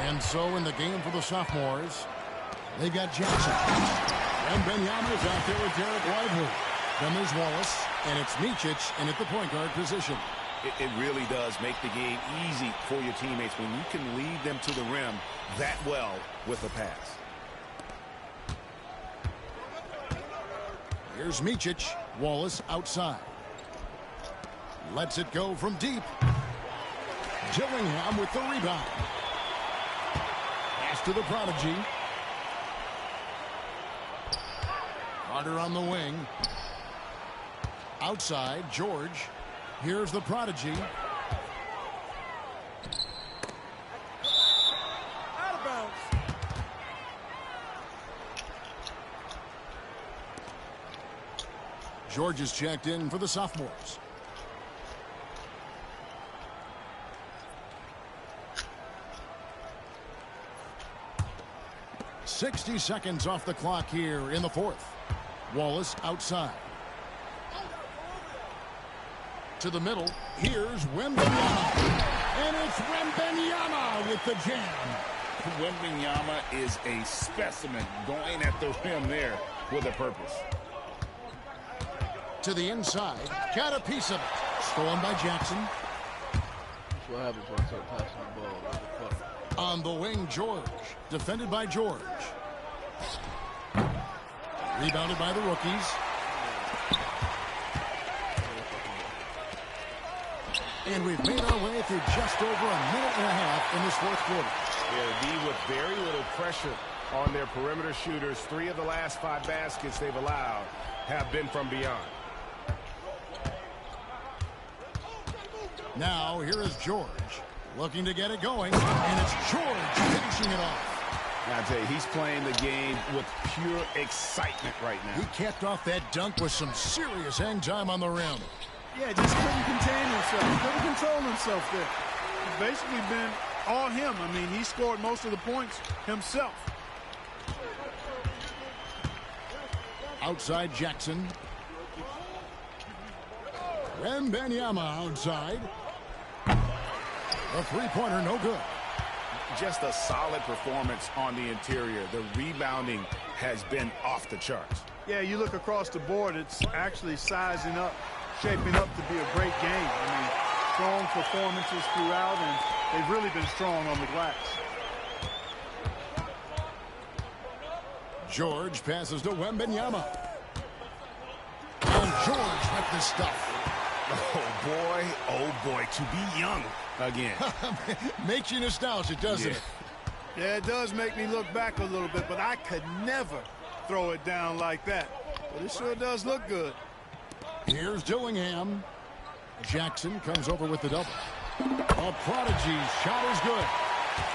And so in the game for the sophomores, they've got Jackson. And Benyama's out there with Derek Lively. Then there's Wallace, and it's Micic in at the point guard position. It really does make the game easy for your teammates when you can lead them to the rim that well with a pass. Here's Micic. Wallace outside. Lets it go from deep. Dillingham with the rebound. Pass to the prodigy. Carter on the wing. Outside, George. Here's the prodigy. Out of bounds. George is checked in for the sophomores. .60 seconds off the clock here in the fourth. Wallace outside. To the middle. Here's Wembanyama. And it's Wembanyama with the jam. Wembanyama is a specimen going at the rim there with a purpose. To the inside. Got a piece of it. Stolen by Jackson. That's what happens when I start passing the ball. On the wing, George. Defended by George. Rebounded by the rookies. And we've made our way through just over a minute and a half in this fourth quarter. Yeah, D with very little pressure on their perimeter shooters. 3 of the last 5 baskets they've allowed have been from beyond. Now, here is George looking to get it going. And it's George finishing it off. I tell you, he's playing the game with pure excitement right now. He capped off that dunk with some serious hang time on the rim. Yeah, just couldn't contain himself. Couldn't control himself there. It's basically been all him. I mean, he scored most of the points himself. Outside Jackson. Wembanyama outside. A three-pointer, no good. Just a solid performance on the interior. The rebounding has been off the charts. Yeah, you look across the board, it's actually sizing up, shaping up to be a great game. I mean, strong performances throughout, and they've really been strong on the glass. George passes to Wembanyama. And George with the stuff. Oh boy, to be young again. Makes you nostalgic, doesn't it? Yeah, it does make me look back a little bit, but I could never throw it down like that. But it sure does look good. Here's Dillingham. Jackson comes over with the double. A prodigy's shot is good.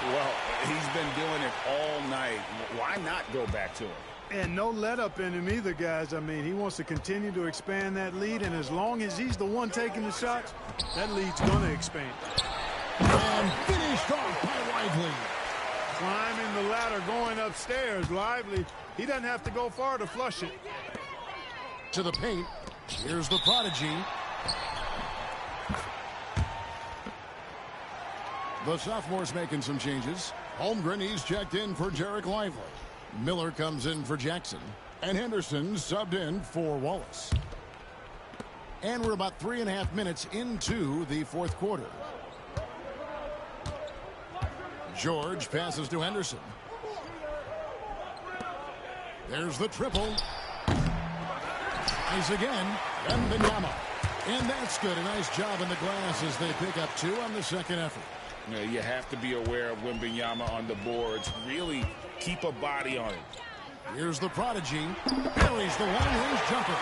Well, he's been doing it all night. Why not go back to him? And no let up in him either, guys. I mean, he wants to continue to expand that lead, and as long as he's the one taking the shots, that lead's going to expand. And finished off by Lively. Climbing the ladder, going upstairs. Lively. He doesn't have to go far to flush it. To the paint. Here's the prodigy. The sophomore's making some changes. Holmgren, he's checked in for Jarek Lively. Miller comes in for Jackson. And Henderson subbed in for Wallace. And we're about 3.5 minutes into the fourth quarter. George passes to Henderson. There's the triple. Tries again. Wembanyama. And that's good. A nice job in the glass as they pick up 2 on the second effort. You know, you have to be aware of Wembanyama on the boards. Really keep a body on him. Here's the prodigy. Buries the long-range jumper.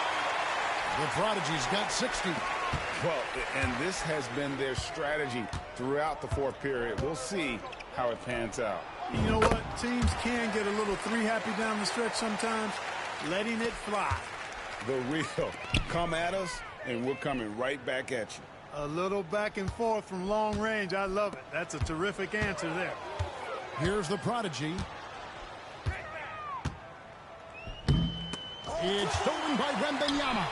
The prodigy's got 60. Well, and this has been their strategy throughout the fourth period. We'll see how it pans out. You know what? Teams can get a little three-happy down the stretch sometimes. Letting it fly. The real. Come at us, and we're coming right back at you. A little back and forth from long range. I love it. That's a terrific answer there. Here's the prodigy. It's stolen by Wembanyama.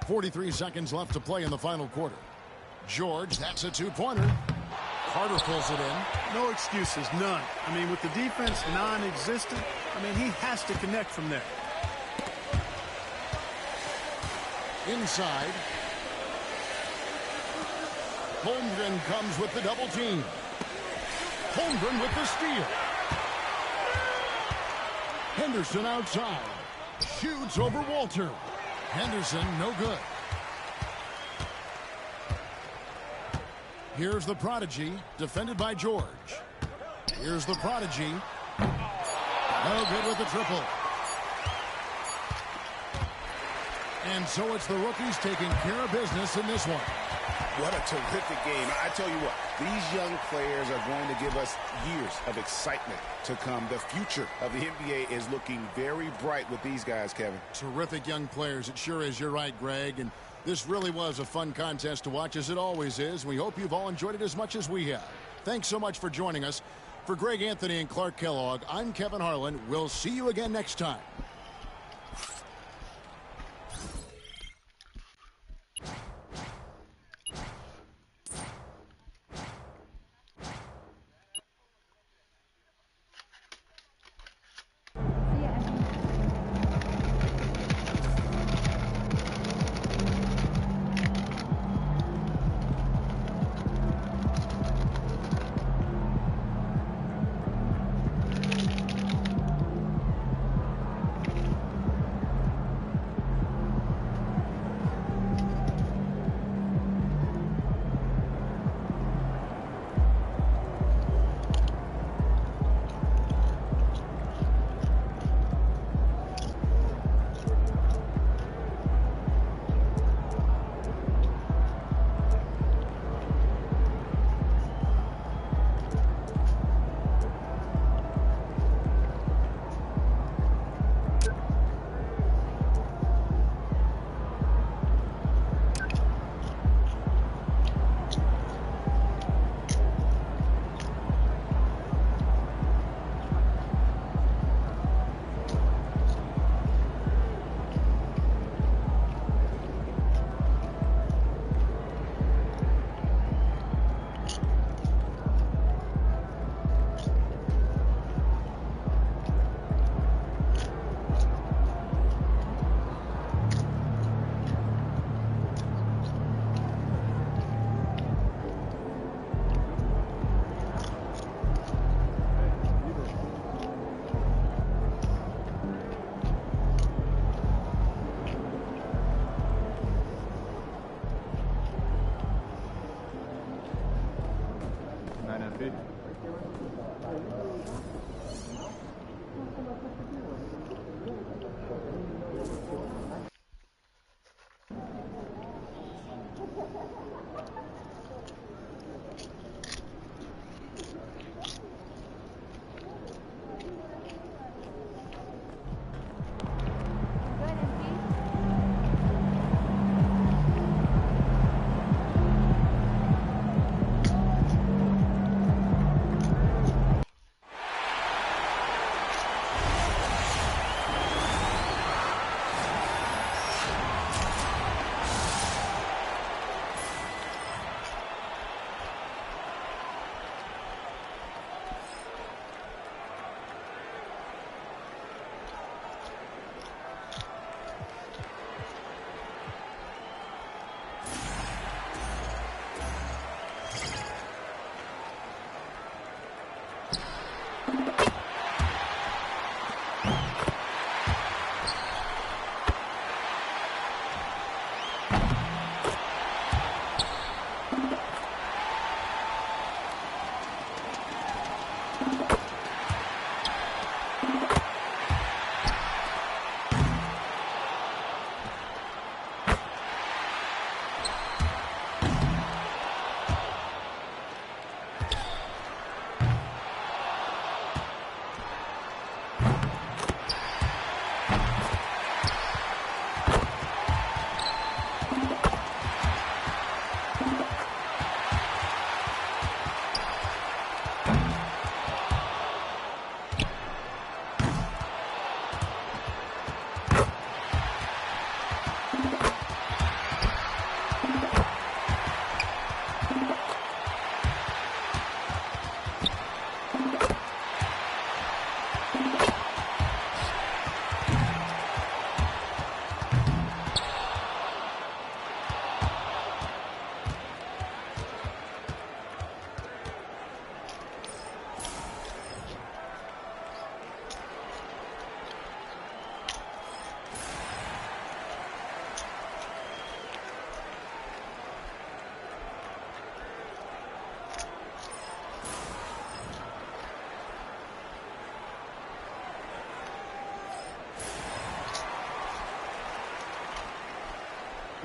.43 seconds left to play in the final quarter. George, that's a two-pointer. Carter pulls it in. No excuses, none. I mean, with the defense non-existent, I mean, he has to connect from there. Inside. Holmgren comes with the double team. Holmgren with the steal. Henderson outside. Shoots over Walter. Henderson, no good. Here's the prodigy, defended by George. Here's the prodigy. No good with the triple. And so it's the rookies taking care of business in this one. What a terrific game. I tell you what, these young players are going to give us years of excitement to come. The future of the NBA is looking very bright with these guys, Kevin. Terrific young players. It sure is. You're right, Greg. And this really was a fun contest to watch, as it always is. We hope you've all enjoyed it as much as we have. Thanks so much for joining us. For Greg Anthony and Clark Kellogg, I'm Kevin Harlan. We'll see you again next time.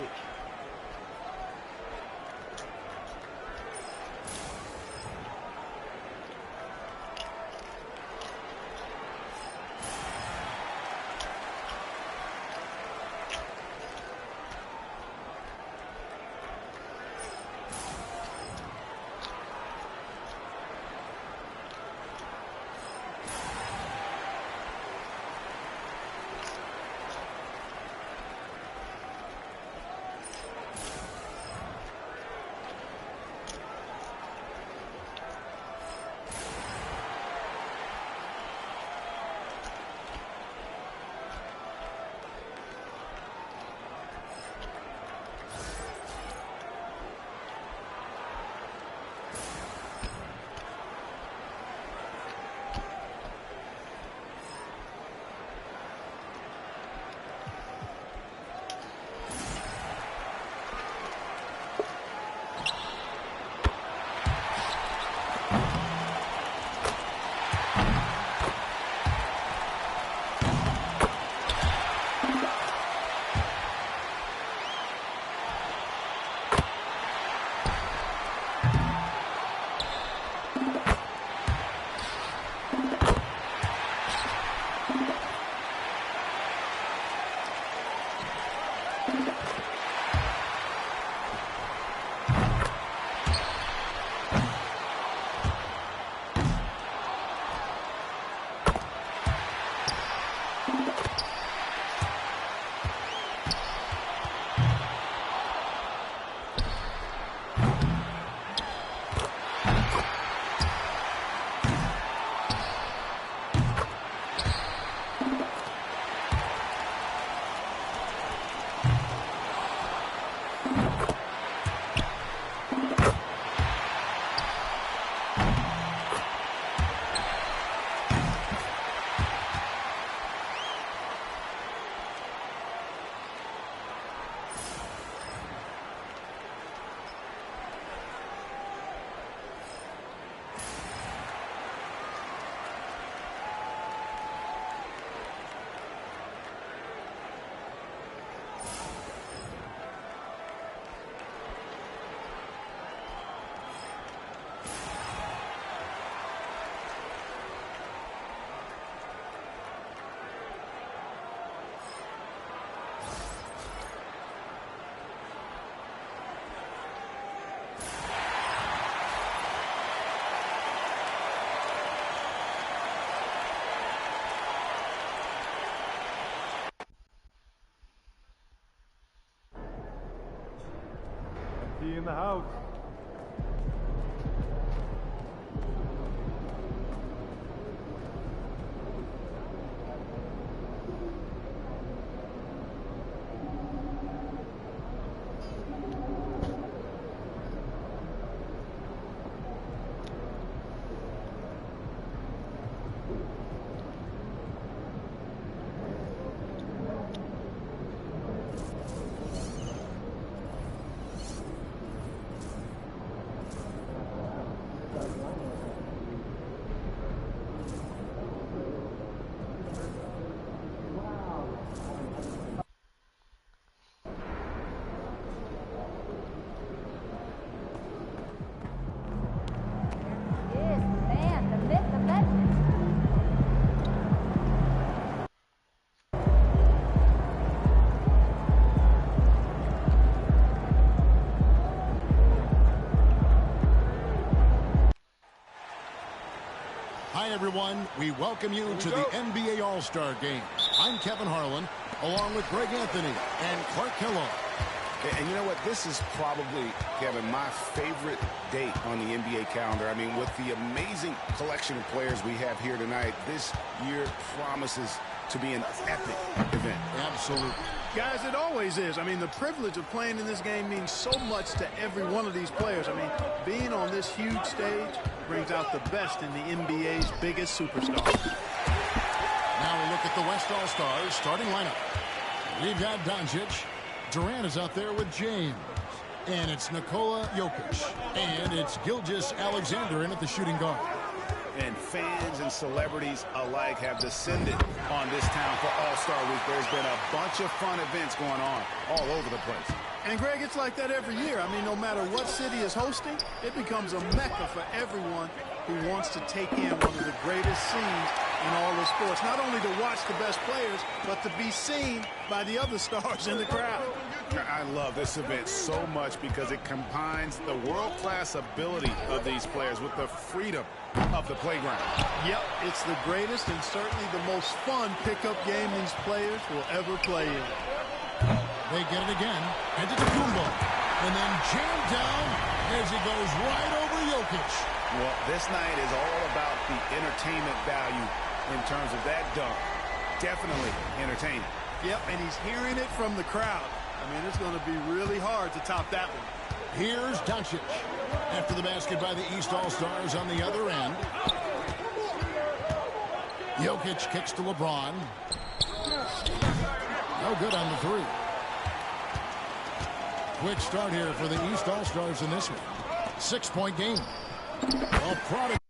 pitch. In the house. Hi, everyone. We welcome you to the NBA All-Star Game. I'm Kevin Harlan, along with Greg Anthony and Clark Kellogg. And you know what? This is probably, Kevin, my favorite date on the NBA calendar. I mean, with the amazing collection of players we have here tonight, this year promises to be an epic event. Absolutely. Guys, it always is. I mean, the privilege of playing in this game means so much to every one of these players. I mean, being on this huge stage brings out the best in the NBA's biggest superstars. Now we look at the West All-Stars starting lineup. We've got Doncic. Durant is out there with James. And it's Nikola Jokic. And it's Gilgeous Alexander in at the shooting guard. and fans and celebrities alike have descended on this town for All-Star Week. There's been a bunch of fun events going on all over the place. And, Greg, it's like that every year. I mean, no matter what city is hosting, it becomes a mecca for everyone who wants to take in one of the greatest scenes in all of sports. Not only to watch the best players, but to be seen by the other stars in the crowd. I love this event so much because it combines the world-class ability of these players with the freedom of the playground. Yep, it's the greatest and certainly the most fun pickup game these players will ever play in. They get it again. Antetokounmpo. And then jammed down as he goes right over Jokic. Well, this night is all about the entertainment value in terms of that dunk. Definitely entertaining. Yep, and he's hearing it from the crowd. I mean, it's going to be really hard to top that one. Here's Doncic. After the basket by the East All-Stars on the other end. Jokic kicks to LeBron. No good on the three. Quick start here for the East All-Stars in this one. 6-point game. A product.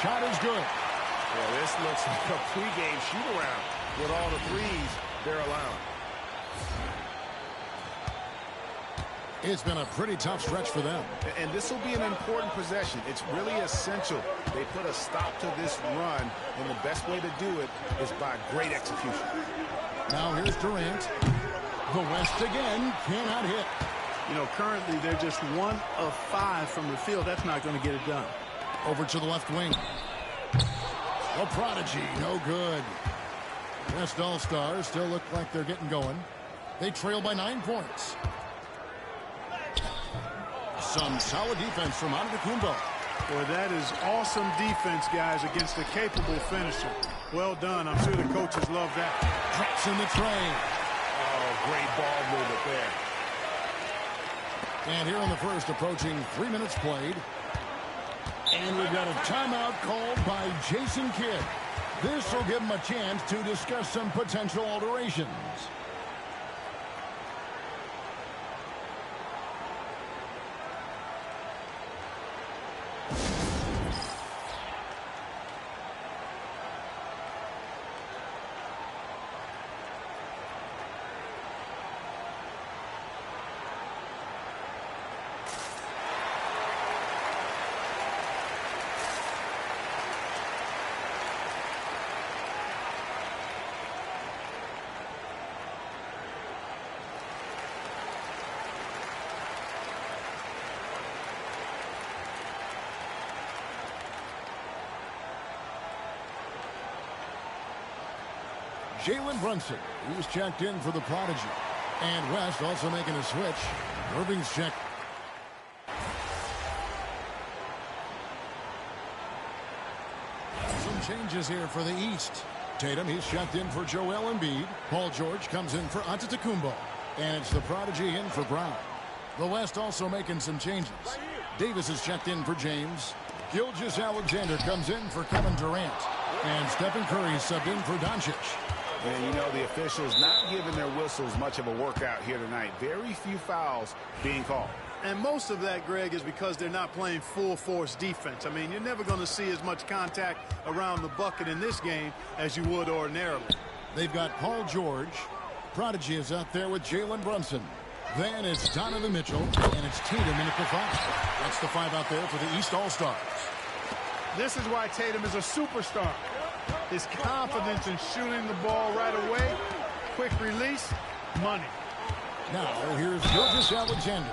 shot is good. Yeah, this looks like a pregame shoot-around with all the threes they're allowing. It's been a pretty tough stretch for them. And this will be an important possession. It's really essential they put a stop to this run, and the best way to do it is by great execution. Now here's Durant. The West again cannot hit. You know, currently they're just 1 of 5 from the field. That's not going to get it done. Over to the left wing. The Prodigy, no good. West All-Stars still look like they're getting going. They trail by 9 points. Some solid defense from Antetokounmpo. Boy, that is awesome defense, guys, against a capable finisher. Well done. I'm sure the coaches love that. Drops in the tray. Oh, great ball movement there. And here in the first, approaching 3 minutes played. And we've got a timeout called by Jason Kidd. This will give him a chance to discuss some potential alterations. Jalen Brunson, he's checked in for the Prodigy. And West also making a switch. Irving's checked. Some changes here for the East. Tatum, he's checked in for Joel Embiid. Paul George comes in for Antetokounmpo. And it's the Prodigy in for Brown. The West also making some changes. Davis is checked in for James. Gilgeous-Alexander comes in for Kevin Durant. And Stephen Curry subbed in for Doncic. And you know, the officials not giving their whistles much of a workout here tonight. Very few fouls being called. And most of that, Greg, is because they're not playing full force defense. I mean, you're never going to see as much contact around the bucket in this game as you would ordinarily. They've got Paul George. Prodigy is out there with Jalen Brunson. Then it's Donovan Mitchell, and it's Tatum in at the 5. That's the 5 out there for the East All-Stars. This is why Tatum is a superstar. His confidence in shooting the ball right away, quick release, money. Now here's Gilgeous-Alexander.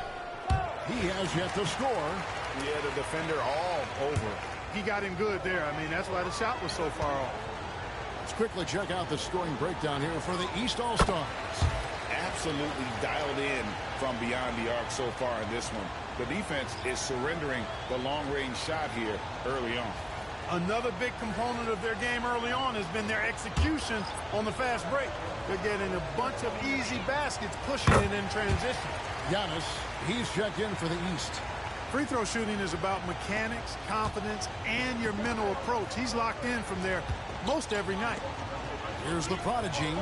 He has yet to score. Yeah, the defender all over. He got him good there. I mean, that's why the shot was so far off. Let's quickly check out the scoring breakdown here for the East All-Stars. Absolutely dialed in from beyond the arc so far in this one. The defense is surrendering the long-range shot here early on. Another big component of their game early on has been their execution on the fast break. They're getting a bunch of easy baskets, pushing it in transition. Giannis, he's checked in for the East. Free throw shooting is about mechanics, confidence, and your mental approach. He's locked in from there most every night. Here's the Prodigy.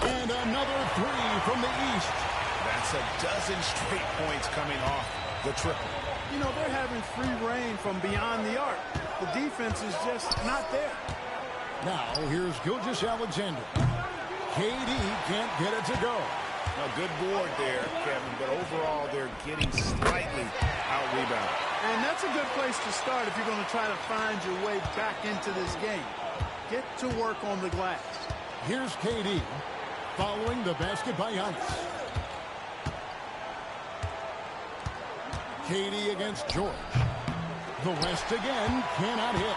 And another 3 from the East. That's a dozen straight points coming off the triple. You know, they're having free reign from beyond the arc. The defense is just not there. Now, here's Gilgeous-Alexander. KD can't get it to go. A good board there, Kevin, but overall they're getting slightly out-rebounded. And that's a good place to start if you're going to try to find your way back into this game. Get to work on the glass. Here's KD following the basket by Giannis. KD against George. The West again cannot hit.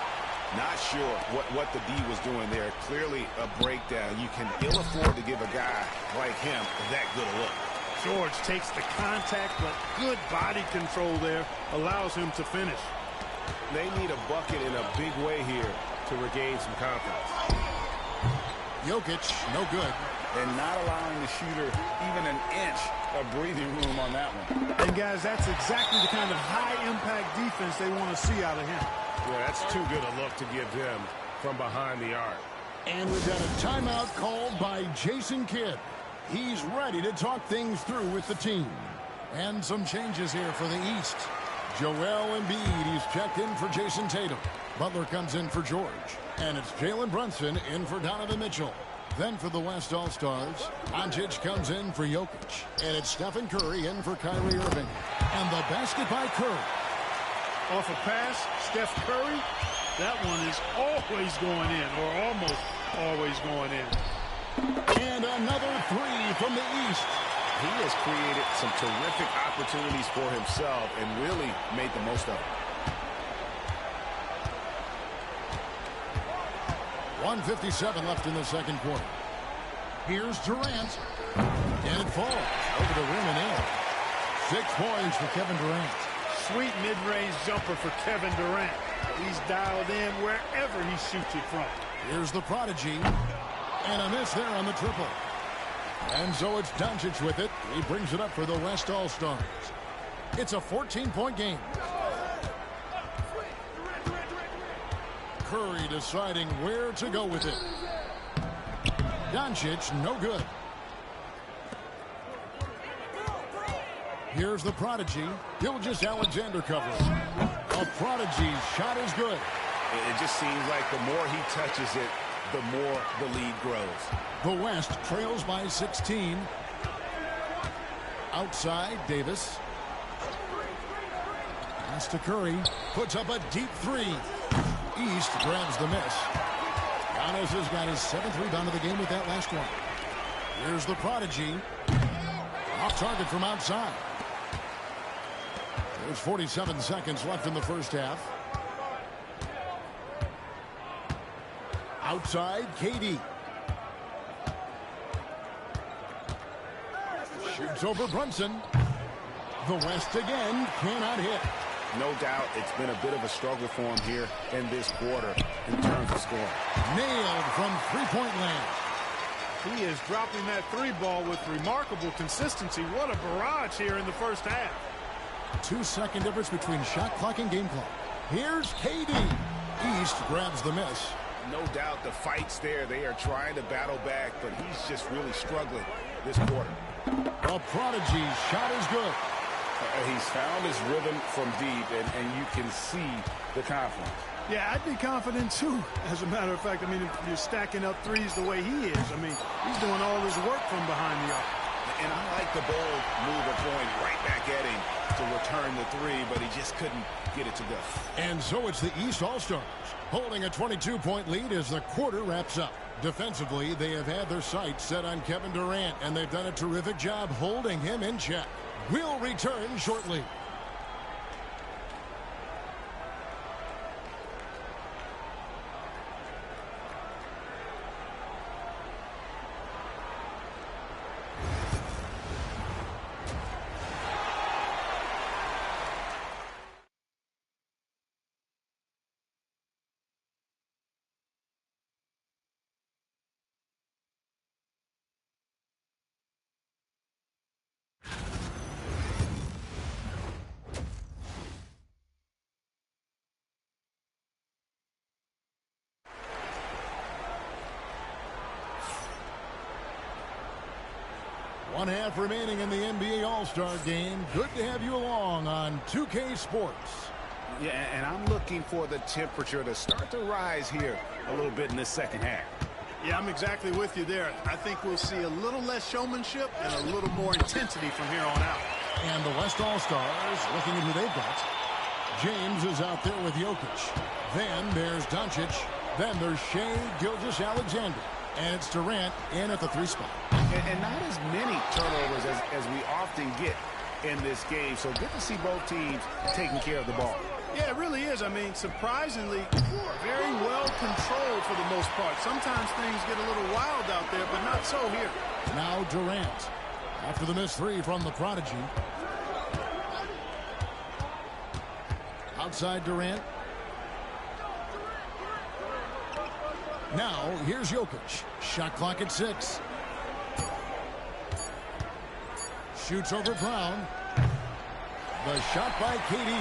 Not sure what the D was doing there. Clearly a breakdown. You can ill afford to give a guy like him that good a look. George takes the contact, but good body control there allows him to finish. They need a bucket in a big way here to regain some confidence. Jokic, no good. And not allowing the shooter even an inch of breathing room on that one. And guys, that's exactly the kind of high-impact defense they want to see out of him. Yeah, that's too good a look to give him from behind the arc. And we've got a timeout called by Jason Kidd. He's ready to talk things through with the team. And some changes here for the East. Joel Embiid. He's checked in for Jason Tatum. Butler comes in for George. And it's Jalen Brunson in for Donovan Mitchell. Then for the West All-Stars, Doncic comes in for Jokic. And it's Stephen Curry in for Kyrie Irving. And the basket by Curry. Off a pass, Steph Curry. That one is always going in, or almost always going in. And another three from the East. He has created some terrific opportunities for himself and really made the most of it. 1:57 left in the second quarter. Here's Durant. And it falls over the rim and in. 6 points for Kevin Durant. Sweet mid-range jumper for Kevin Durant. He's dialed in wherever he shoots it from. Here's the prodigy. And a miss there on the triple. And so it's Doncic with it. He brings it up for the West All-Stars. It's a 14-point game. Curry deciding where to go with it. Doncic, no good. Here's the prodigy. Gilgeous-Alexander covers. A prodigy's shot is good. It just seems like the more he touches it, the more the lead grows. The West trails by 16. Outside, Davis. Pass to Curry. Puts up a deep three. East grabs the miss. Giannis has got his 7th rebound of the game with that last one. Here's the prodigy. Off target from outside. There's 47 seconds left in the first half. Outside, KD. Shoots over Brunson. The West again cannot hit. No doubt it's been a bit of a struggle for him here in this quarter in terms of scoring. Nailed from three-point land. He is dropping that three ball with remarkable consistency. What a barrage here in the first half. 2-second difference between shot clock and game clock. Here's KD. East grabs the miss. No doubt the fight's there. They are trying to battle back, but he's just really struggling this quarter. A prodigy's shot is good. He's found his rhythm from deep, and you can see the confidence. Yeah, I'd be confident, too. As a matter of fact, I mean, if you're stacking up threes the way he is, I mean, he's doing all his work from behind the arc. And I like the bold move of going right back at him to return the three, but he just couldn't get it to go. And so it's the East All-Stars holding a 22-point lead as the quarter wraps up. Defensively, they have had their sights set on Kevin Durant, and they've done a terrific job holding him in check. We'll return shortly. One half remaining in the NBA All-Star game. Good to have you along on 2K Sports. Yeah, and I'm looking for the temperature to start to rise here a little bit in this second half. Yeah, I'm exactly with you there. I think we'll see a little less showmanship and a little more intensity from here on out. And the West All-Stars looking at who they've got. James is out there with Jokic. Then there's Doncic. Then there's Shai Gilgeous-Alexander. And it's Durant in at the 3 spot. And not as many turnovers as we often get in this game. So good to see both teams taking care of the ball. Yeah, it really is. I mean, surprisingly, very well controlled for the most part. Sometimes things get a little wild out there, but not so here. Now Durant. After the missed 3 from the prodigy. Outside Durant. Now, here's Jokic. Shot clock at 6. Shoots over Brown. The shot by KD.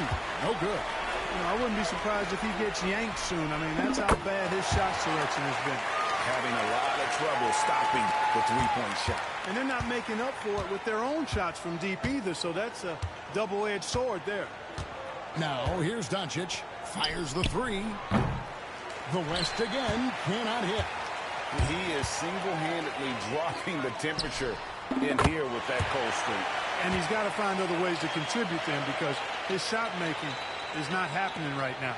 No good. You know, I wouldn't be surprised if he gets yanked soon. I mean, that's how bad his shot selection has been. Having a lot of trouble stopping the three-point shot. And they're not making up for it with their own shots from deep either, so that's a double-edged sword there. Now, here's Doncic. Fires the three. The West again cannot hit. He is single-handedly dropping the temperature in here with that cold streak. And he's got to find other ways to contribute to him because his shot making is not happening right now.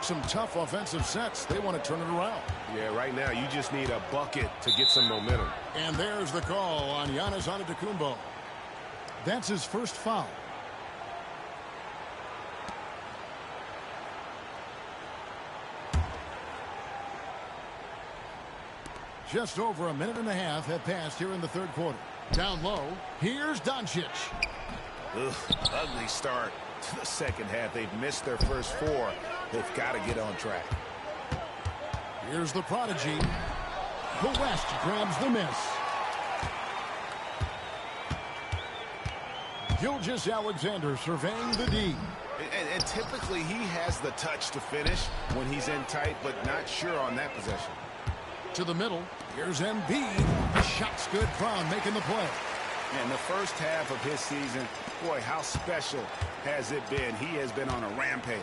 Some tough offensive sets. They want to turn it around. Yeah, right now you just need a bucket to get some momentum. And there's the call on Giannis Antetokounmpo. That's his first foul. Just over a minute and a half have passed here in the third quarter. Down low, here's Doncic. Ugh, ugly start to the second half. They've missed their first four. They've got to get on track. Here's the prodigy. The West grabs the miss. Gilgeous-Alexander surveying the D. And typically he has the touch to finish when he's in tight, but not sure on that possession. To the middle. Here's Embiid. Shot's good. Brown making the play. And the first half of his season, boy, how special has it been? He has been on a rampage.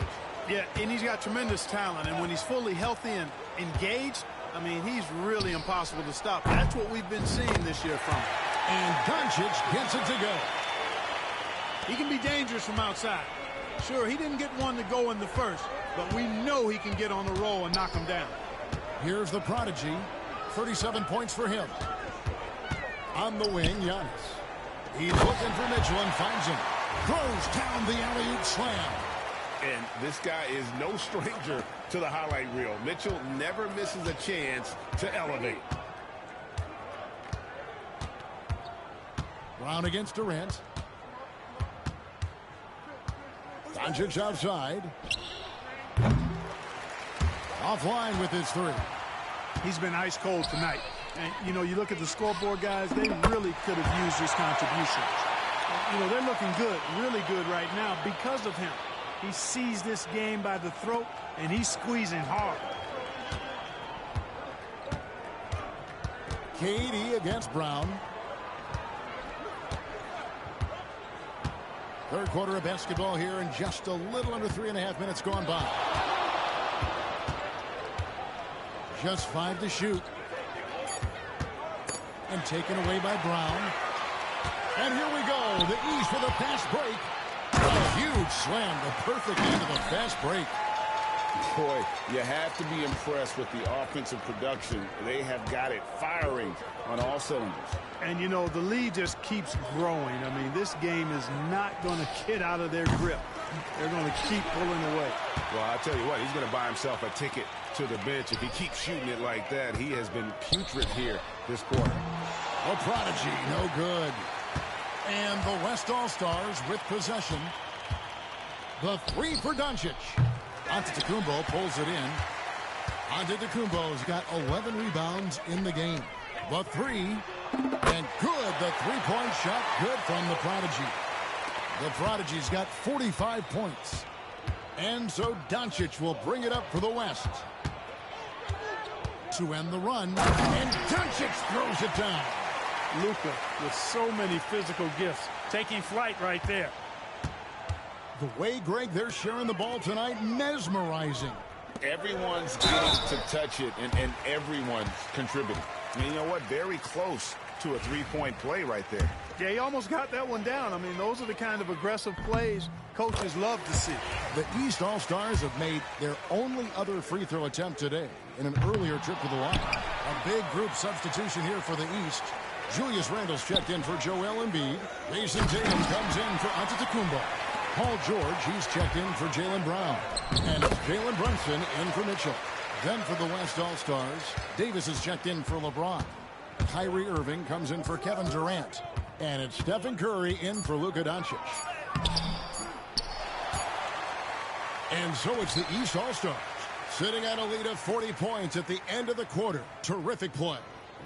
Yeah, and he's got tremendous talent. And when he's fully healthy and engaged, I mean, he's really impossible to stop. That's what we've been seeing this year from him. And Doncic gets it to go. He can be dangerous from outside. Sure, he didn't get one to go in the first, but we know he can get on the roll and knock him down. Here's the prodigy. 37 points for him. On the wing, Giannis. He's looking for Mitchell and finds him. Throws down the alley-oop slam. And this guy is no stranger to the highlight reel. Mitchell never misses a chance to elevate. Brown against Durant. Doncic outside. Offline with his three. He's been ice cold tonight. And, you know, you look at the scoreboard, guys, they really could have used his contribution. You know, they're looking good, really good right now because of him. He sees this game by the throat, and he's squeezing hard. KD against Brown. Third quarter of basketball here, and just a little under 3.5 minutes gone by. Just 5 to shoot. And taken away by Brown. And here we go. The East with a fast break. A huge slam. The perfect end of a fast break. Boy, you have to be impressed with the offensive production. They have got it firing on all cylinders. And, you know, the lead just keeps growing. I mean, this game is not going to get out of their grip. They're going to keep pulling away. Well, I'll tell you what, he's going to buy himself a ticket to the bench. If he keeps shooting it like that, he has been putrid here this quarter. A prodigy, no good. And the West All-Stars with possession. The three for Doncic. Antetokounmpo pulls it in. Antetokounmpo's got 11 rebounds in the game. The three, and good. The three-point shot, good from the prodigy. The prodigy's got 45 points. And so Doncic will bring it up for the West. To end the run, and Doncic throws it down. Luka with so many physical gifts, taking flight right there. The way, Greg, they're sharing the ball tonight, mesmerizing. Everyone's getting to touch it, and everyone's contributing. And you know what? Very close to a three-point play right there. Yeah, he almost got that one down. I mean, those are the kind of aggressive plays coaches love to see. The East All-Stars have made their only other free throw attempt today in an earlier trip to the line. A big group substitution here for the East. Julius Randle's checked in for Joel Embiid. Jason Tatum comes in for Antetokounmpo. Paul George, he's checked in for Jaylen Brown. And Jalen Brunson in for Mitchell. Then for the West All-Stars, Davis is checked in for LeBron. Kyrie Irving comes in for Kevin Durant. And it's Stephen Curry in for Luka Doncic. And so it's the East All-Stars sitting at a lead of 40 points at the end of the quarter. Terrific play.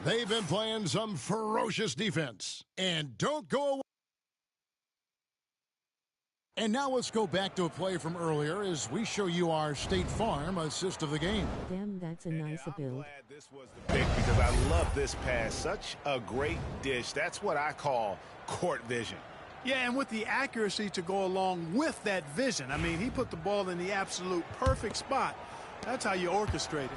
They've been playing some ferocious defense. And don't go away. And now let's go back to a play from earlier as we show you our State Farm assist of the game. Damn, that's a nice build. This was the pick because I love this pass. Such a great dish. That's what I call court vision. Yeah, and with the accuracy to go along with that vision. I mean, he put the ball in the absolute perfect spot. That's how you orchestrate it.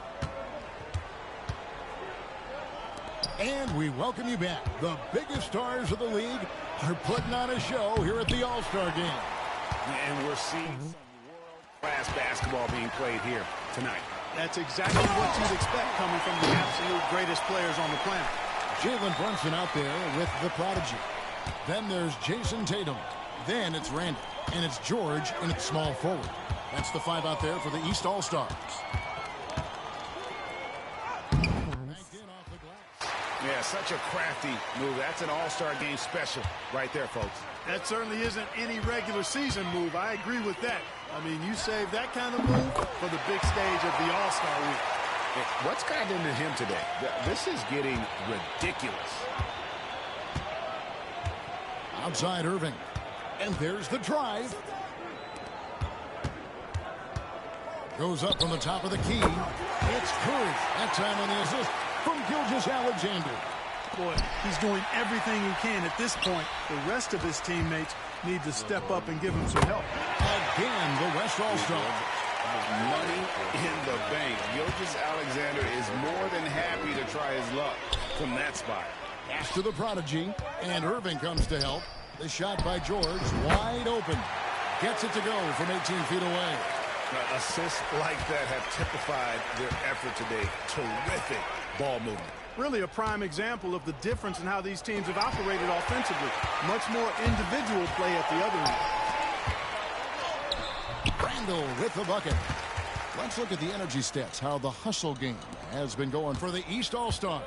And we welcome you back. The biggest stars of the league are putting on a show here at the All-Star Game. And we're seeing some world-class basketball being played here tonight. That's exactly what you'd expect coming from the absolute greatest players on the planet. Jalen Brunson out there with the prodigy. Then there's Jason Tatum. Then it's Randy. And it's George in its small forward. That's the 5 out there for the East All-Stars. Yeah, such a crafty move. That's an All-Star Game special right there, folks. That certainly isn't any regular season move. I agree with that. I mean, you save that kind of move for the big stage of the All-Star week. What's gotten into him today? This is getting ridiculous. Outside Irving. And there's the drive. Goes up from the top of the key. It's Curry. That time on the assist from Gilgeous-Alexander. Boy, he's doing everything he can at this point. The rest of his teammates need to step up and give him some help. Again, the West All-Star. Money in the bank. Gilgeous-Alexander is more than happy to try his luck from that spot. Pass to the prodigy, and Irving comes to help. The shot by George, wide open. Gets it to go from 18 feet away. Assists like that have typified their effort today. Terrific ball movement. Really a prime example of the difference in how these teams have operated offensively. Much more individual play at the other end. Randall with the bucket. Let's look at the energy stats, how the hustle game has been going for the East All-Stars.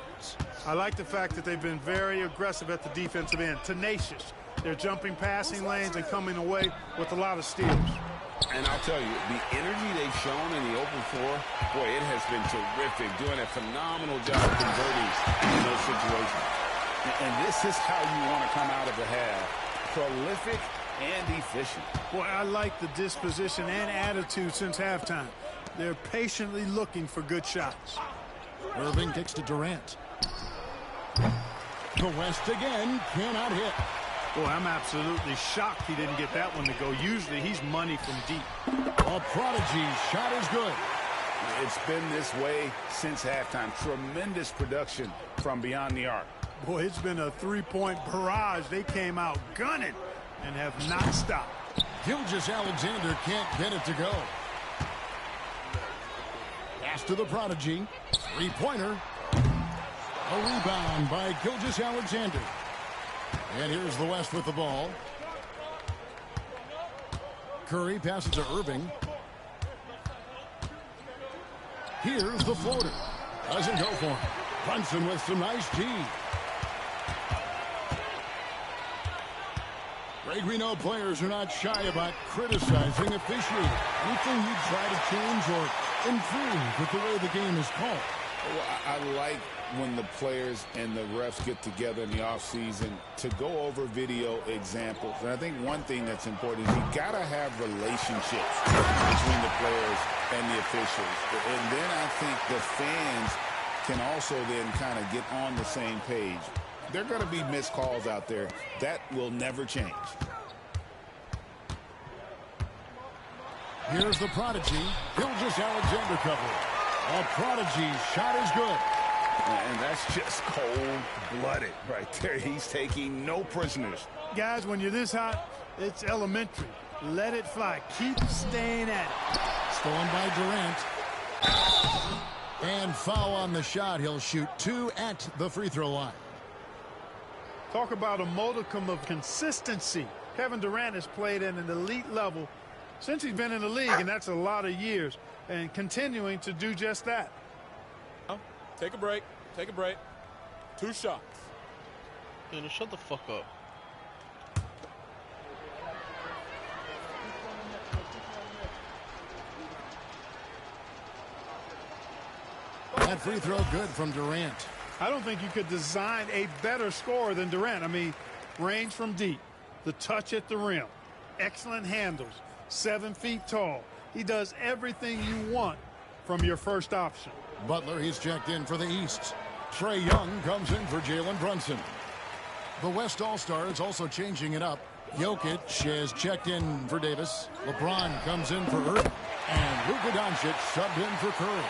I like the fact that they've been very aggressive at the defensive end, tenacious. They're jumping passing lanes and coming away with a lot of steals. And I'll tell you, the energy they've shown in the open floor, boy, it has been terrific, doing a phenomenal job converting in those situations. And this is how you want to come out of the half. Prolific and efficient. Boy, I like the disposition and attitude since halftime. They're patiently looking for good shots. Irving kicks to Durant. The West again cannot hit. Boy, I'm absolutely shocked he didn't get that one to go. Usually he's money from deep. A prodigy shot is good. It's been this way since halftime. Tremendous production from beyond the arc. Boy, it's been a three-point barrage. They came out gunning and have not stopped. Gilgeous-Alexander can't get it to go. Pass to the prodigy. Three-pointer. A rebound by Gilgeous-Alexander. And here's the West with the ball. Curry passes to Irving. Here's the floater. Doesn't go for him. Brunson with some nice G. Greg, we know players are not shy about criticizing officiating. Anything you try to change or improve with the way the game is called? Well, I like when the players and the refs get together in the offseason to go over video examples. And I think one thing that's important is you got to have relationships between the players and the officials. And then I think the fans can also then kind of get on the same page. There are going to be missed calls out there. That will never change. Here's the prodigy. Gilgeous-Alexander cover. A prodigy shot is good. And that's just cold-blooded right there. He's taking no prisoners. Guys, when you're this hot, it's elementary. Let it fly. Keep staying at it. Stolen by Durant. And foul on the shot. He'll shoot 2 at the free throw line. Talk about a modicum of consistency. Kevin Durant has played at an elite level since he's been in the league, and that's a lot of years, and continuing to do just that. Take a break. Take a break. 2 shots. Man, shut the fuck up. That free throw good from Durant. I don't think you could design a better scorer than Durant. I mean, range from deep, the touch at the rim, excellent handles, 7 feet tall. He does everything you want from your first option. Butler, he's checked in for the East. Trae Young comes in for Jalen Brunson. The West All-Stars also changing it up. Jokic has checked in for Davis. LeBron comes in for Irving. And Luka Doncic subbed in for Curry.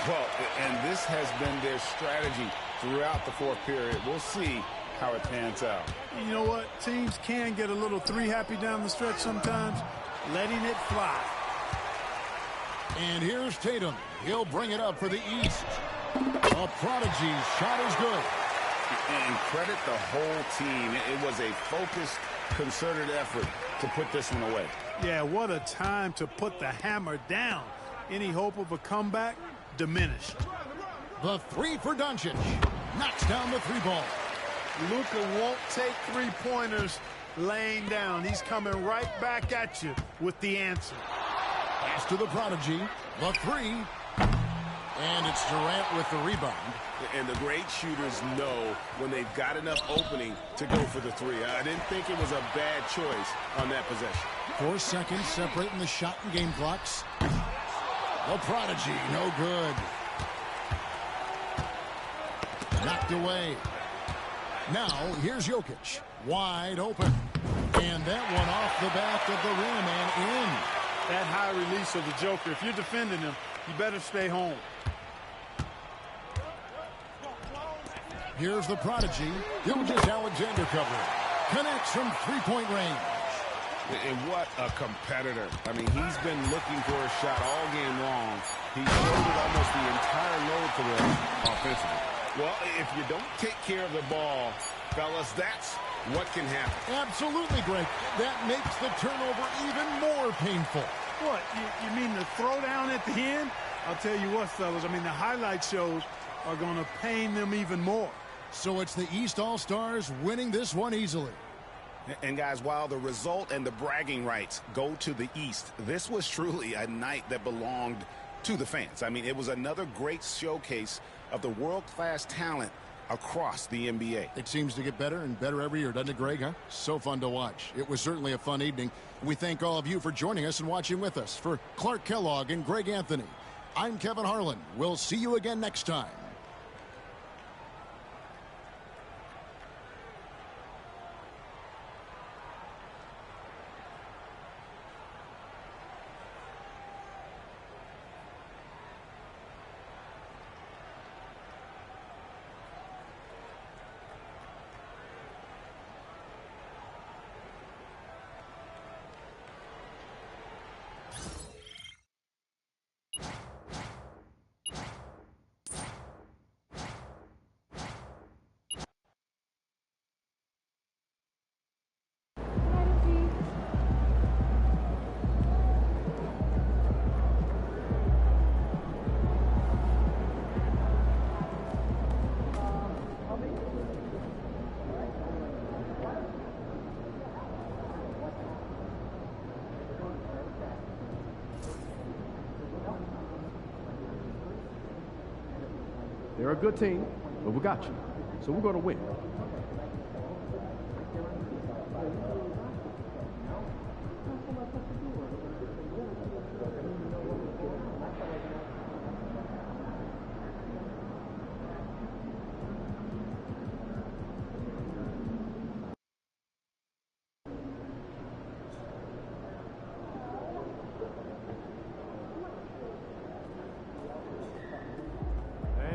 Well, and this has been their strategy throughout the fourth period. We'll see how it pans out. You know what? Teams can get a little three-happy down the stretch sometimes, letting it fly. And here's Tatum. He'll bring it up for the East. A prodigy shot is good. And credit the whole team. It was a focused, concerted effort to put this one away. Yeah, what a time to put the hammer down. Any hope of a comeback diminished. The three for Doncic. Knocks down the three ball. Luka won't take three-pointers laying down. He's coming right back at you with the answer. Pass to the prodigy. The three. And it's Durant with the rebound. And the great shooters know when they've got enough opening to go for the three. I didn't think it was a bad choice on that possession. 4 seconds separating the shot and game clocks. The prodigy, no good. Knocked away. Now, here's Jokic. Wide open. And that one off the back of the rim and in. That high release of the Joker, if you're defending him, you better stay home. Here's the prodigy. Gilgeous Alexander covering. Connects from three-point range. And what a competitor. I mean, he's been looking for a shot all game long. He shouldered almost the entire load for them offensively. Well, if you don't take care of the ball, fellas, that's what can happen. Absolutely, Greg. That makes the turnover even more painful. What, you mean the throwdown at the end? I'll tell you what, fellas, I mean, the highlight shows are going to pain them even more. So it's the East All-Stars winning this one easily. And guys, while the result and the bragging rights go to the East, this was truly a night that belonged to the fans. I mean, it was another great showcase of the world-class talent across the NBA. It seems to get better and better every year, doesn't it, Greg? Huh? So fun to watch. It was certainly a fun evening. We thank all of you for joining us and watching with us. For Clark Kellogg and Greg Anthony, I'm Kevin Harlan. We'll see you again next time. They're a good team, but we got you. So we're going to win.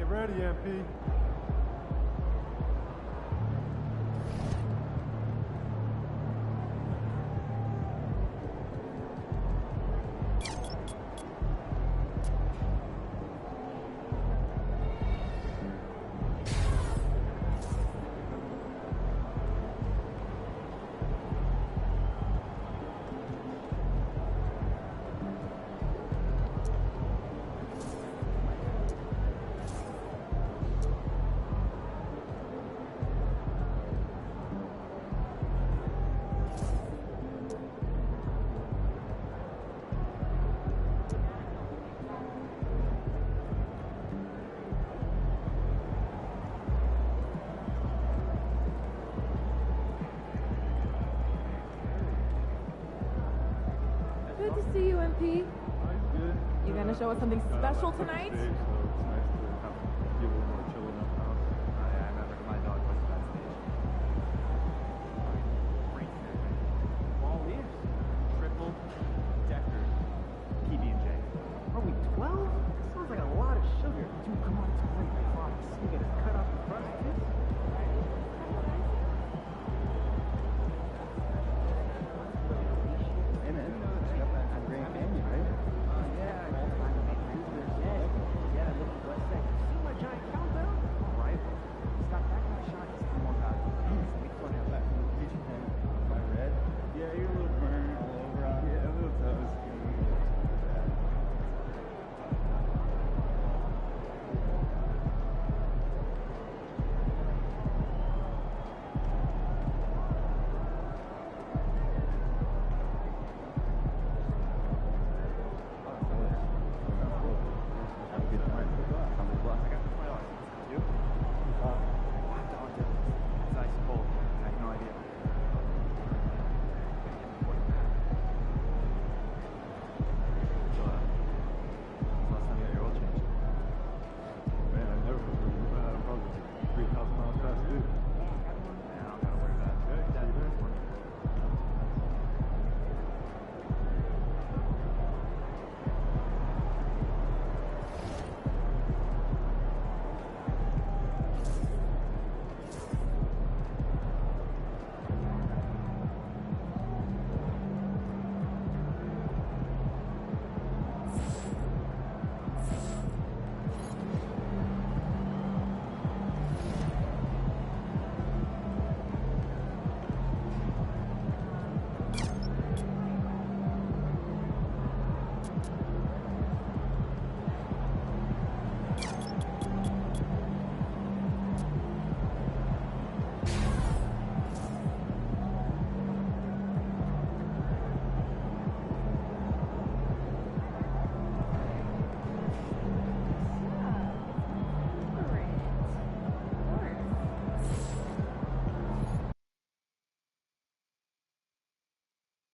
Ready, MP. Good to see you, MP. You gonna show us something special tonight?